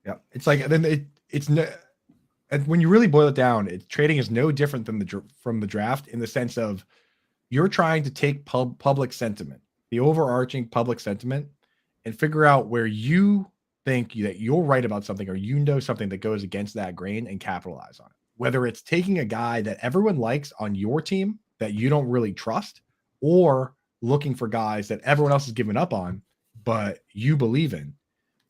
Yeah, Yeah, it's like then it's no, and when you really boil it down, trading is no different than from the draft in the sense of you're trying to take public sentiment, the overarching public sentiment, and figure out where you think that you're right about something or you know something that goes against that grain and capitalize on it. Whether it's taking a guy that everyone likes on your team that you don't really trust, or looking for guys that everyone else has given up on, but you believe in.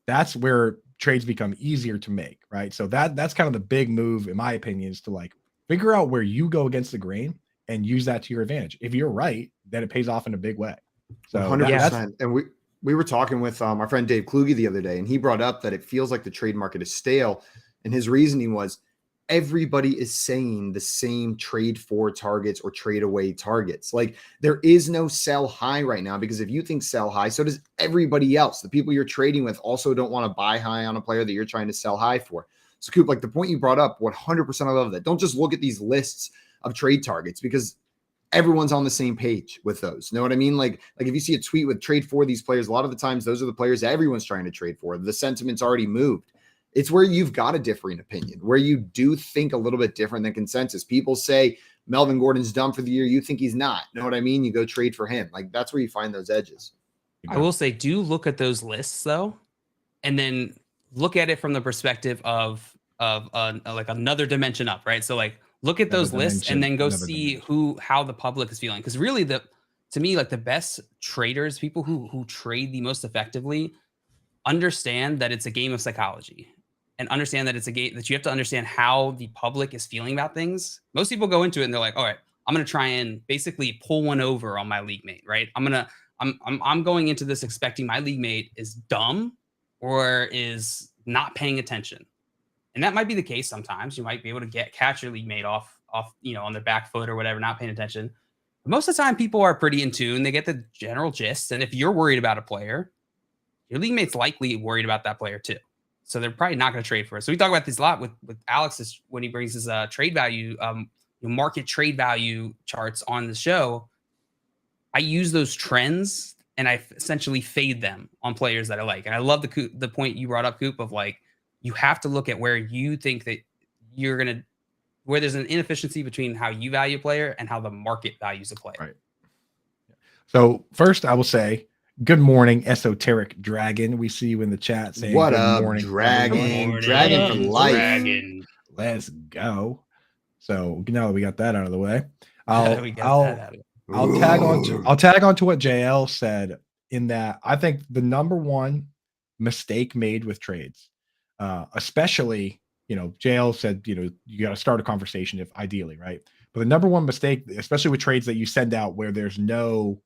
That's where trades become easier to make, right? So that's kind of the big move, in my opinion, is to like figure out where you go against the grain and use that to your advantage. If you're right, then it pays off in a big way. So 100%. And we were talking with our friend Dave Kluge the other day, and he brought up that it feels like the trade market is stale. And his reasoning was everybody is saying the same trade for targets or trade away targets. Like there is no sell high right now, because if you think sell high, so does everybody else. The people you're trading with also don't want to buy high on a player that you're trying to sell high for. So Coop, like the point you brought up, 100% I love that. Don't just look at these lists of trade targets, because everyone's on the same page with those. Know what I mean? Like if you see a tweet with trade for these players, a lot of the times those are the players everyone's trying to trade for. The sentiment's already moved. It's where you've got a differing opinion, where you do think a little bit different than consensus. People say Melvin Gordon's done for the year. You think he's not. Know what I mean? You go trade for him. Like that's where you find those edges. I will say, do look at those lists though, and then look at it from the perspective of like another dimension up, right? So like look at those lists and then go see how the public is feeling. Because really, to me, like the best traders, people who trade the most effectively, understand that it's a game of psychology. And understand that it's a game that you have to understand how the public is feeling about things. Most people go into it and they're like, all right, I'm going to try and basically pull one over on my league mate, right? I'm going into this expecting my league mate is dumb or is not paying attention. And that might be the case sometimes. You might be able to catch your league mate off, on their back foot or whatever, not paying attention. But most of the time people are pretty in tune. They get the general gist. And if you're worried about a player, your league mate's likely worried about that player too. So they're probably not going to trade for it. So we talk about this a lot with Alex when he brings his trade value, market trade value charts on the show. I use those trends and I essentially fade them on players that I like. And I love the point you brought up, Coop, of like, you have to look at where you think that where there's an inefficiency between how you value a player and how the market values a player. Right. So first I will say, good morning, Esoteric Dragon. We see you in the chat saying, what good up, morning, Dragon? Dragon for life. Dragon. Let's go. So now that we got that out of the way, I'll tag on to what JL said, in that I think the number one mistake made with trades, especially, JL said, you got to start a conversation if ideally, right? But the number one mistake, especially with trades that you send out where there's no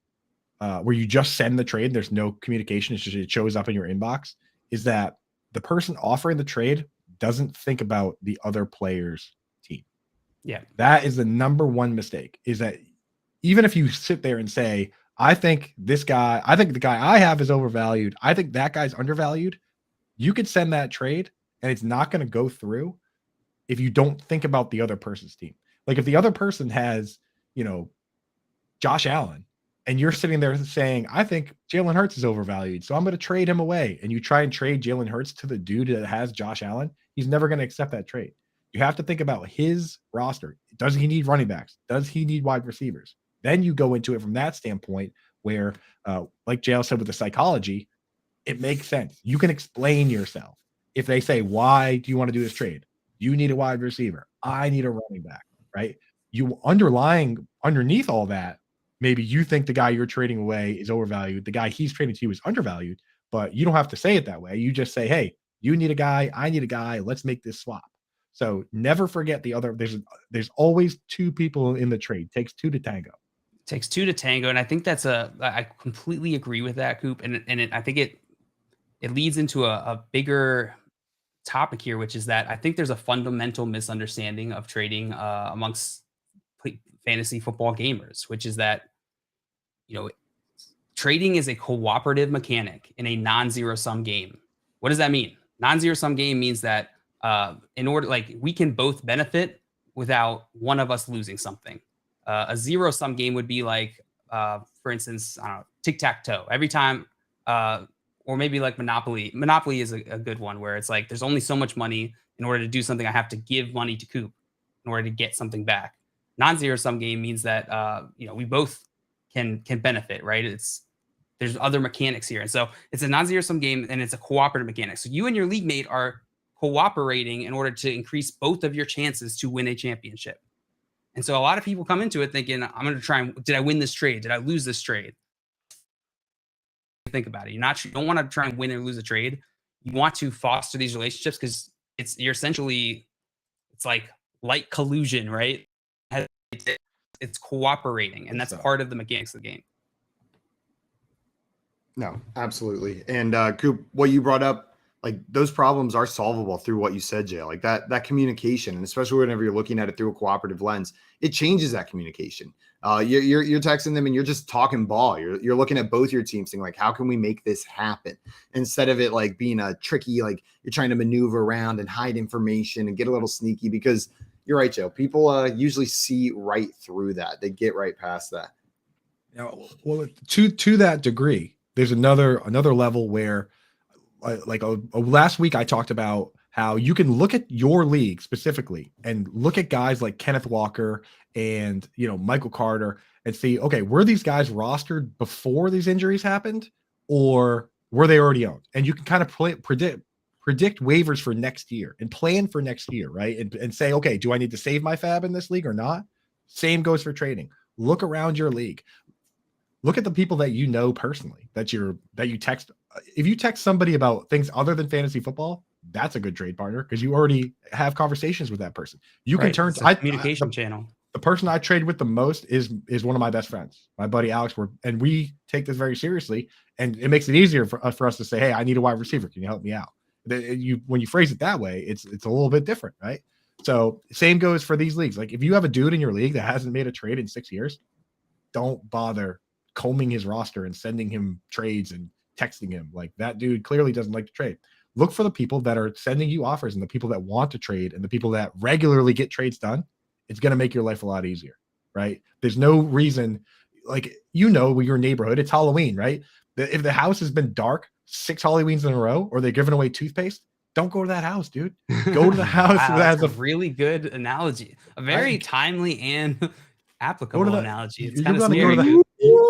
where you just send the trade, there's no communication, it's just, it shows up in your inbox, is that the person offering the trade doesn't think about the other player's team. Yeah. That is the number one mistake, is that even if you sit there and say, I think the guy I have is overvalued, I think that guy's undervalued, you could send that trade and it's not going to go through if you don't think about the other person's team. Like if the other person has, Josh Allen, and you're sitting there saying, I think Jalen Hurts is overvalued, so I'm going to trade him away. And you try and trade Jalen Hurts to the dude that has Josh Allen, he's never going to accept that trade. You have to think about his roster. Does he need running backs? Does he need wide receivers? Then you go into it from that standpoint where, like JL said with the psychology, it makes sense. You can explain yourself. If they say, why do you want to do this trade? You need a wide receiver. I need a running back, right? You underneath all that, maybe you think the guy you're trading away is overvalued. The guy he's trading to you is undervalued, but you don't have to say it that way. You just say, hey, you need a guy. I need a guy. Let's make this swap. So never forget the other. There's always two people in the trade. It takes two to tango. It takes two to tango. And I think I completely agree with that, Coop. I think it leads into a bigger topic here, which is that I think there's a fundamental misunderstanding of trading amongst fantasy football gamers, which is that, trading is a cooperative mechanic in a non-zero sum game. What does that mean? Non-zero sum game means that we can both benefit without one of us losing something. A zero sum game would be like, for instance, I don't know, tic-tac-toe. Every time or maybe like Monopoly. Monopoly is a good one where it's like there's only so much money. In order to do something, I have to give money to Coop in order to get something back. Non-zero sum game means that we both can benefit, right? There's other mechanics here, and so it's a non-zero sum game and it's a cooperative mechanic. So you and your league mate are cooperating in order to increase both of your chances to win a championship. And so a lot of people come into it thinking, I'm going to try and did I win this trade? Did I lose this trade? Think about it. You don't want to try and win or lose a trade. You want to foster these relationships because it's like collusion, right? It's cooperating, and that's part of the mechanics of the game. No, absolutely. And Coop, what you brought up, like those problems are solvable through what you said, Jay. Like that communication, and especially whenever you're looking at it through a cooperative lens, it changes that communication. You're texting them and you're just talking ball. You're looking at both your teams saying like, how can we make this happen? Instead of it like being a tricky, like you're trying to maneuver around and hide information and get a little sneaky, because you're right, Joe. People usually see right through that. They get right past that. Well, to that degree, there's another level where last week I talked about how you can look at your league specifically and look at guys like Kenneth Walker and Michael Carter and see, okay, were these guys rostered before these injuries happened, or were they already owned? And you can kind of predict waivers for next year and plan for next year, right? And say, okay, do I need to save my fab in this league or not? Same goes for trading. Look around your league. Look at the people that you know personally that you text. If you text somebody about things other than fantasy football, that's a good trade partner because you already have conversations with that person. You can turn to communication channel. The person I trade with the most is one of my best friends, my buddy Alex. And we take this very seriously, and it makes it easier for us to say, "Hey, I need a wide receiver. Can you help me out?" When you phrase it that way, it's a little bit different, right? So same goes for these leagues. Like if you have a dude in your league that hasn't made a trade in 6 years, don't bother combing his roster and sending him trades and texting him. Like that dude clearly doesn't like to trade. Look for the people that are sending you offers and the people that want to trade and the people that regularly get trades done. It's going to make your life a lot easier, right? There's no reason, like, with your neighborhood, it's Halloween, right? If the house has been dark 6 Halloweens in a row, or they're giving away toothpaste, don't go to that house, dude. Go to the house Wow, that has a really good analogy, a very timely and applicable analogy. It's kind of scary.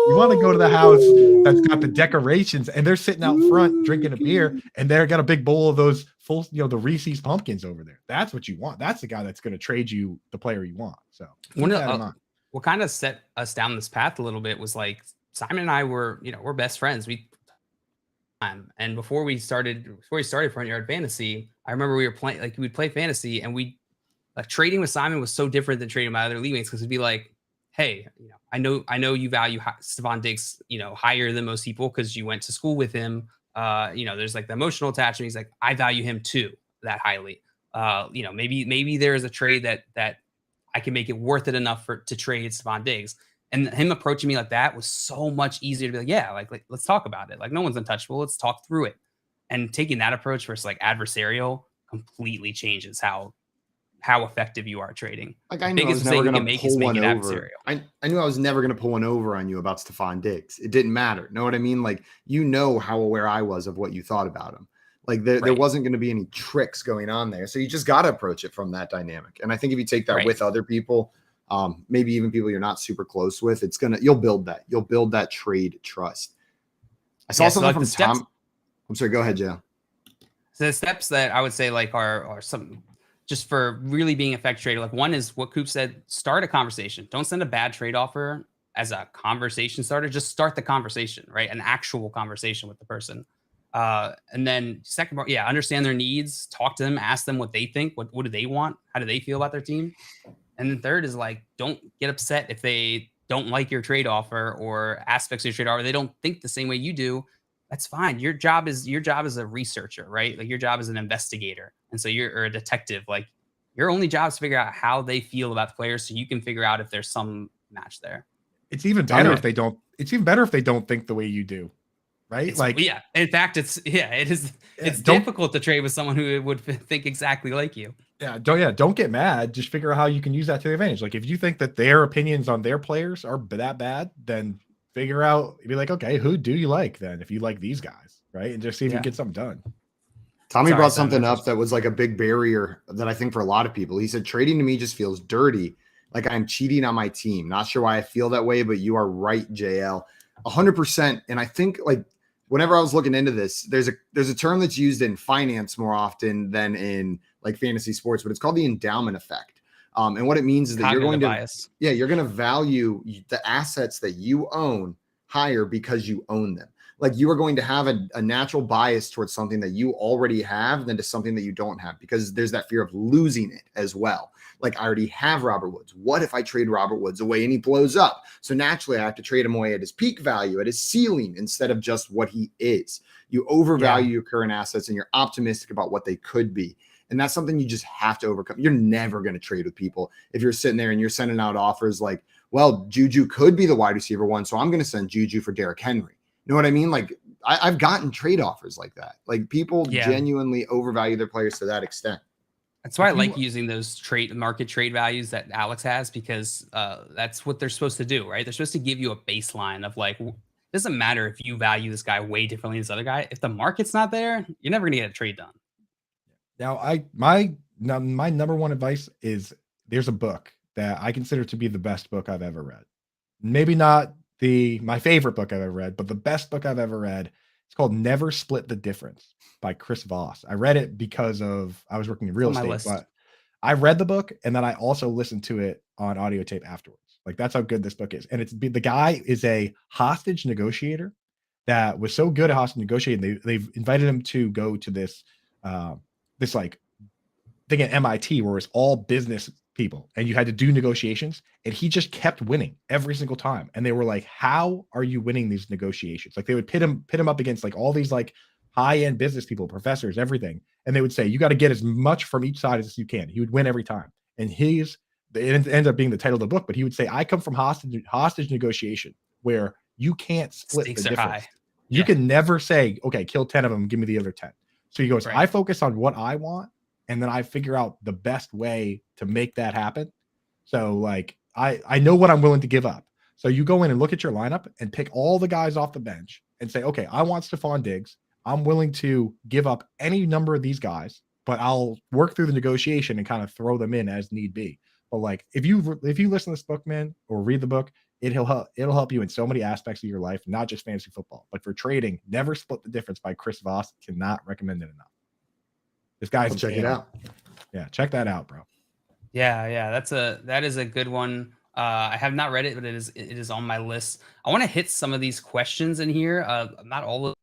You want to go to the house that's got the decorations and they're sitting out front drinking a beer and they're got a big bowl of those full, the Reese's pumpkins over there. That's what you want. That's the guy that's going to trade you the player you want. So what kind of set us down this path a little bit was like Simon and I were, we're best friends. And before we started Front Yard Fantasy, I remember we were playing, like we'd play fantasy and trading with Simon was so different than trading with my other league mates because it'd be like, hey, I know you value Stephon Diggs, higher than most people because you went to school with him. There's like the emotional attachment. He's like, I value him too that highly. Maybe there is a trade that I can make it worth it enough to trade Stephon Diggs. And him approaching me like that was so much easier to be like, yeah, like let's talk about it. Like no one's untouchable. Let's talk through it. And taking that approach versus like adversarial completely changes how effective you are trading. Like I knew I was never going to pull one over. I knew I was never going to pull one over on you about Stephon Diggs. It didn't matter. Know what I mean? Like, how aware I was of what you thought about him. Like there wasn't going to be any tricks going on there. So you just got to approach it from that dynamic. And I think if you take that with other people, maybe even people you're not super close with, you'll build that trade trust. I saw something from Tom. I'm sorry. Go ahead, Joe. So the steps that I would say are some just for really being effective trader. Like one is what Coop said, start a conversation. Don't send a bad trade offer as a conversation starter. Just start the conversation, right? An actual conversation with the person. And then second part, understand their needs, talk to them, ask them what they think. What do they want? How do they feel about their team? And then third is like, don't get upset if they don't like your trade offer or aspects of your trade offer. They don't think the same way you do. That's fine. Your job is a researcher, right? Like your job is an investigator. And so you're a detective. Like your only job is to figure out how they feel about the players so you can figure out if there's some match there. It's even better if they don't. It's even better if they don't think the way you do, right? In fact, it's difficult to trade with someone who would think exactly like you. Don't get mad. Just figure out how you can use that to your advantage. Like if you think that their opinions on their players are that bad, then figure out, be like, okay, who do you like then? If you like these guys, right? And just see if you can get something done. Tommy Sorry, brought Simon, something up that was like a big barrier that I think for a lot of people. He said, trading to me just feels dirty, like I'm cheating on my team. Not sure why I feel that way, but you are right, JL. 100%. And I think like whenever I was looking into this, there's a term that's used in finance more often than in like fantasy sports, but it's called the endowment effect. And what it means is that you're going to value the assets that you own higher because you own them. Like you are going to have a natural bias towards something that you already have than to something that you don't have, because there's that fear of losing it as well. Like I already have Robert Woods. What if I trade Robert Woods away and he blows up? So naturally I have to trade him away at his peak value, at his ceiling, instead of just what he is. You overvalue your current assets and you're optimistic about what they could be. And that's something you just have to overcome. You're never going to trade with people if you're sitting there and you're sending out offers like, well, Juju could be the wide receiver one, so I'm going to send Juju for Derrick Henry. You know what I mean? Like I've gotten trade offers like that. Like people genuinely overvalue their players to that extent. That's why I like using those market trade values that Alex has, because that's what they're supposed to do, right? They're supposed to give you a baseline of like, it doesn't matter if you value this guy way differently than this other guy. If the market's not there, you're never gonna get a trade done. Now, my number one advice is there's a book that I consider to be the best book I've ever read. Maybe not my favorite book I've ever read, but the best book I've ever read. It's called Never Split the Difference by Chris Voss. I read it because I was working in real estate, but I read the book and then I also listened to it on audio tape afterwards. Like that's how good this book is. And the guy is a hostage negotiator that was so good at hostage negotiating. They've invited him to go to this like thing at MIT where it's all business people and you had to do negotiations, and he just kept winning every single time. And they were like, how are you winning these negotiations? Like they would pit him up against like all these like high-end business people, professors, everything. And they would say, you got to get as much from each side as you can. He would win every time. And it ended up being the title of the book, but he would say, I come from hostage negotiation where you can't split the difference. High. You can never say, okay, kill 10 of them, give me the other 10. So he goes, I focus on what I want, and then I figure out the best way to make that happen. So like I know what I'm willing to give up. So you go in and look at your lineup and pick all the guys off the bench and say, okay, I want Stephon Diggs. I'm willing to give up any number of these guys, but I'll work through the negotiation and kind of throw them in as need be. But like if you listen to this book, man, or read the book, it'll help you in so many aspects of your life, not just fantasy football. But for trading, Never Split the Difference by Chris Voss. Cannot recommend it enough. This guy's check it out. Yeah, check that out, bro. Yeah, that is a good one. I have not read it, but it is on my list. I want to hit some of these questions in here. Not all of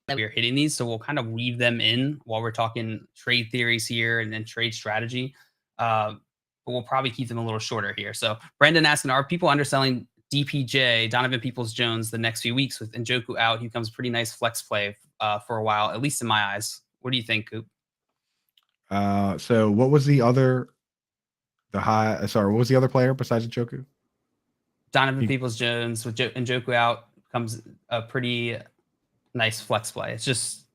that we are hitting these, so we'll kind of weave them in while we're talking trade theories here and then trade strategy. But we'll probably keep them a little shorter here. So Brendan asking, are people underselling DPJ, Donovan Peoples-Jones, the next few weeks with Njoku out? He becomes a pretty nice flex play for a while, at least in my eyes. What do you think, Coop? So what was the other player besides Njoku? Donovan Peoples-Jones with Njoku out comes a pretty nice flex play. It's just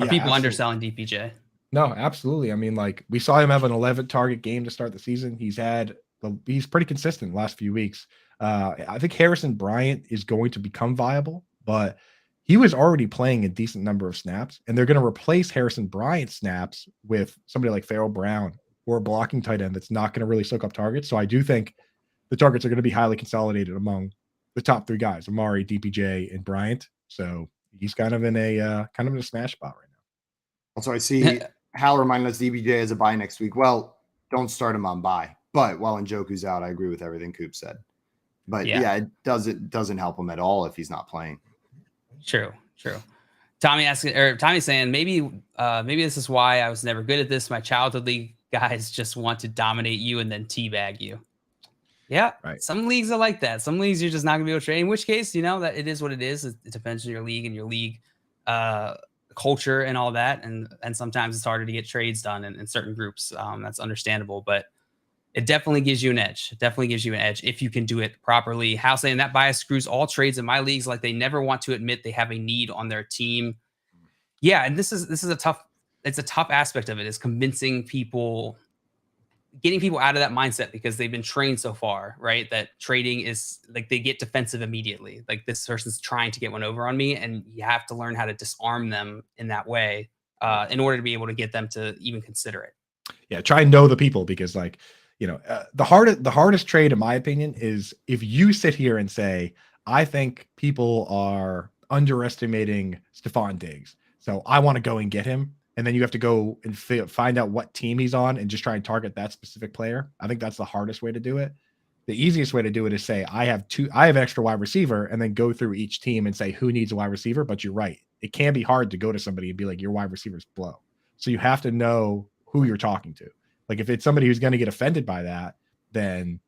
people underselling DPJ. No, absolutely. I mean, like we saw him have an 11 target game to start the season. He's pretty consistent the last few weeks. I think Harrison Bryant is going to become viable, but he was already playing a decent number of snaps, and they're going to replace Harrison Bryant snaps with somebody like Farrell Brown or a blocking tight end that's not going to really soak up targets. So I do think the targets are going to be highly consolidated among the top three guys, Amari, DPJ, and Bryant. So he's kind of in a smash spot right now. Also, I see Hal reminding us DPJ is a bye next week. Well, don't start him on bye. But while Njoku's out, I agree with everything Coop said. But it doesn't help him at all if he's not playing. True. Tommy's saying maybe this is why I was never good at this. My childhood league guys just want to dominate you and then teabag you. Yeah, right. Some leagues are like that. Some leagues you're just not gonna be able to trade. In which case, that it is what it is. It depends on your league and your league culture and all that. And sometimes it's harder to get trades done in certain groups. That's understandable, but it definitely gives you an edge. If you can do it properly. Hal saying that bias screws all trades in my leagues, like they never want to admit they have a need on their team. Yeah, and this is a tough aspect of it, is convincing people, getting people out of that mindset because they've been trained so far, right? That trading is like they get defensive immediately. Like this person's trying to get one over on me, and you have to learn how to disarm them in that way in order to be able to get them to even consider it. Yeah, try and know the people because, like, the hardest trade, in my opinion, is if you sit here and say, I think people are underestimating Stephon Diggs, so I want to go and get him. And then you have to go and find out what team he's on and just try and target that specific player. I think that's the hardest way to do it. The easiest way to do it is say, I have extra wide receiver, and then go through each team and say who needs a wide receiver. But you're right. It can be hard to go to somebody and be like, your wide receivers blow. So you have to know who you're talking to. Like if it's somebody who's going to get offended by that, then,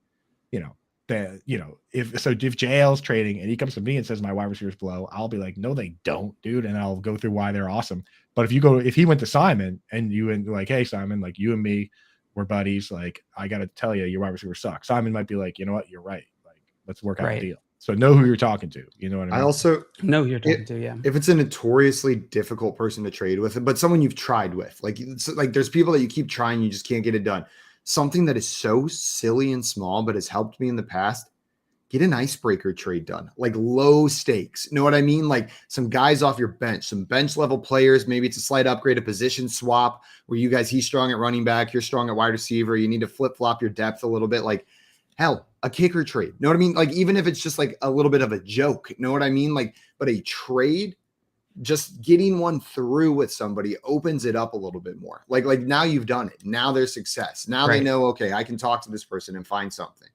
if JL's trading and he comes to me and says my wide receivers blow, I'll be like, no, they don't, dude. And I'll go through why they're awesome. But if he went to Simon and you and like, hey, Simon, like you and me, we're buddies. Like, I got to tell you, your wide receiver sucks. Simon might be like, you know what? You're right. Like, let's work out the deal. So know who you're talking to. You know what I mean? I also know who you're talking to. Yeah. If it's a notoriously difficult person to trade with, but someone you've tried with, like there's people that you keep trying, you just can't get it done. Something that is so silly and small, but has helped me in the past. Get an icebreaker trade done, like low stakes. You know what I mean? Like some guys off your bench, some bench level players. Maybe it's a slight upgrade, a position swap where he's strong at running back, you're strong at wide receiver. You need to flip flop your depth a little bit. Like hell, a kicker trade. You know what I mean? Like even if it's just like a little bit of a joke, you know what I mean? Like, but a trade, just getting one through with somebody opens it up a little bit more. Like now you've done it. Now there's success. Now they know, okay, I can talk to this person and find something.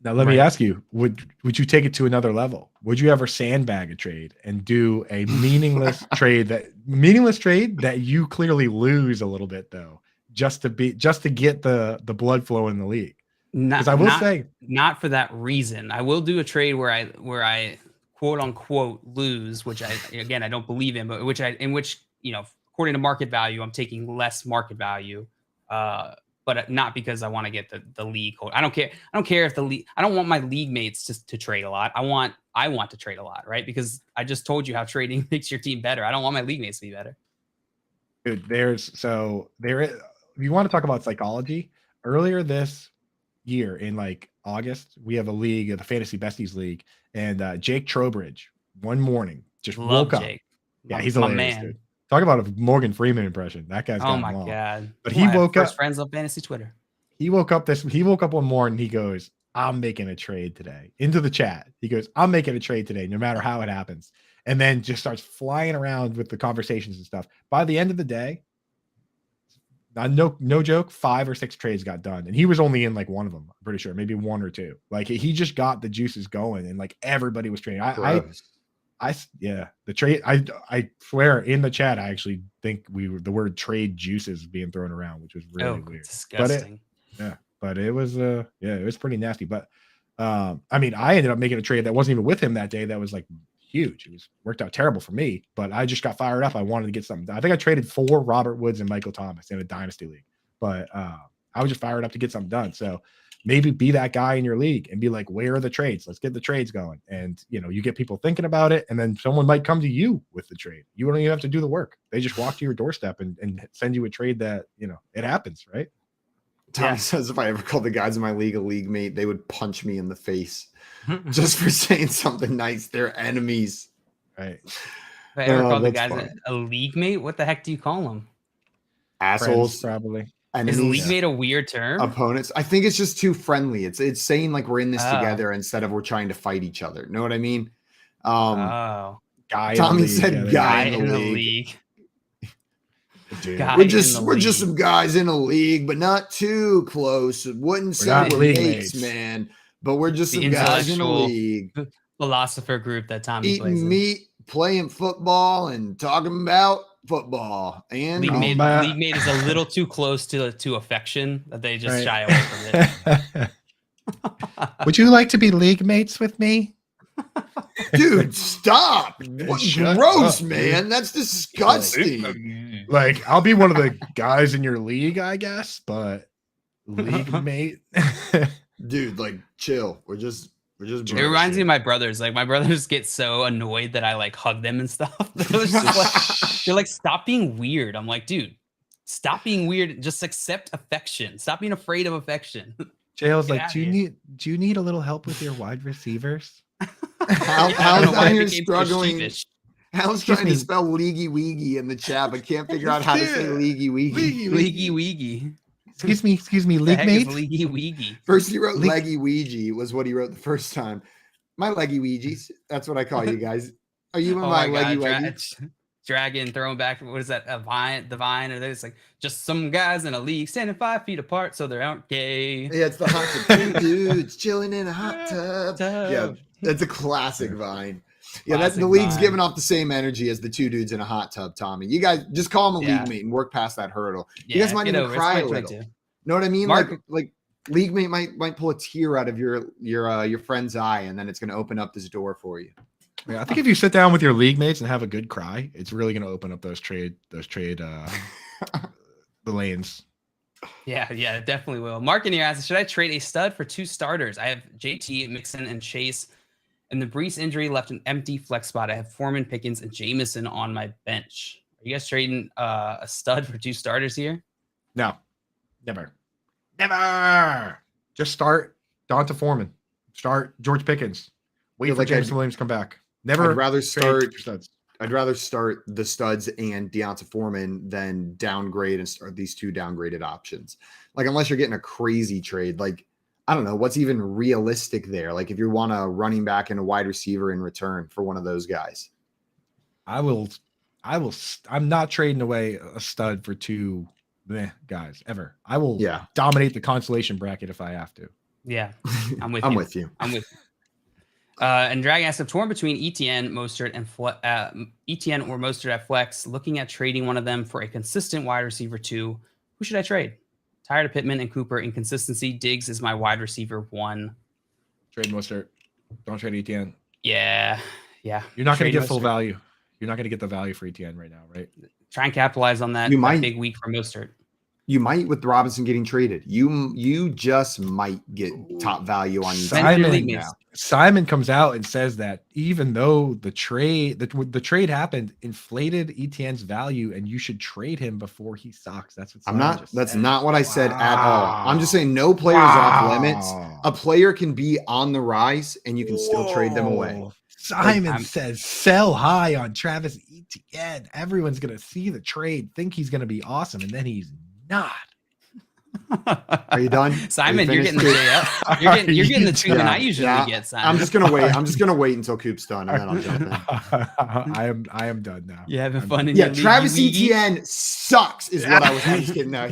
Now, let me ask you, would you take it to another level? Would you ever sandbag a trade and do a meaningless trade that you clearly lose a little bit though, just to get the blood flow in the league? Because I will say, not for that reason. I will do a trade where I quote unquote lose, which I don't believe in, but in which according to market value, I'm taking less market value. But not because I want to get the league hold. I don't care if the league. I don't want my league mates to trade a lot. I want to trade a lot, right? Because I just told you how trading makes your team better. I don't want my league mates to be better. Dude, there is. If you want to talk about psychology, earlier this year in like August, we have a league, the Fantasy Besties League, and Jake Trowbridge one morning just woke up. Yeah, he's a man. Dude. Talk about a Morgan Freeman impression. That guy's oh my long. God. But he woke up. Friends on fantasy Twitter. He woke up one morning. He goes, I'm making a trade today. Into the chat. He goes, I'm making a trade today, no matter how it happens. And then just starts flying around with the conversations and stuff. By the end of the day, no joke, 5 or 6 trades got done. And he was only in like one of them, I'm pretty sure, maybe 1 or 2. Like he just got the juices going and like everybody was trading. The trade. I swear in the chat, I actually think the word trade juices being thrown around, which was really weird. Disgusting. But it was it was pretty nasty. But I ended up making a trade that wasn't even with him that day. That was like huge. It worked out terrible for me, but I just got fired up. I wanted to get something done. I think I traded for Robert Woods and Michael Thomas in a dynasty league, but I was just fired up to get something done. So maybe be that guy in your league and be like, where are the trades? Let's get the trades going. And, you get people thinking about it. And then someone might come to you with the trade. You don't even have to do the work. They just walk to your doorstep and send you a trade that, it happens, right? Tom says if I ever called the guys in my league a league mate, they would punch me in the face just for saying something nice. They're enemies. Right. If I ever called the guys a league mate, what the heck do you call them? Assholes. Friends, probably. Is league mate a weird term? Opponents. I think it's just too friendly. It's saying like we're in this together instead of we're trying to fight each other. Know what I mean? Guy Tommy said guy in the league. Dude, we're just some guys in a league, but not too close. Wouldn't say we're mates, man. But we're just some guys in a league. Philosopher group that Tommy eating plays meat, playing football, and talking about football. And league mate is a little too close to affection that they just shy away from it. Would you like to be league mates with me? Dude, stop. What gross, man. That's disgusting. Like, I'll be one of the guys in your league, I guess, but league mate. Dude, like, chill. We're just it reminds me of my brothers. Like, my brothers get so annoyed that I like hug them and stuff. They're like, stop being weird. I'm like, dude, Stop being weird. Just accept affection. Stop being afraid of affection. Jail's Get like, outta do here. you need a little help with your wide receivers? How's I don't know why down I here became so struggling? sheepish. Hal's Excuse trying me. to spell leagy weegy in the chat, but can't figure out how to say leagy weegy. Leagy weegy. Excuse me, The league heck is mates. leagy weegy? First he wrote League- leggy Ouija was what he wrote the first time. My leggy Ouijies. That's what I call you guys. Are you in Oh my my leggy god, leggy? dragging, throwing back. What is that? The vine, or there's like just some guys in a league standing 5 feet apart, so they aren't gay. Yeah, it's the hot tub. Two dudes chilling in a hot tub. Yeah, that's a classic Vine. Yeah, that's the Classic league's Vine. giving off the same energy as the two dudes in a hot tub, Tommy. You guys just call him a Yeah. league mate and work past that hurdle. Yeah, You guys might get even over it. It's cry a 2022. little. Know what I mean? Mark- Like league mate might pull a tear out of your friend's eye, and then it's going to open up this door for you. Yeah, I think if you sit down with your league mates and have a good cry, it's really going to open up those trade the lanes. Yeah, it definitely will. Mark in here asks, should I trade a stud for 2 starters? I have JT, Mixon, and Chase, and the Brees injury left an empty flex spot. I have Foreman, Pickens, and Jameson on my bench. Are you guys trading a stud for 2 starters here? No, never. Just start Donta Foreman. Start George Pickens. Wait Feel for like James I'd- Williams to come back. Never. I'd rather trade start. your studs. I'd rather start the studs and Deonta Foreman than downgrade and start these 2 downgraded options. Like, unless you're getting a crazy trade, like, I don't know what's even realistic there. Like, if you want a running back and a wide receiver in return for one of those guys, I'm not trading away a stud for 2 guys ever. I will dominate the consolation bracket if I have to. Yeah, I'm with I'm you. with you. I'm with you. And Drag asks, I'm torn between ETN, Mostert, and ETN or Mostert at flex. Looking at trading one of them for a consistent wide receiver 2. Who should I trade? Tired of Pittman and Cooper. Inconsistency. Diggs is my wide receiver 1. Trade Mostert. Don't trade ETN. Yeah. You're not going to Trade get full Mostert. value. You're not going to get the value for ETN right now, right? Try and capitalize on that, You that might. big week for Mostert. You might with Robinson getting traded. You just might get top value on you. Send your league mates. Simon comes out and says that even though the trade happened, inflated ETN's value, and you should trade him before he sucks. That's what I'm Simon not. just That's said. not what I said at all. I'm just saying no players off limits. A player can be on the rise, and you can still trade them away. Whoa. Simon I'm- says sell high on Travis Etienne. Everyone's gonna see the trade, think he's gonna be awesome, and then he's not. Are you done? Simon, Are you you're getting the finished? J up. You're getting the treatment I usually Yeah. get, Simon. I'm just gonna wait. I'm just gonna wait until Coop's done, and then I'll jump in. I am done now. You having I'm fun done. in Yeah, your Travis league? Etienne sucks, is what I was just kidding. Now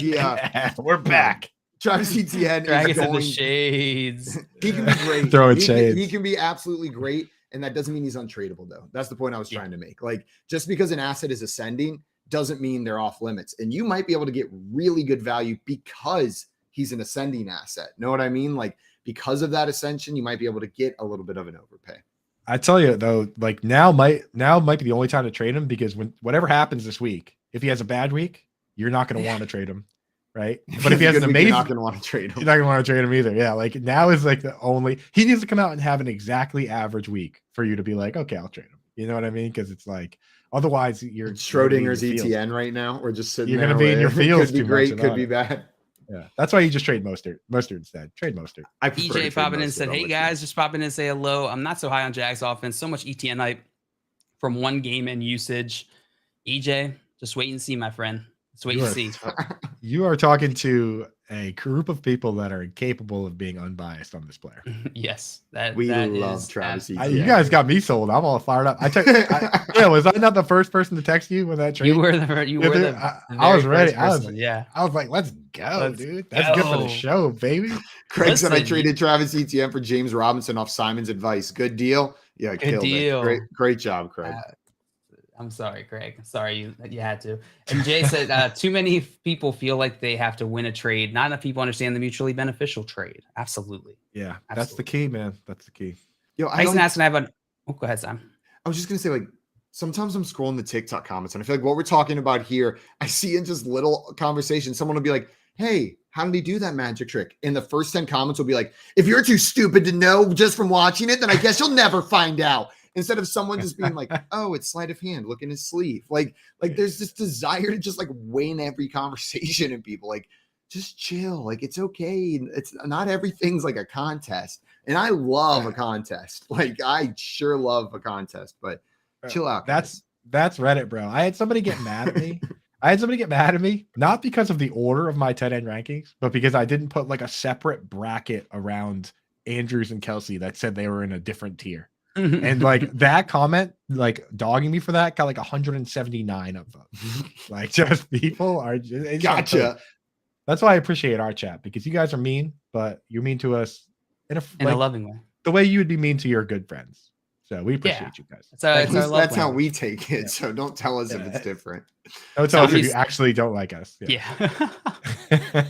We're back. Travis Etienne Drag is us in the going. shades. He can be great. Throwing he shades. can be absolutely great, and that doesn't mean he's untradeable, though. That's the point I was trying to make. Like, just because an asset is ascending doesn't mean they're off limits, and you might be able to get really good value because he's an ascending asset. Know what I mean? Like, because of that ascension, you might be able to get a little bit of an overpay. I tell you though, like now might be the only time to trade him, because when whatever happens this week, if he has a bad week, you're not going to want to trade him, right? But if he has an amazing, you're not going to want to trade you're him. not going to want to trade him either. Yeah, like now is like the only, he needs to come out and have an exactly average week for you to be like, okay, I'll trade him. You know what I mean? Because it's like otherwise you're Schrodinger's you're gonna be in your ETN right now. We're just sitting You're there. gonna be in your where fields Could be too much great, and could on be it. bad. Yeah, that's why you just trade Mostert instead. Trade Mostert. I prefer to EJ trade popping in Mostert said, over hey Coop. guys, just popping in to say hello. I'm not so high on Jags offense. So much ETN hype from one game and usage. EJ, just wait and see, my friend. Just wait You and are- see. You are talking to a group of people that are incapable of being unbiased on this player. Yes, that We that love is Travis ab- Etienne. You guys got me sold. I'm all fired up. Yeah, was I not the first person to text you when that trade? You were the Yeah, the, dude, the I was very ready. first I was person, yeah. I was like, let's go, Let's dude. That's good for go. the show, baby. Craig said I Listen, traded Travis Etienne for James Robinson off Simon's advice. Good deal. Yeah, killed deal. it. Great job, Craig. I'm sorry, Craig. I'm sorry you had to. And Jay said, too many people feel like they have to win a trade. Not enough people understand the mutually beneficial trade. Absolutely. Yeah, that's the key, man. That's the key. Yo, I Tyson don't, asking, I have a. Oh, go ahead, Sam. I was just gonna say, like, sometimes I'm scrolling the TikTok comments, and I feel like what we're talking about here, I see in just little conversations, someone will be like, "Hey, how did he do that magic trick?" And the first 10 comments will be like, "If you're too stupid to know just from watching it, then I guess you'll never find out." instead of someone just being like, oh, it's sleight of hand, look in his sleeve. Like there's this desire to just like win every conversation and people like, just chill. Like, it's okay. It's not everything's like a contest. And I love a contest. Like, I sure love a contest, but chill out. Guys. That's Reddit, bro. I had somebody get mad at me. Not because of the order of my tight end rankings, but because I didn't put like a separate bracket around Andrews and Kelsey that said they were in a different tier. And like that comment, like dogging me for that, got like 179 of them. Like, just people are just, gotcha. That's why I appreciate our chat, because you guys are mean, but you're mean to us in a loving way. The way you would be mean to your good friends. So we appreciate you guys. That's how we take it. Yeah. So don't tell us if it's different. Don't tell us if you actually don't like us. Yeah.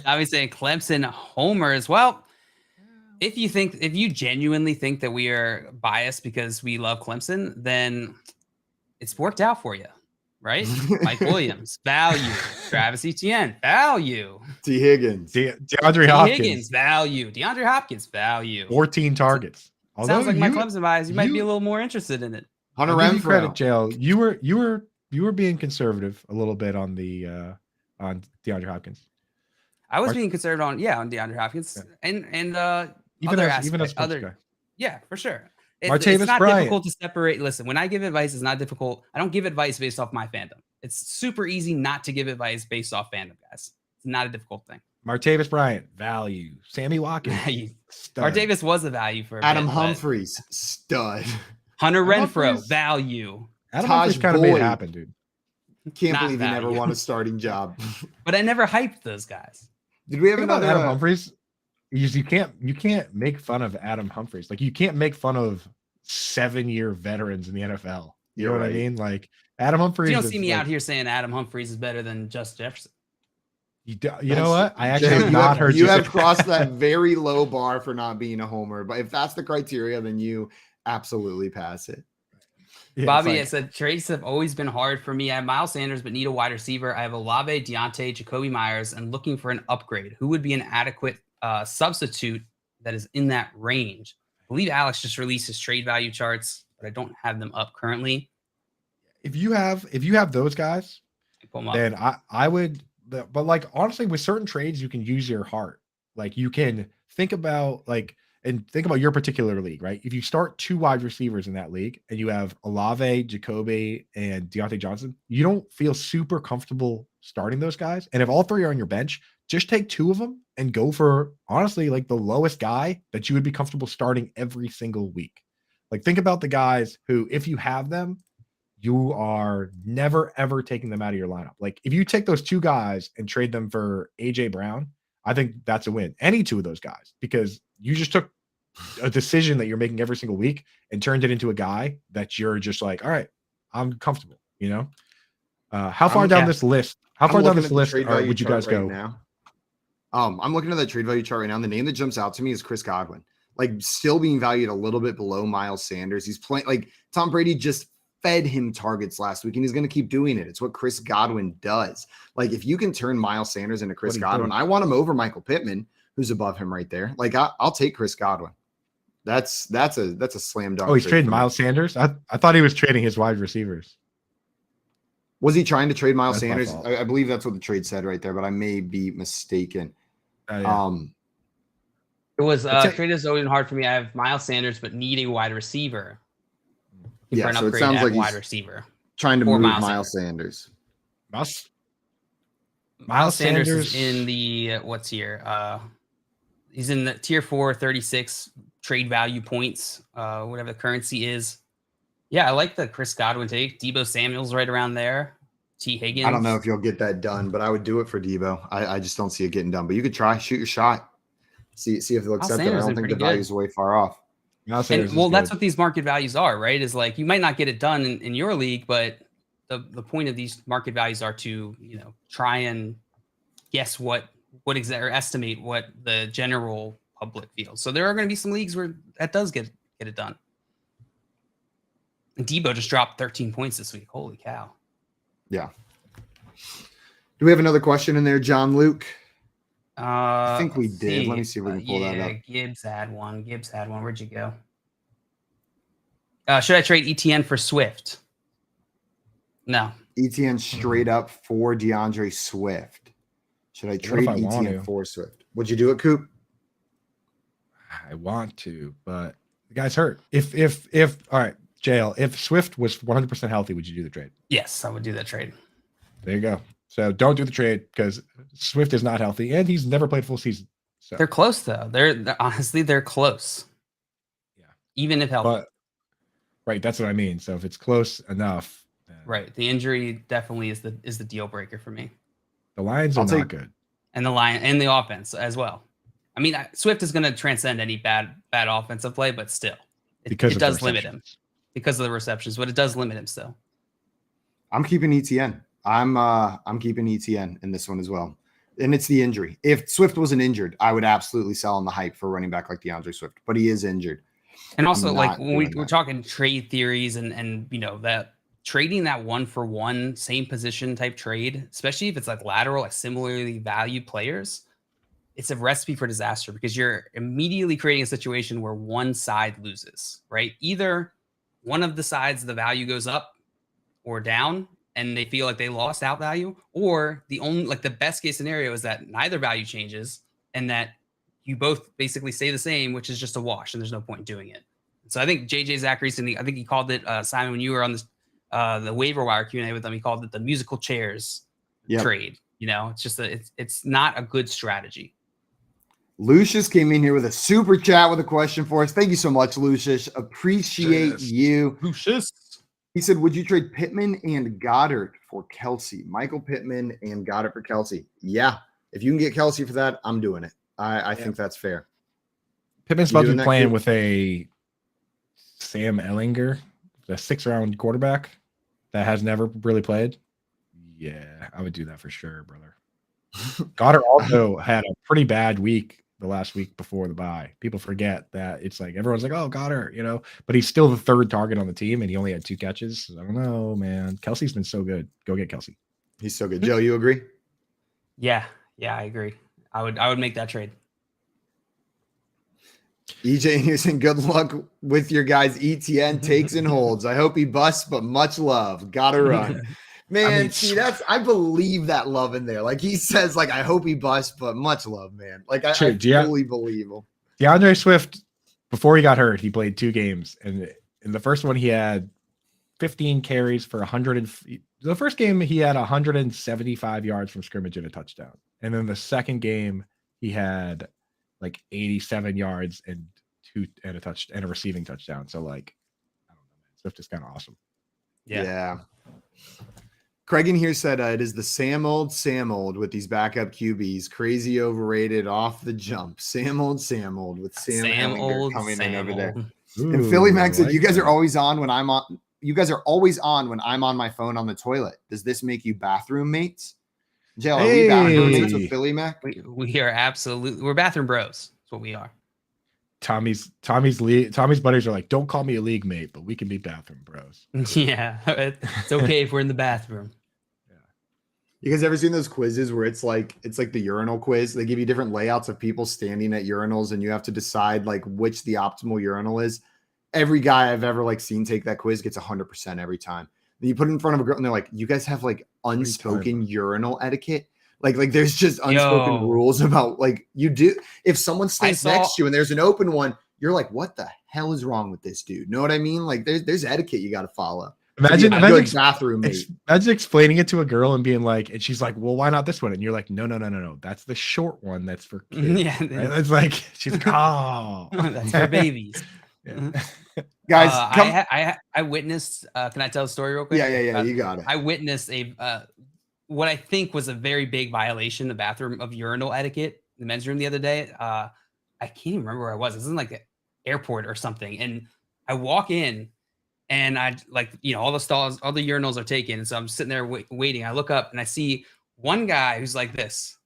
I was saying Clemson homers. Well, if you genuinely think that we are biased because we love Clemson, then it's worked out for you. Right? Mike Williams, value. Travis Etienne, value. T. Higgins. DeAndre Hopkins. Higgins, value. DeAndre Hopkins, value. 14 targets. Sounds like my Clemson bias. You might be a little more interested in it. Hunter Renfrow. Credit, Jail. You were being conservative a little bit on the on DeAndre Hopkins. I was being conservative on DeAndre Hopkins and even other yeah, for sure. It's not difficult to separate. Listen, when I give advice, it's not difficult. I don't give advice based off my fandom. It's super easy not to give advice based off fandom, guys. It's not a difficult thing. Martavis Bryant, value. Sammy Watkins, Martavis was a value for Adam Humphries, stud. Hunter Renfrow, value. Adam Humphries kind of made it happen, dude. Can't believe he never won a starting job. But I never hyped those guys. Did we have another Adam Humphries? You can't make fun of Adam Humphries. Like, you can't make fun of 7-year veterans in the NFL. You know what I mean? Like, Adam Humphries. You don't see me out here saying Adam Humphries is better than Justin Jefferson. You know what? I actually have not heard you have crossed that very low bar for not being a homer. But if that's the criteria, then you absolutely pass it. Yeah, Bobby said trades have always been hard for me. I have Miles Sanders, but need a wide receiver. I have Olave, Deontay, Jacoby Myers, and looking for an upgrade. Who would be an adequate substitute that is in that range? I believe Alex just released his trade value charts, but I don't have them up currently. If you have those guys, then I would. But like, honestly, with certain trades, you can use your heart. Like, you can think about your particular league, right? If you start 2 wide receivers in that league and you have Olave, Jacoby, and Deontay Johnson, you don't feel super comfortable starting those guys. And if all 3 are on your bench, just take 2 of them and go for, honestly, like the lowest guy that you would be comfortable starting every single week. Like, think about the guys who, if you have them, you are never, ever taking them out of your lineup. Like, if you take those 2 guys and trade them for AJ Brown, I think that's a win. Any 2 of those guys, because you just took a decision that you're making every single week and turned it into a guy that you're just like, all right, I'm comfortable, you know? How far down this list would you guys go? Now? I'm looking at the trade value chart right now. And the name that jumps out to me is Chris Godwin. Like, still being valued a little bit below Miles Sanders. He's playing like Tom Brady just fed him targets last week, and he's going to keep doing it. It's what Chris Godwin does. Like, if you can turn Miles Sanders into Chris Godwin, I want him over Michael Pittman, who's above him right there. Like, I'll take Chris Godwin. That's a slam dunk. Oh, he's trading Miles Sanders? I thought he was trading his wide receivers. Was he trying to trade Miles Sanders? I believe that's what the trade said right there, but I may be mistaken. Yeah. It was trade is always hard for me. I have Miles Sanders, but need a wide receiver. Yeah, so it sounds like wide receiver trying to move Miles Sanders. Miles Sanders is in the what's here? He's in the tier 4, 36 trade value points, whatever the currency is. Yeah, I like the Chris Godwin take. Deebo Samuel's right around there. T. Higgins. I don't know if you'll get that done, but I would do it for Deebo. I just don't see it getting done. But you could try, shoot your shot. See if they'll accept it. I don't think the value's way far off. That's what these market values are, right? Is like, you might not get it done in your league, but the point of these market values are to, try and guess or estimate what the general public feels. So there are going to be some leagues where that does get it done. And Deebo just dropped 13 points this week. Holy cow. Yeah. Do we have another question in there, John Luke? I think we did. Let me see if we can pull that up. Gibbs had one. Where'd you go? Should I trade ETN for Swift? No. ETN straight up for DeAndre Swift. Should I trade ETN for Swift? Would you do it, Coop? I want to, but the guy's hurt. If all right, JL, if Swift was 100% healthy, would you do the trade? Yes, I would do that trade. There you go. So don't do the trade because Swift is not healthy and he's never played full season. So They're close though. They're honestly close. Yeah. Even if healthy. But, right, that's what I mean. So if it's close enough, right. The injury definitely is the deal breaker for me. The Lions are not good. And the offense as well. I mean, Swift is going to transcend any bad offensive play, but still, it does limit him because of the receptions. But it does limit him still. I'm keeping ETN. I'm keeping ETN in this one as well, and it's the injury. If Swift wasn't injured, I would absolutely sell on the hype for running back like DeAndre Swift, but he is injured. And also, like when we're talking trade theories and that trading that 1-for-1 same position type trade, especially if it's like lateral, like similarly valued players. It's a recipe for disaster because you're immediately creating a situation where one side loses, right? Either one of the sides, the value goes up or down and they feel like they lost out value, or the best case scenario is that neither value changes and that you both basically stay the same, which is just a wash and there's no point in doing it. So I think JJ Zach recently, I think he called it, Simon, when you were on this, the waiver wire Q&A with them, he called it the musical chairs trade. It's just it's not a good strategy. Lucius came in here with a super chat with a question for us. Thank you so much, Lucius. Appreciate you. Lucius. He said, would you trade Pittman and Goddard for Kelsey? Michael Pittman and Goddard for Kelsey. Yeah. If you can get Kelsey for that, I'm doing it. I think that's fair. Pittman's supposed to be playing with a Sam Ehlinger, the 6th-round quarterback that has never really played. Yeah, I would do that for sure, brother. Goddard also had a pretty bad week the last week before the bye. People forget that it's like everyone's like, oh, Goddard, but he's still the 3rd target on the team and he only had 2 catches. I don't know, man. Kelsey's been so good. Go get Kelsey. He's so good. Joe, you agree? Yeah, I agree. I would make that trade. EJ Anderson, good luck with your guys. ETN takes and holds. I hope he busts, but much love. Gotta run. Man, I believe that love in there. Like he says, like, I hope he busts, but much love, man. Like I fully believe him. DeAndre Swift, before he got hurt, he played 2 games. And in the first one, he had 15 carries for 100. The first game, he had 175 yards from scrimmage and a touchdown. And then the second game, he had like 87 yards and a receiving touchdown. So like, I don't know, man. Swift is kind of awesome. Yeah. Craig in here said it is the Sam old with these backup QBs. Crazy overrated off the jump. Sam old with Sam Ehlinger coming in over there. Ooh, and Philly Mac said, you guys are always on when I'm on. You guys are always on when I'm on my phone on the toilet. Does this make you bathroom mates? Jill, are we bathroom mates with Philly Mac? We are absolutely. We're bathroom bros. That's what we are. Tommy's buddies are like, don't call me a league mate, but we can be bathroom bros. Yeah, it's okay if we're in the bathroom. You guys ever seen those quizzes where it's like the urinal quiz? They give you different layouts of people standing at urinals and you have to decide like which the optimal urinal is. Every guy I've ever seen take that quiz gets 100% every time. Then you put it in front of a girl and they're like, you guys have like unspoken urinal etiquette. Like there's just unspoken rules about like you do. If someone stands next to you and there's an open one, you're like, what the hell is wrong with this dude? Know what I mean? Like there's etiquette you got to follow. Imagine bathroom mate. Imagine explaining it to a girl and being like, and she's like, well, why not this one? And you're like, no. That's the short one. That's for kids. Yeah. Right? It's like, she's like, oh. That's for babies. Yeah. Guys, I witnessed, can I tell a story real quick? Yeah. You got it. I witnessed what I think was a very big violation of urinal etiquette in the men's room the other day. I can't even remember where I was. This is like the airport or something. And I walk in and I all the stalls, all the urinals are taken. And so I'm sitting there waiting. I look up and I see one guy who's like this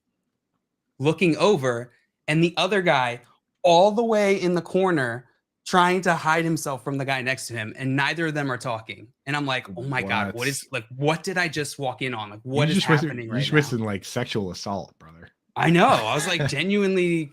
looking over and the other guy all the way in the corner trying to hide himself from the guy next to him, and neither of them are talking. And I'm like, oh my God, what did I just walk in on? Like, what is happening right now? You're just missing like sexual assault, brother. I know. I was like genuinely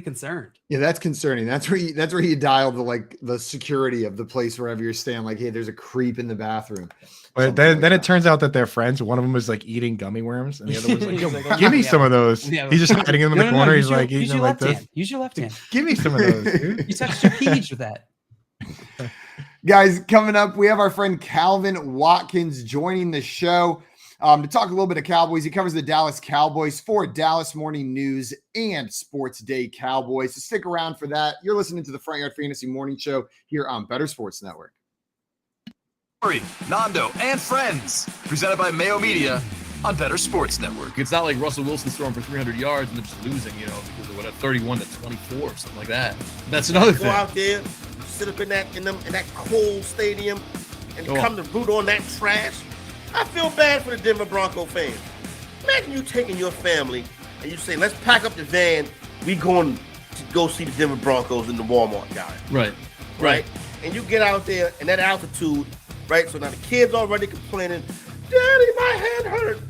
concerned. Yeah, that's concerning. That's where you dial the security of the place wherever you're staying. Like, hey, there's a creep in the bathroom. But then it turns out that they're friends. One of them was like eating gummy worms, and the other was like, "Yo, give me some of those." Yeah. He's just hiding them in the corner. He's like, use eating your them like left this. hand. Use your left hand. Give me some of those, dude. You touched your peach with that. Guys, coming up, we have our friend Calvin Watkins joining the show to talk a little bit of Cowboys. He covers the Dallas Cowboys for Dallas Morning News and Sports Day Cowboys. So stick around for that. You're listening to the Front Yard Fantasy Morning Show here on Better Sports Network. Amari, Nando, and friends. Presented by Mayo Media on Better Sports Network. It's not like Russell Wilson's throwing for 300 yards and they're just losing, because of 31-24 or something like that. That's another Go thing. out there, sit up in that cold stadium, and come to root on that trash. I feel bad for the Denver Bronco fans. Imagine you taking your family and you say, "Let's pack up the van. We going to go see the Denver Broncos in the Walmart, guys." Right. And you get out there in that altitude, right? So now the kids already complaining, "Daddy, my head hurt.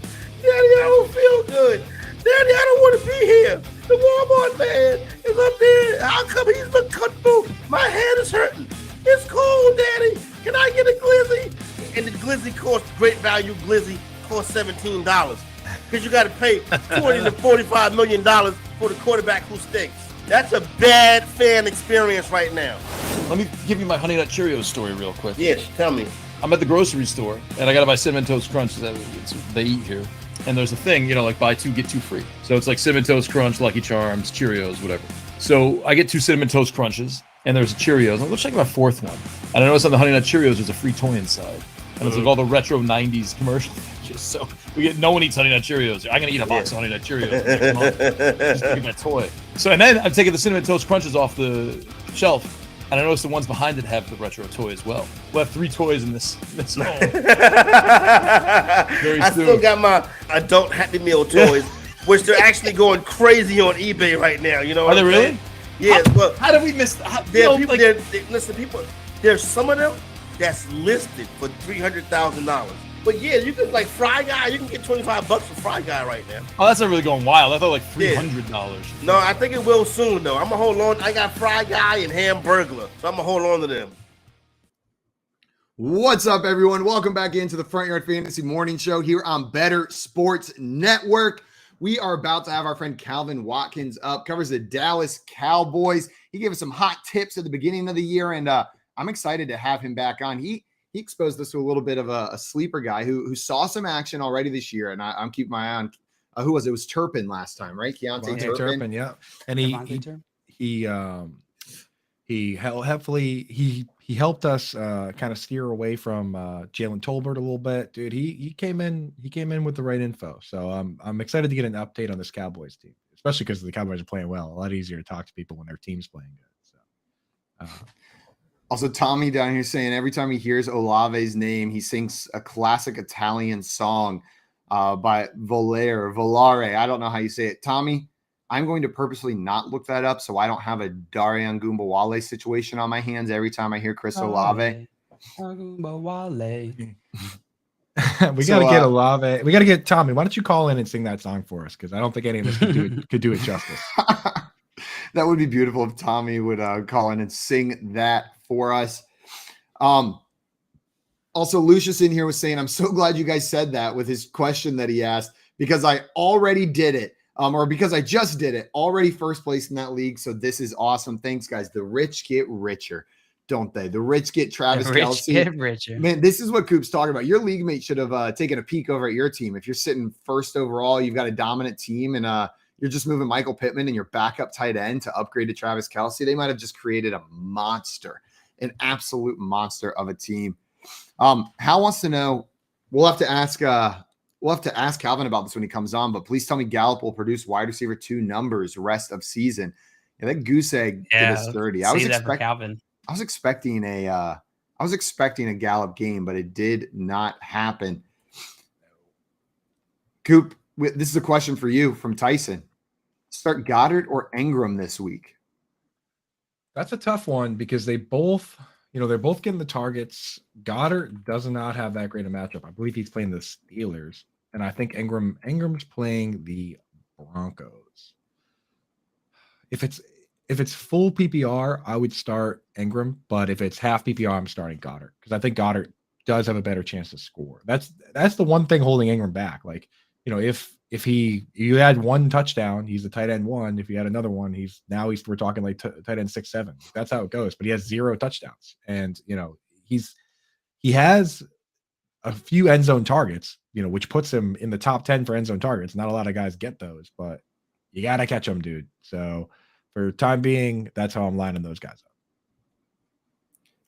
Daddy, I don't feel good. Daddy, I don't want to be here. The Walmart man is up there. How come he's been cut through? My head is hurting. It's cold, Daddy. Can I get a glizzy?" And the glizzy costs, great value glizzy, costs $17. Because you got to pay $40 to $45 million for the quarterback who stinks. That's a bad fan experience right now. Let me give you my Honey Nut Cheerios story real quick. Yes, tell me. I'm at the grocery store, and I got to buy Cinnamon Toast Crunch that they eat here. And there's a thing, like buy two, get two free. So it's like Cinnamon Toast Crunch, Lucky Charms, Cheerios, whatever. So I get two Cinnamon Toast Crunches, and there's a Cheerios. And let's check my fourth one. And I noticed on the Honey Nut Cheerios, there's a free toy inside. And it's like all the retro 90s commercial pictures. So no one eats Honey Nut Cheerios. I'm going to eat a box of Honey Nut Cheerios. Just give me that toy. So, and then I'm taking the Cinnamon Toast Crunches off the shelf. And I noticed the ones behind it have the retro toy as well. We'll have 3 toys in this home. I still got my adult Happy Meal toys, which they're actually going crazy on eBay right now. You know what Are they I'm really? saying? Yes. Well, how did we miss? Listen, people. There's some of them that's listed for $300,000. But yeah, you can like Fry Guy. You can get $25 for Fry Guy right now. Oh, that's not really going wild. I thought like $300. No, I think it will soon though. I'm gonna hold on. I got Fry Guy and Hamburglar, so I'm gonna hold on to them. What's up, everyone? Welcome back into the Front Yard Fantasy Morning Show here on Better Sports Network. We are about to have our friend Calvin Watkins up, covers the Dallas Cowboys. He gave us some hot tips at the beginning of the year, and I'm excited to have him back on. He exposed us to a little bit of a sleeper guy who saw some action already this year, and I'm keeping my eye on who was it? It was Turpin last time, right? Keontae Turpin. Yeah. And he helped us kind of steer away from Jalen Tolbert a little bit, dude. He came in with the right info, so I'm excited to get an update on this Cowboys team, especially because the Cowboys are playing well. A lot easier to talk to people when their team's playing good. So. Also, Tommy down here saying every time he hears Olave's name, he sings a classic Italian song by Volare. I don't know how you say it. Tommy, I'm going to purposely not look that up so I don't have a Darian Gumbawale situation on my hands every time I hear Chris Olave. Gumbawale. We got to get Olave. We got to get Tommy. Why don't you call in and sing that song for us? Because I don't think any of us could do it justice. That would be beautiful if Tommy would call in and sing that for us. Also, Lucius in here was saying, I'm so glad you guys said that with his question that he asked, because I already did it, or because I just did it, already first place in that league. So this is awesome. Thanks, guys. The rich get richer, don't they? The rich get Travis Kelce. Get richer. Man, this is what Coop's talking about. Your league mate should have taken a peek over at your team. If you're sitting first overall, you've got a dominant team, and you're just moving Michael Pittman and your backup tight end to upgrade to Travis Kelce. They might have just created a monster, an absolute monster of a team. Hal wants to know, we'll have to ask Calvin about this when he comes on, but please tell me Gallup will produce wide receiver 2 numbers rest of season. Yeah, that goose egg did us dirty. I was expecting a Gallup game, but it did not happen. Coop, this is a question for you from Tyson. Start Goddard or Ingram this week? That's a tough one because they're both getting the targets. Goddard does not have that great a matchup. I believe he's playing the Steelers, and I think Ingram's playing the Broncos. If it's full PPR, I would start Ingram, but if it's half PPR, I'm starting Goddard because I think Goddard does have a better chance to score. That's the one thing holding Ingram back. Like, if you had one touchdown, he's a tight end 1. If you had another one, we're talking like tight end 6, 7. That's how it goes. But he has 0 touchdowns, and he has a few end zone targets, which puts him in the top 10 for end zone targets. Not a lot of guys get those, but you gotta catch them, dude. So for time being, that's how I'm lining those guys up.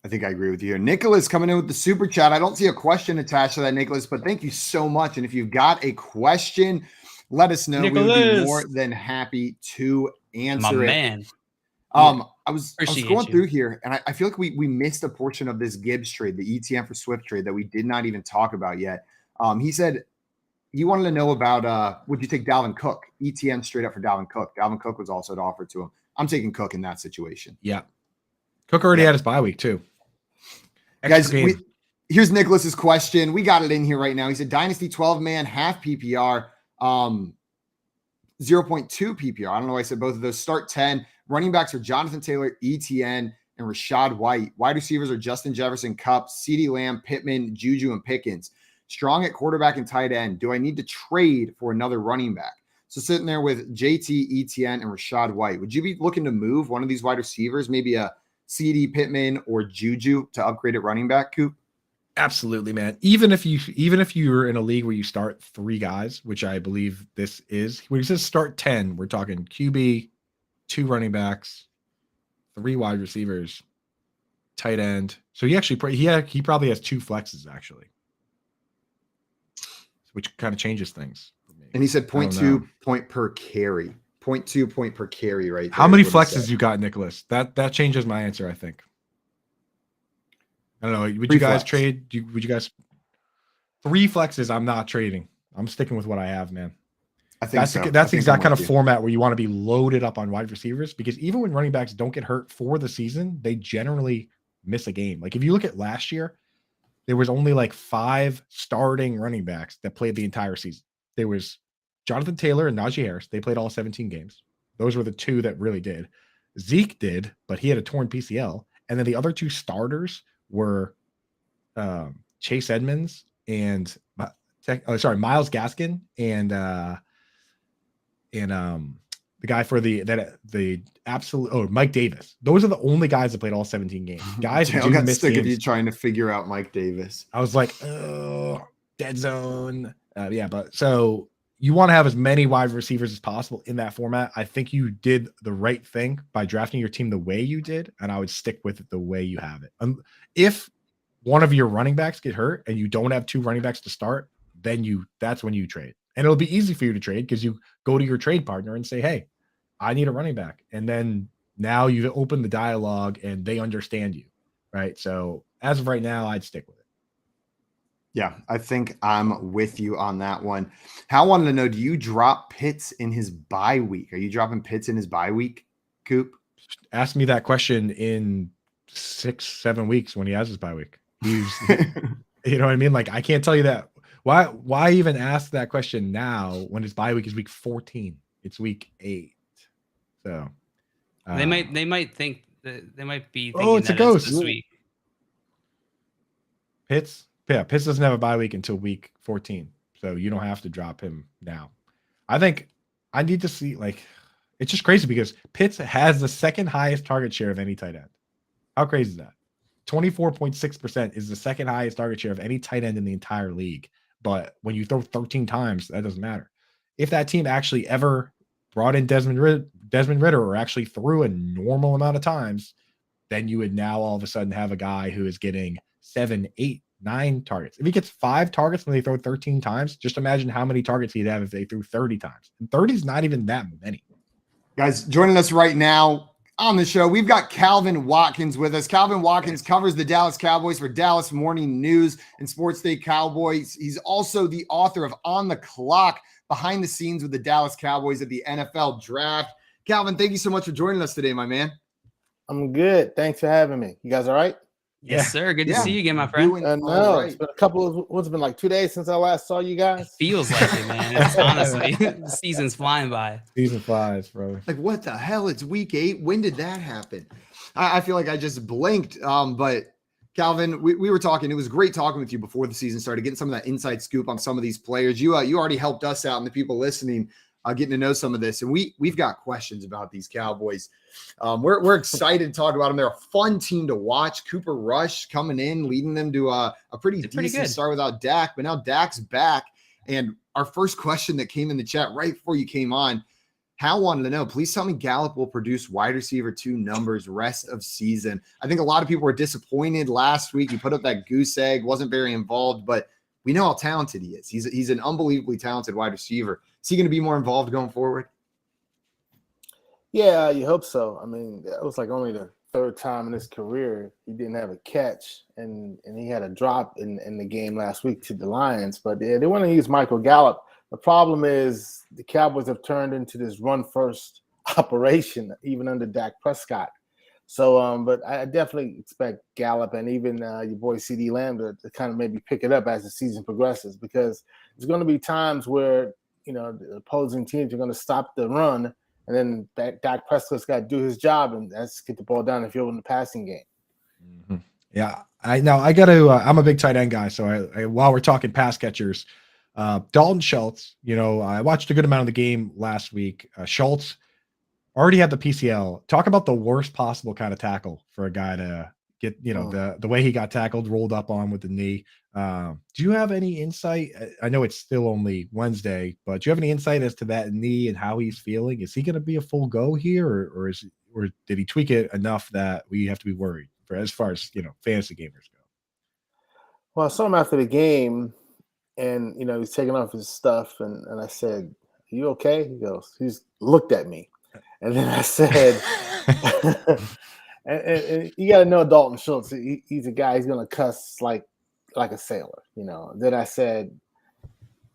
I think I agree with you here. Nicholas coming in with the super chat. I don't see a question attached to that, Nicholas, but thank you so much. And if you've got a question, let us know. Nicholas. We would be more than happy to answer My it. man. I was going through here, and I feel like we missed a portion of this Gibbs trade, the ETN for Swift trade that we did not even talk about yet. He said he wanted to know about would you take Dalvin Cook? ETN straight up for Dalvin Cook. Dalvin Cook was also offered to him. I'm taking Cook in that situation. Yeah. Cook already had his bye week too. Guys, here's Nicholas's question. We got it in here right now. He said Dynasty 12-man, half PPR, 0.2 PPR. I don't know why I said both of those. Start 10. Running backs are Jonathan Taylor, ETN, and Rashad White. Wide receivers are Justin Jefferson, Kupp, CeeDee Lamb, Pittman, Juju, and Pickens. Strong at quarterback and tight end. Do I need to trade for another running back? So sitting there with JT, ETN, and Rashad White. Would you be looking to move one of these wide receivers, maybe a CD, Pittman, or Juju to upgrade at running back, Coop? Absolutely, man. Even if you're in a league where you start 3 guys, which I believe this is, when he says start 10, we're talking QB, 2 running backs, 3 wide receivers, tight end. So he probably has 2 flexes actually, which kind of changes things for me. And he said 0.2 point per carry. 0.2 point per carry, right there. How many flexes you got, Nicholas? That changes my answer, I think. I don't know. Would you guys trade? Would you guys 3 flexes? I'm not trading. I'm sticking with what I have, man. I think that's the exact kind of format where you want to be loaded up on wide receivers, because even when running backs don't get hurt for the season, they generally miss a game. Like if you look at last year, there was only like 5 starting running backs that played the entire season. There was Jonathan Taylor and Najee Harris. They played all 17 games. Those were the 2 that really did. Zeke did, but he had a torn PCL. And then the other 2 starters were Chase Edmonds and Myles Gaskin and the guy for the absolute Mike Davis. Those are the only guys that played all 17 games. Guys I got sick of you trying to figure out Mike Davis. I was like, oh, dead zone. But so you want to have as many wide receivers as possible in that format. I think you did the right thing by drafting your team the way you did, and I would stick with it the way you have it. If one of your running backs get hurt and you don't have 2 running backs to start, then that's when you trade. And it'll be easy for you to trade because you go to your trade partner and say, hey, I need a running back. And then now you've opened the dialogue and they understand you, right? So as of right now, I'd stick with it. Yeah, I think I'm with you on that one. Hal wanted to know, do you drop Pitts in his bye week? Are you dropping Pitts in his bye week, Coop? Ask me that question in 6-7 weeks when he has his bye week. You know what I mean? Like, I can't tell you that. Why even ask that question now when his bye week is week 14? It's week 8. So they might think that they might be thinking it's a ghost this week. Pitts doesn't have a bye week until week 14, so you don't have to drop him now. I think I need to see, like, it's just crazy because Pitts has the 2nd highest target share of any tight end. How crazy is that? 24.6% is the 2nd highest target share of any tight end in the entire league. But when you throw 13 times, that doesn't matter. If that team actually ever brought in Desmond Ridder or actually threw a normal amount of times, then you would now all of a sudden have a guy who is getting 7, 8, 9 targets. If he gets 5 targets when they throw 13 times, just imagine how many targets he'd have if they threw 30 times. And 30 is not even that many. Guys, joining us right now on the show, we've got Calvin Watkins with us. Calvin Watkins covers the Dallas Cowboys for Dallas Morning News and Sports Day Cowboys. He's also the author of On the Clock, Behind the Scenes with the Dallas Cowboys at the NFL Draft. Calvin, thank you so much for joining us today, my man. I'm good. Thanks for having me. You guys all right? Yes, sir. Good to Yeah. see you again, my friend. Doing No, all right. it's been a couple of what's it been like 2 days since I last saw you guys. Feels like it, man. It's honestly, the season's flying by. Season 5, bro. Like, what the hell? It's week 8. When did that happen? I feel like I just blinked. But Calvin, we were talking. It was great talking with you before the season started, getting some of that inside scoop on some of these players. You already helped us out and the people listening, getting to know some of this. And we've got questions about these Cowboys. We're excited to talk about them. They're a fun team to watch. Cooper Rush coming in, leading them to a pretty decent start without Dak. But now Dak's back. And our first question that came in the chat right before you came on, Hal wanted to know, please tell me Gallup will produce wide receiver 2 numbers rest of season. I think a lot of people were disappointed last week. He put up that goose egg, wasn't very involved, but we know how talented he is. He's an unbelievably talented wide receiver. Is he going to be more involved going forward? Yeah, you hope so. I mean, it was like only the 3rd time in his career he didn't have a catch, and he had a drop in the game last week to the Lions. But they want to use Michael Gallup. The problem is the Cowboys have turned into this run-first operation, even under Dak Prescott. So, but I definitely expect Gallup and even your boy CD Lamb to kind of maybe pick it up as the season progresses, because there's going to be times where, the opposing teams are going to stop the run, and then Dak Prescott's got to do his job, and that's get the ball down the field in the passing game. Mm-hmm. Yeah, I got to. I'm a big tight end guy, so I while we're talking pass catchers, Dalton Schultz. I watched a good amount of the game last week. Schultz already had the PCL. Talk about the worst possible kind of tackle for a guy to get. The way he got tackled, rolled up on with the knee. Do you have any insight? I know it's still only Wednesday, but do you have any insight as to that knee and how he's feeling? Is he going to be a full go here, or did he tweak it enough that we have to be worried for as far as fantasy gamers go? Well, I saw him after the game, and he's taking off his stuff, and I said, "Are you okay?" He goes, he's looked at me, and then I said, and you got to know Dalton Schultz. He's a guy. He's going to cuss like a sailor, Then I said,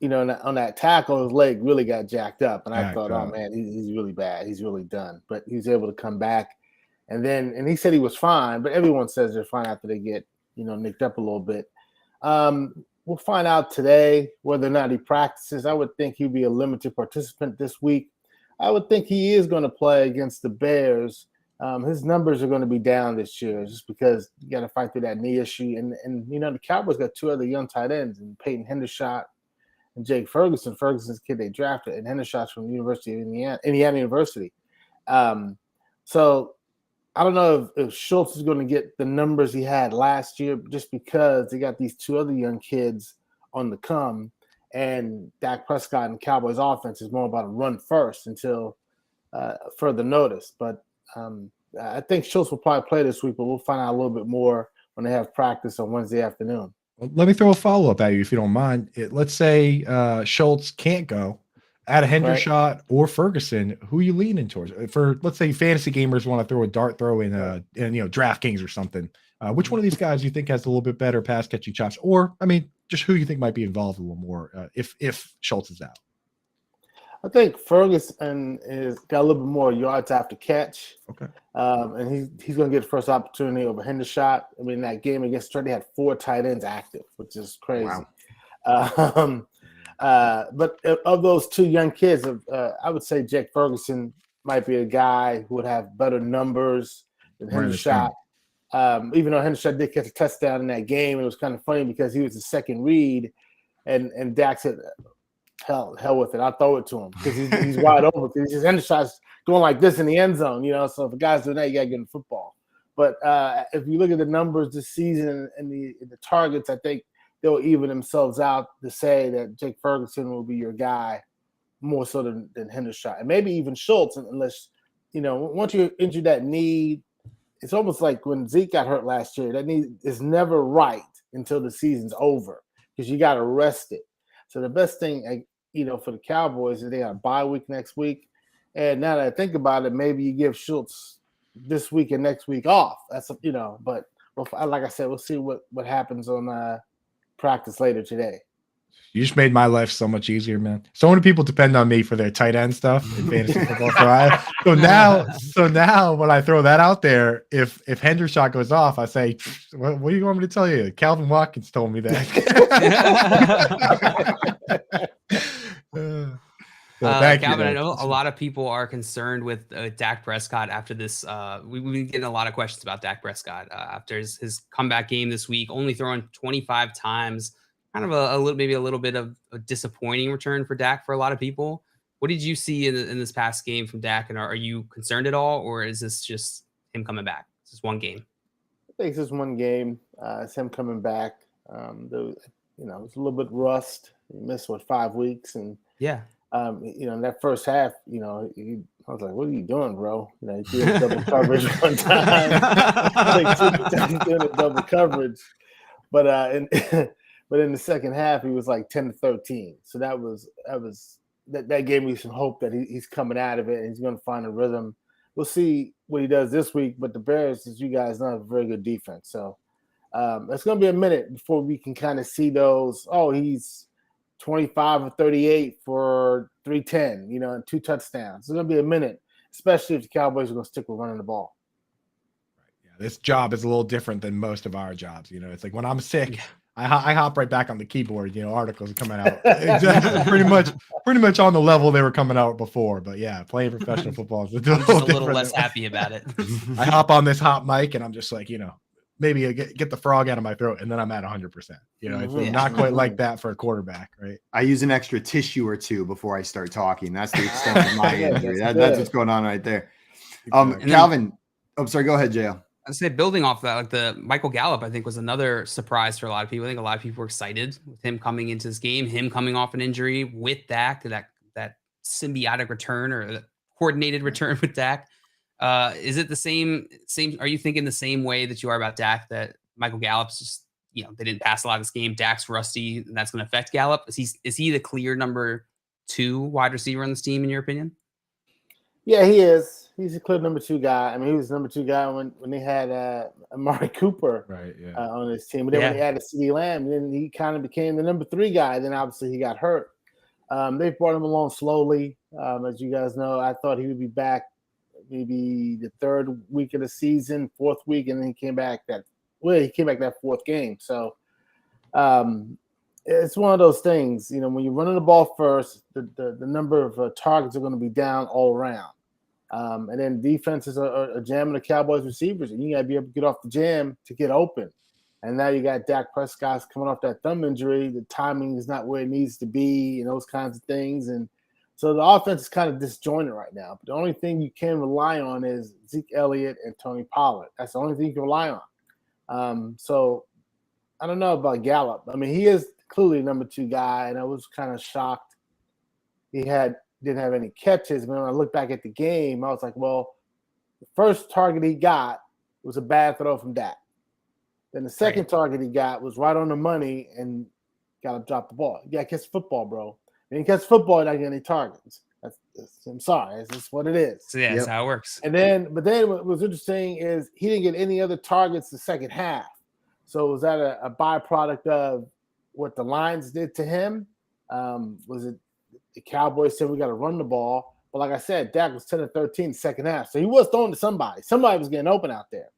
on that tackle, his leg really got jacked up, and I thought, oh man, he's really bad. He's really done. But he was able to come back, and he said he was fine. But everyone says they're fine after they get nicked up a little bit. We'll find out today whether or not he practices. I would think he'd be a limited participant this week. I would think he is going to play against the Bears. His numbers are going to be down this year just because you got to fight through that knee issue. And the Cowboys got 2 other young tight ends, and Peyton Hendershot and Jake Ferguson. Ferguson's kid they drafted, and Hendershot's from the University of Indiana University. So I don't know if Schultz is going to get the numbers he had last year just because they got these 2 other young kids on the come, and Dak Prescott and Cowboys offense is more about a run first until further notice. But I think Schultz will probably play this week, but we'll find out a little bit more when they have practice on Wednesday afternoon. Well, let me throw a follow-up at you if you don't mind. Let's say Schultz can't go. Add a Hendershot or Ferguson. Who are you leaning towards? For let's say fantasy gamers want to throw a dart throw in DraftKings or something. Which one of these guys do you think has a little bit better pass catching chops? Or just who you think might be involved a little more if Schultz is out? I think Ferguson has got a little bit more yards after catch. Okay. And he's going to get the first opportunity over Hendershot. That game against Detroit, they had 4 tight ends active, which is crazy. Wow. But of those 2 young kids, I would say Jake Ferguson might be a guy who would have better numbers than Hendershot. Even though Hendershot did catch a touchdown in that game, it was kind of funny because he was the second read, and Dak said, hell with it. I'll throw it to him because he's wide open. Because Hendershot's going like this in the end zone, So if a guy's doing that, you got to get him the football. But if you look at the numbers this season and the targets, I think they'll even themselves out to say that Jake Ferguson will be your guy more so than Hendershot. And maybe even Schultz, unless, once you injure that knee, it's almost like when Zeke got hurt last year, that knee is never right until the season's over because you got to rest it. So the best thing, for the Cowboys is they got a bye week next week. And now that I think about it, maybe you give Schultz this week and next week off. That's, but like I said, we'll see what happens on practice later today. You just made my life so much easier, man. So many people depend on me for their tight end stuff in fantasy football. So now when I throw that out there, if Hendrick shot goes off, I say, what do you want me to tell you? Calvin Watkins told me that. Calvin, I know a lot of people are concerned with Dak Prescott after this. We've been getting a lot of questions about Dak Prescott after his comeback game this week, only throwing 25 times. Kind of a little bit of a disappointing return for Dak for a lot of people. What did you see in this past game from Dak, and are you concerned at all, or is this just him coming back? It's just one game. I think it's just one game. It's him coming back. It was a little bit rust. He missed 5 weeks, and yeah. In that first half, I was like, "What are you doing, bro?" You did double coverage one time. I think 2 times doing a double coverage, but in the second half, he was like 10-13. So that gave me some hope that he's coming out of it and he's going to find a rhythm. We'll see what he does this week. But the Bears, as you guys know, have a very good defense. So it's going to be a minute before we can kind of see those. Oh, he's 25 of 38 for 310, and 2 touchdowns. It's going to be a minute, especially if the Cowboys are going to stick with running the ball. Yeah, this job is a little different than most of our jobs. It's like when I'm sick, I hop right back on the keyboard. Articles are coming out exactly, pretty much on the level they were coming out before. But yeah, playing professional football is a little less happy about it. I hop on this hot mic and I'm just like, maybe I get the frog out of my throat and then I'm at 100%. It's not quite like that for a quarterback, right? I use an extra tissue or two before I start talking. That's the extent of my injury. That's what's going on right there. Calvin, sorry, go ahead, JL. I'd say building off that, like the Michael Gallup, I think was another surprise for a lot of people. I think a lot of people were excited with him coming into this game, him coming off an injury with Dak, that symbiotic return or the coordinated return with Dak. Is it the same? Are you thinking the same way that you are about Dak, that Michael Gallup's just, they didn't pass a lot of this game. Dak's rusty, and that's going to affect Gallup. Is he the clear number 2 wide receiver on this team, in your opinion? Yeah, he is. He's a clear number 2 guy. I mean, he was number 2 guy when they had Amari Cooper on his team. But then when they added CeeDee Lamb, then he kind of became the number 3 guy. Then obviously he got hurt. They brought him along slowly. As you guys know, I thought he would be back maybe the 3rd week of the season, 4th week, and then he came back that 4th game. So it's one of those things, when you're running the ball first, the number of targets are going to be down all around. And then defenses are jamming the Cowboys receivers, and you got to be able to get off the jam to get open. And now you got Dak Prescott coming off that thumb injury. The timing is not where it needs to be and those kinds of things. And so the offense is kind of disjointed right now. But the only thing you can rely on is Zeke Elliott and Tony Pollard. That's the only thing you can rely on. So I don't know about Gallup. I mean, he is clearly number 2 guy, and I was kind of shocked he didn't have any catches. But when I look back at the game, I was like, well, the first target he got was a bad throw from Dak. Then the second target he got was right on the money and got to drop the ball. You got to catch the football, bro. When you catch the football, you're not getting any targets. I'm sorry. It's just what it is. So that's how it works. But then what was interesting is he didn't get any other targets the second half. So was that a byproduct of what the Lions did to him? Was it the Cowboys said we got to run the ball? But like I said, Dak was 10-13 the second half. So he was throwing to somebody. Somebody was getting open out there.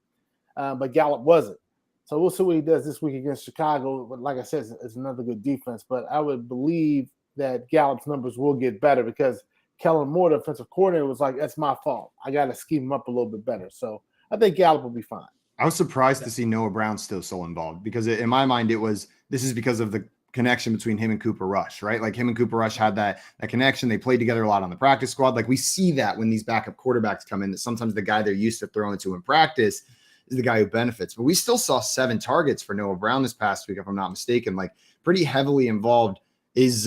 But Gallup wasn't. So we'll see what he does this week against Chicago. But like I said, it's another good defense. But I would believe that Gallup's numbers will get better because Kellen Moore, the offensive coordinator, was like, that's my fault. I got to scheme him up a little bit better. So I think Gallup will be fine. I was surprised to see Noah Brown still so involved because in my mind, this is because of the connection between him and Cooper Rush, right? Like him and Cooper Rush had that connection. They played together a lot on the practice squad. Like we see that when these backup quarterbacks come in, that sometimes the guy they're used to throwing to in practice is the guy who benefits. But we still saw 7 targets for Noah Brown this past week, if I'm not mistaken, like pretty heavily involved. Is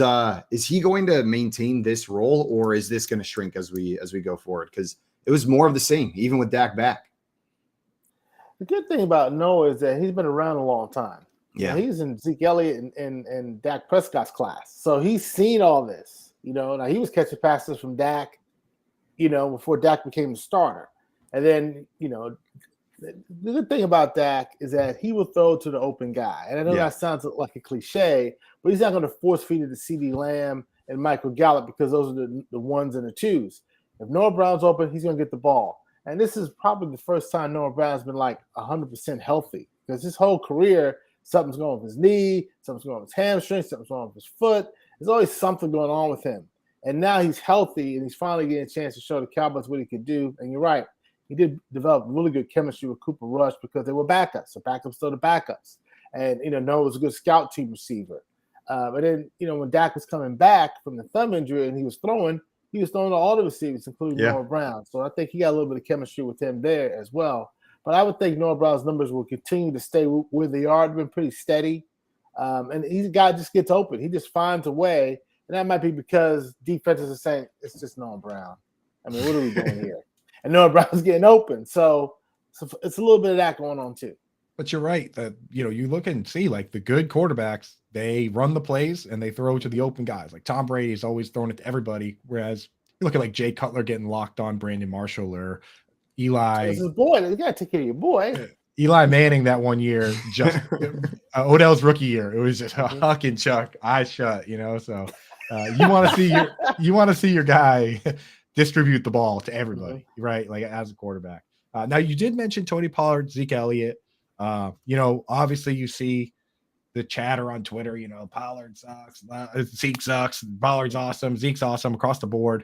he going to maintain this role, or is this going to shrink as we go forward? Because it was more of the same, even with Dak back. The good thing about Noah is that he's been around a long time. Yeah, he's in Zeke Elliott and Dak Prescott's class, so he's seen all this. Now he was catching passes from Dak, before Dak became the starter, and then the good thing about Dak is that he will throw to the open guy. And I know that sounds like a cliche, but he's not going to force feed it to CeeDee Lamb and Michael Gallup because those are the ones and the twos. If Noah Brown's open, he's going to get the ball. And this is probably the first time Noah Brown's been like 100% healthy because his whole career, something's going with his knee, something's going with his hamstring, something's going with his foot. There's always something going on with him. And now he's healthy and he's finally getting a chance to show the Cowboys what he could do. And you're right. He did develop really good chemistry with Cooper Rush because they were backups. The backups still the backups. And, Noah was a good scout team receiver. And then, when Dak was coming back from the thumb injury and he was throwing to all the receivers, including Noah Brown. So I think he got a little bit of chemistry with him there as well. But I would think Noah Brown's numbers will continue to stay where they are. They've been pretty steady. And he's a guy just gets open. He just finds a way. And that might be because defenses are saying, it's just Noah Brown. I mean, what are we doing here? And Noah Brown's getting open. So it's a little bit of that going on too. But you're right that, you look and see like the good quarterbacks, they run the plays and they throw to the open guys. Like Tom Brady is always throwing it to everybody. Whereas you look at like Jay Cutler getting locked on Brandon Marshall or Eli. This is boy. You got to take care of your boy. Eli Manning that one year, just Odell's rookie year. It was just a huck and chuck, eyes shut, So you want to see your guy distribute the ball to everybody, right? Like as a quarterback. Now you did mention Tony Pollard, Zeke Elliott. Obviously you see the chatter on Twitter, Pollard sucks, Zeke sucks, Pollard's awesome, Zeke's awesome across the board.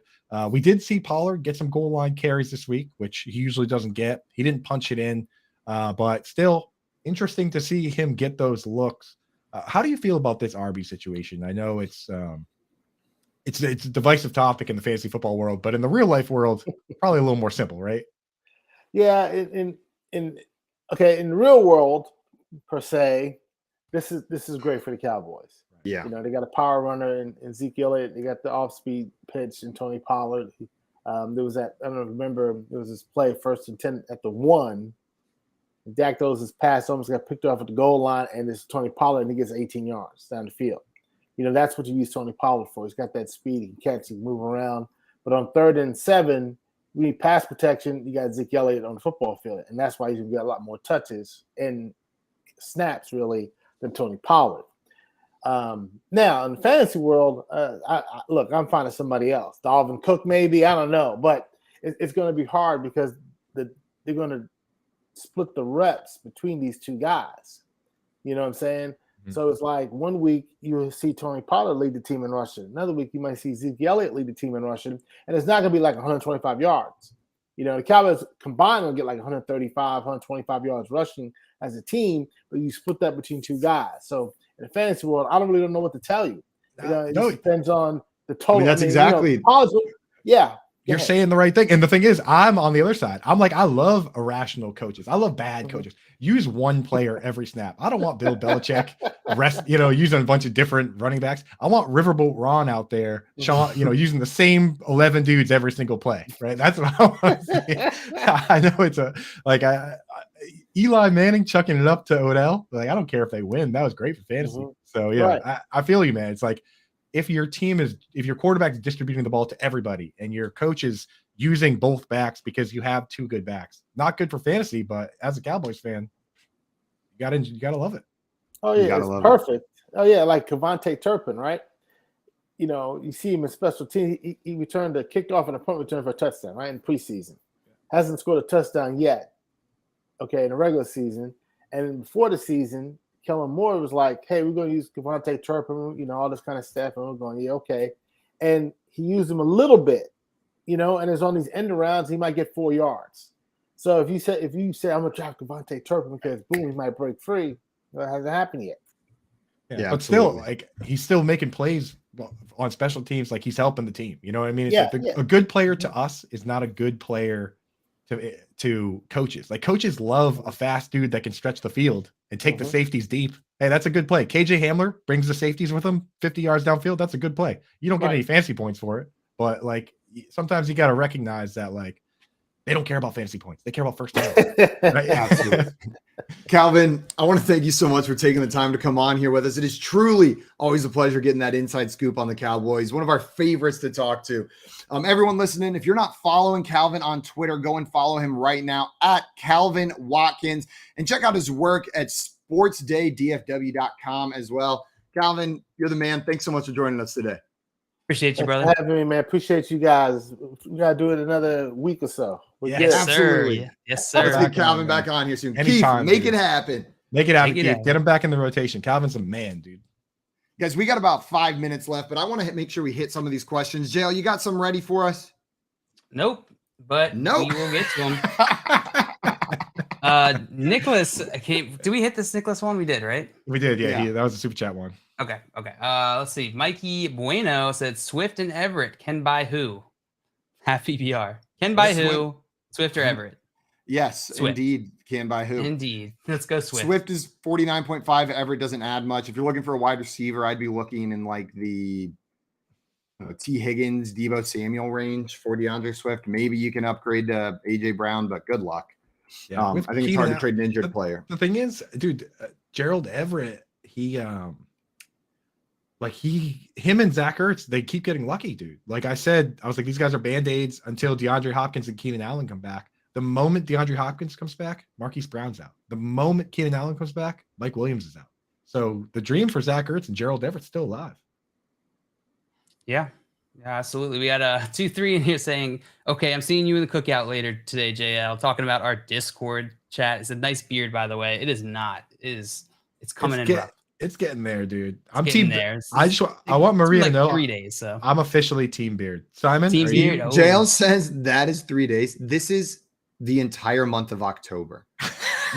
We did see Pollard get some goal line carries this week, which he usually doesn't get. He didn't punch it in, but still interesting to see him get those looks. How do you feel about this RB situation? I know it's a divisive topic in the fantasy football world, but in the real life world, probably a little more simple, right? Yeah. In the real world per se, this is great for the Cowboys. Yeah. They got a power runner in Zeke Elliott. They got the off-speed pitch in Tony Pollard. There was that, I don't know, remember, there was this play 1st and 10 at the 1. Dak throws his pass, almost got picked off at the goal line, and it's Tony Pollard, and he gets 18 yards down the field. That's what you use Tony Pollard for. He's got that speed. He can catch, he can move around. But on 3rd and 7, we need pass protection. You got Zeke Elliott on the football field, and that's why he's going to get a lot more touches and snaps, really, than Tony Pollard. Now, in the fantasy world, I'm finding somebody else. Dalvin Cook, maybe. I don't know. But it's going to be hard because they're going to split the reps between these two guys. You know what I'm saying? Mm-hmm. So it's like one week you will see Tony Pollard lead the team in rushing. Another week you might see Zeke Elliott lead the team in rushing. And it's not going to be like 125 yards. The Cowboys combined will get like 135, 125 yards rushing as a team, but you split that between two guys. So in the fantasy world, I don't know what to tell you. It depends on the total. That's exactly. You're saying the right thing. And the thing is, I'm on the other side. I'm like, I love irrational coaches. I love bad coaches. Use one player every snap. I don't want Bill Belichick using a bunch of different running backs. I want Riverboat Ron out there, using the same 11 dudes every single play, right? That's what I want to see. I know it's Eli Manning chucking it up to Odell. Like, I don't care if they win. That was great for fantasy. Mm-hmm. So, yeah, right. I feel you, man. It's like, if your quarterback is distributing the ball to everybody and your coach is using both backs because you have two good backs, not good for fantasy, but as a Cowboys fan, you gotta love it. Oh yeah, it's perfect. Oh yeah, like Kevontae Turpin, right? You see him in special team. He returned a kickoff and a punt return for a touchdown, right, in preseason. Hasn't scored a touchdown yet. Okay, in the regular season, and before the season, Kellen Moore was like, hey, we're going to use Kevontae Turpin, all this kind of stuff. And we're going, yeah, okay. And he used him a little bit, and it's on these end arounds, he might get 4 yards. So if you say I'm going to draft Kevontae Turpin because boom, he might break free, that hasn't happened yet. Yeah, but still, like, he's still making plays on special teams, like he's helping the team. You know what I mean? It's a good player to us is not a good player to coaches. Like, coaches love a fast dude that can stretch the field and take the safeties deep. Hey, that's a good play. KJ Hamler brings the safeties with him 50 yards downfield. That's a good play. You don't get any fancy points for it, but like sometimes you got to recognize that, like, They don't care about fantasy points. They care about first down. Right? Absolutely. Calvin, I want to thank you so much for taking the time to come on here with us. It is truly always a pleasure getting that inside scoop on the Cowboys. One of our favorites to talk to. Everyone listening, if you're not following Calvin on Twitter, go and follow him right now at Calvin Watkins and check out his work at sportsdaydfw.com as well. Calvin, you're the man. Thanks so much for joining us today. Appreciate you, brother. Thanks for having me, man. Appreciate you guys. We gotta do it another week or so. Yes, absolutely. sir. Yes, sir. Let's get Calvin back on here soon. Anytime, Keith, make dude. it happen. Make it happen, Make it Keith. happen. Get him back in the rotation. Calvin's a man, dude. Guys, we got about 5 minutes left, but I want to make sure we hit some of these questions. JL, you got some ready for us? Nope, but Nope. we will get to him. Nicholas, did we hit this Nicholas one? We did, right? We did, yeah. Yeah. That was a super chat one. Okay. Let's see. Mikey Bueno said Swift and Everett can buy who? Half PPR. Can buy who? Swift or Everett? Yes, Swift. Indeed. Can buy who? Indeed. Let's go Swift. Swift is 49.5. Everett doesn't add much. If you're looking for a wide receiver, I'd be looking in like the T. Higgins, Deebo Samuel range for DeAndre Swift. Maybe you can upgrade to AJ Brown, but good luck. Yeah, I think it's hard to trade an injured player. The thing is, dude, Gerald Everett, him and Zach Ertz, they keep getting lucky, dude. Like I said, I was like, these guys are band-aids until DeAndre Hopkins and Keenan Allen come back. The moment DeAndre Hopkins comes back, Marquise Brown's out. The moment Keenan Allen comes back, Mike Williams is out. So the dream for Zach Ertz and Gerald Everett's still alive. Yeah, absolutely. We got a 2-3 in here saying, okay, I'm seeing you in the cookout later today, JL, talking about our Discord chat. It's a nice beard, by the way. It is not. It's coming in rough. It's getting there, dude. It's I'm getting team there. I want Maria like to know 3 days. So I'm officially team beard. Simon, Team are you- beard. Oh. JL says that is 3 days. This is the entire month of October.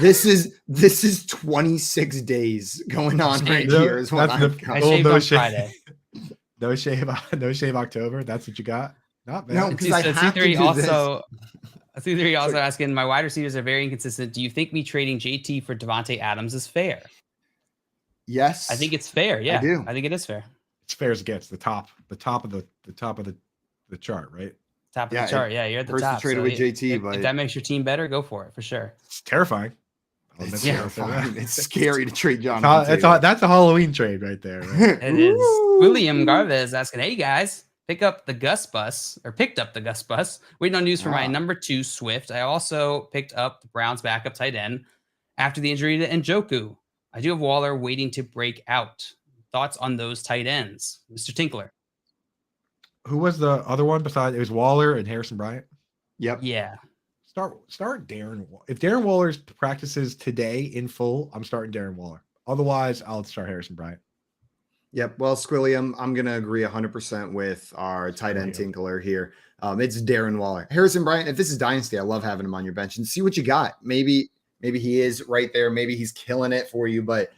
This is 26 days going on right No, here is what that's I'm the- I Oh, shaved no on shave. Friday. no shave October. That's what you got. Not bad. No, because I So have to C3 do also, C3 also asking, my wide receivers are very inconsistent. Do you think me trading JT for Devontae Adams is fair? Yes. I think it's fair. Yeah, I do. I think it is fair. It's fair as it gets. The top of the chart, right? Top of Yeah, the chart. Yeah, you're at the hurts to top. trade so with JT, if but- that makes your team better, go for it for sure. It's terrifying. It's Yeah. terrifying. It's scary to trade John. That's a Halloween trade right there. Right? It is. William Garvez asking, hey guys, picked up the Gus bus. Waiting on news for my number 2 Swift. I also picked up the Browns backup tight end after the injury to Njoku. I do have Waller waiting to break out. Thoughts on those tight ends, Mr. Tinkler? Who was the other one besides? It was Waller and Harrison Bryant. Yep. Yeah. Start Darren. If Darren Waller practices today in full, I'm starting Darren Waller. Otherwise, I'll start Harrison Bryant. Yep. Well, Squilly, I'm going to agree 100% with our tight end Tinkler here. It's Darren Waller. Harrison Bryant, if this is Dynasty, I love having him on your bench and see what you got. Maybe he is right there. Maybe he's killing it for you, but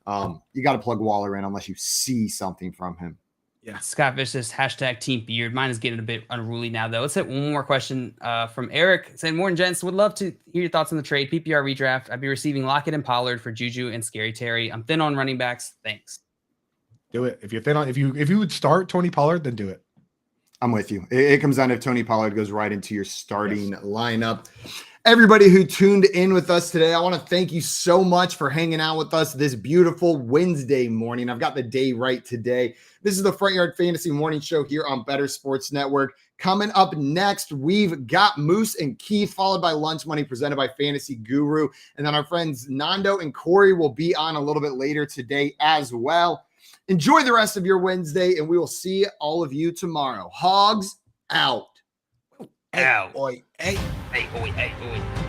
you got to plug Waller in unless you see something from him. Yeah. Scott Vicious, hashtag Team Beard. Mine is getting a bit unruly now, though. Let's hit one more question from Eric saying, morning, gents. Would love to hear your thoughts on the trade. PPR redraft. I'd be receiving Lockett and Pollard for Juju and Scary Terry. I'm thin on running backs. Thanks. Do it. If you're thin on, if you would start Tony Pollard, then do it. I'm with you. It comes down if Tony Pollard goes right into your starting lineup. Everybody who tuned in with us today, I want to thank you so much for hanging out with us this beautiful Wednesday morning. I've got the day right today. This is the Front Yard Fantasy Morning Show here on Better Sports Network. Coming up next, we've got Moose and Keith, followed by Lunch Money presented by Fantasy Guru. And then our friends Nando and Corey will be on a little bit later today as well. Enjoy the rest of your Wednesday, and we will see all of you tomorrow. Hogs out. Out. Oi, hey. Hey, oi, hey, oi.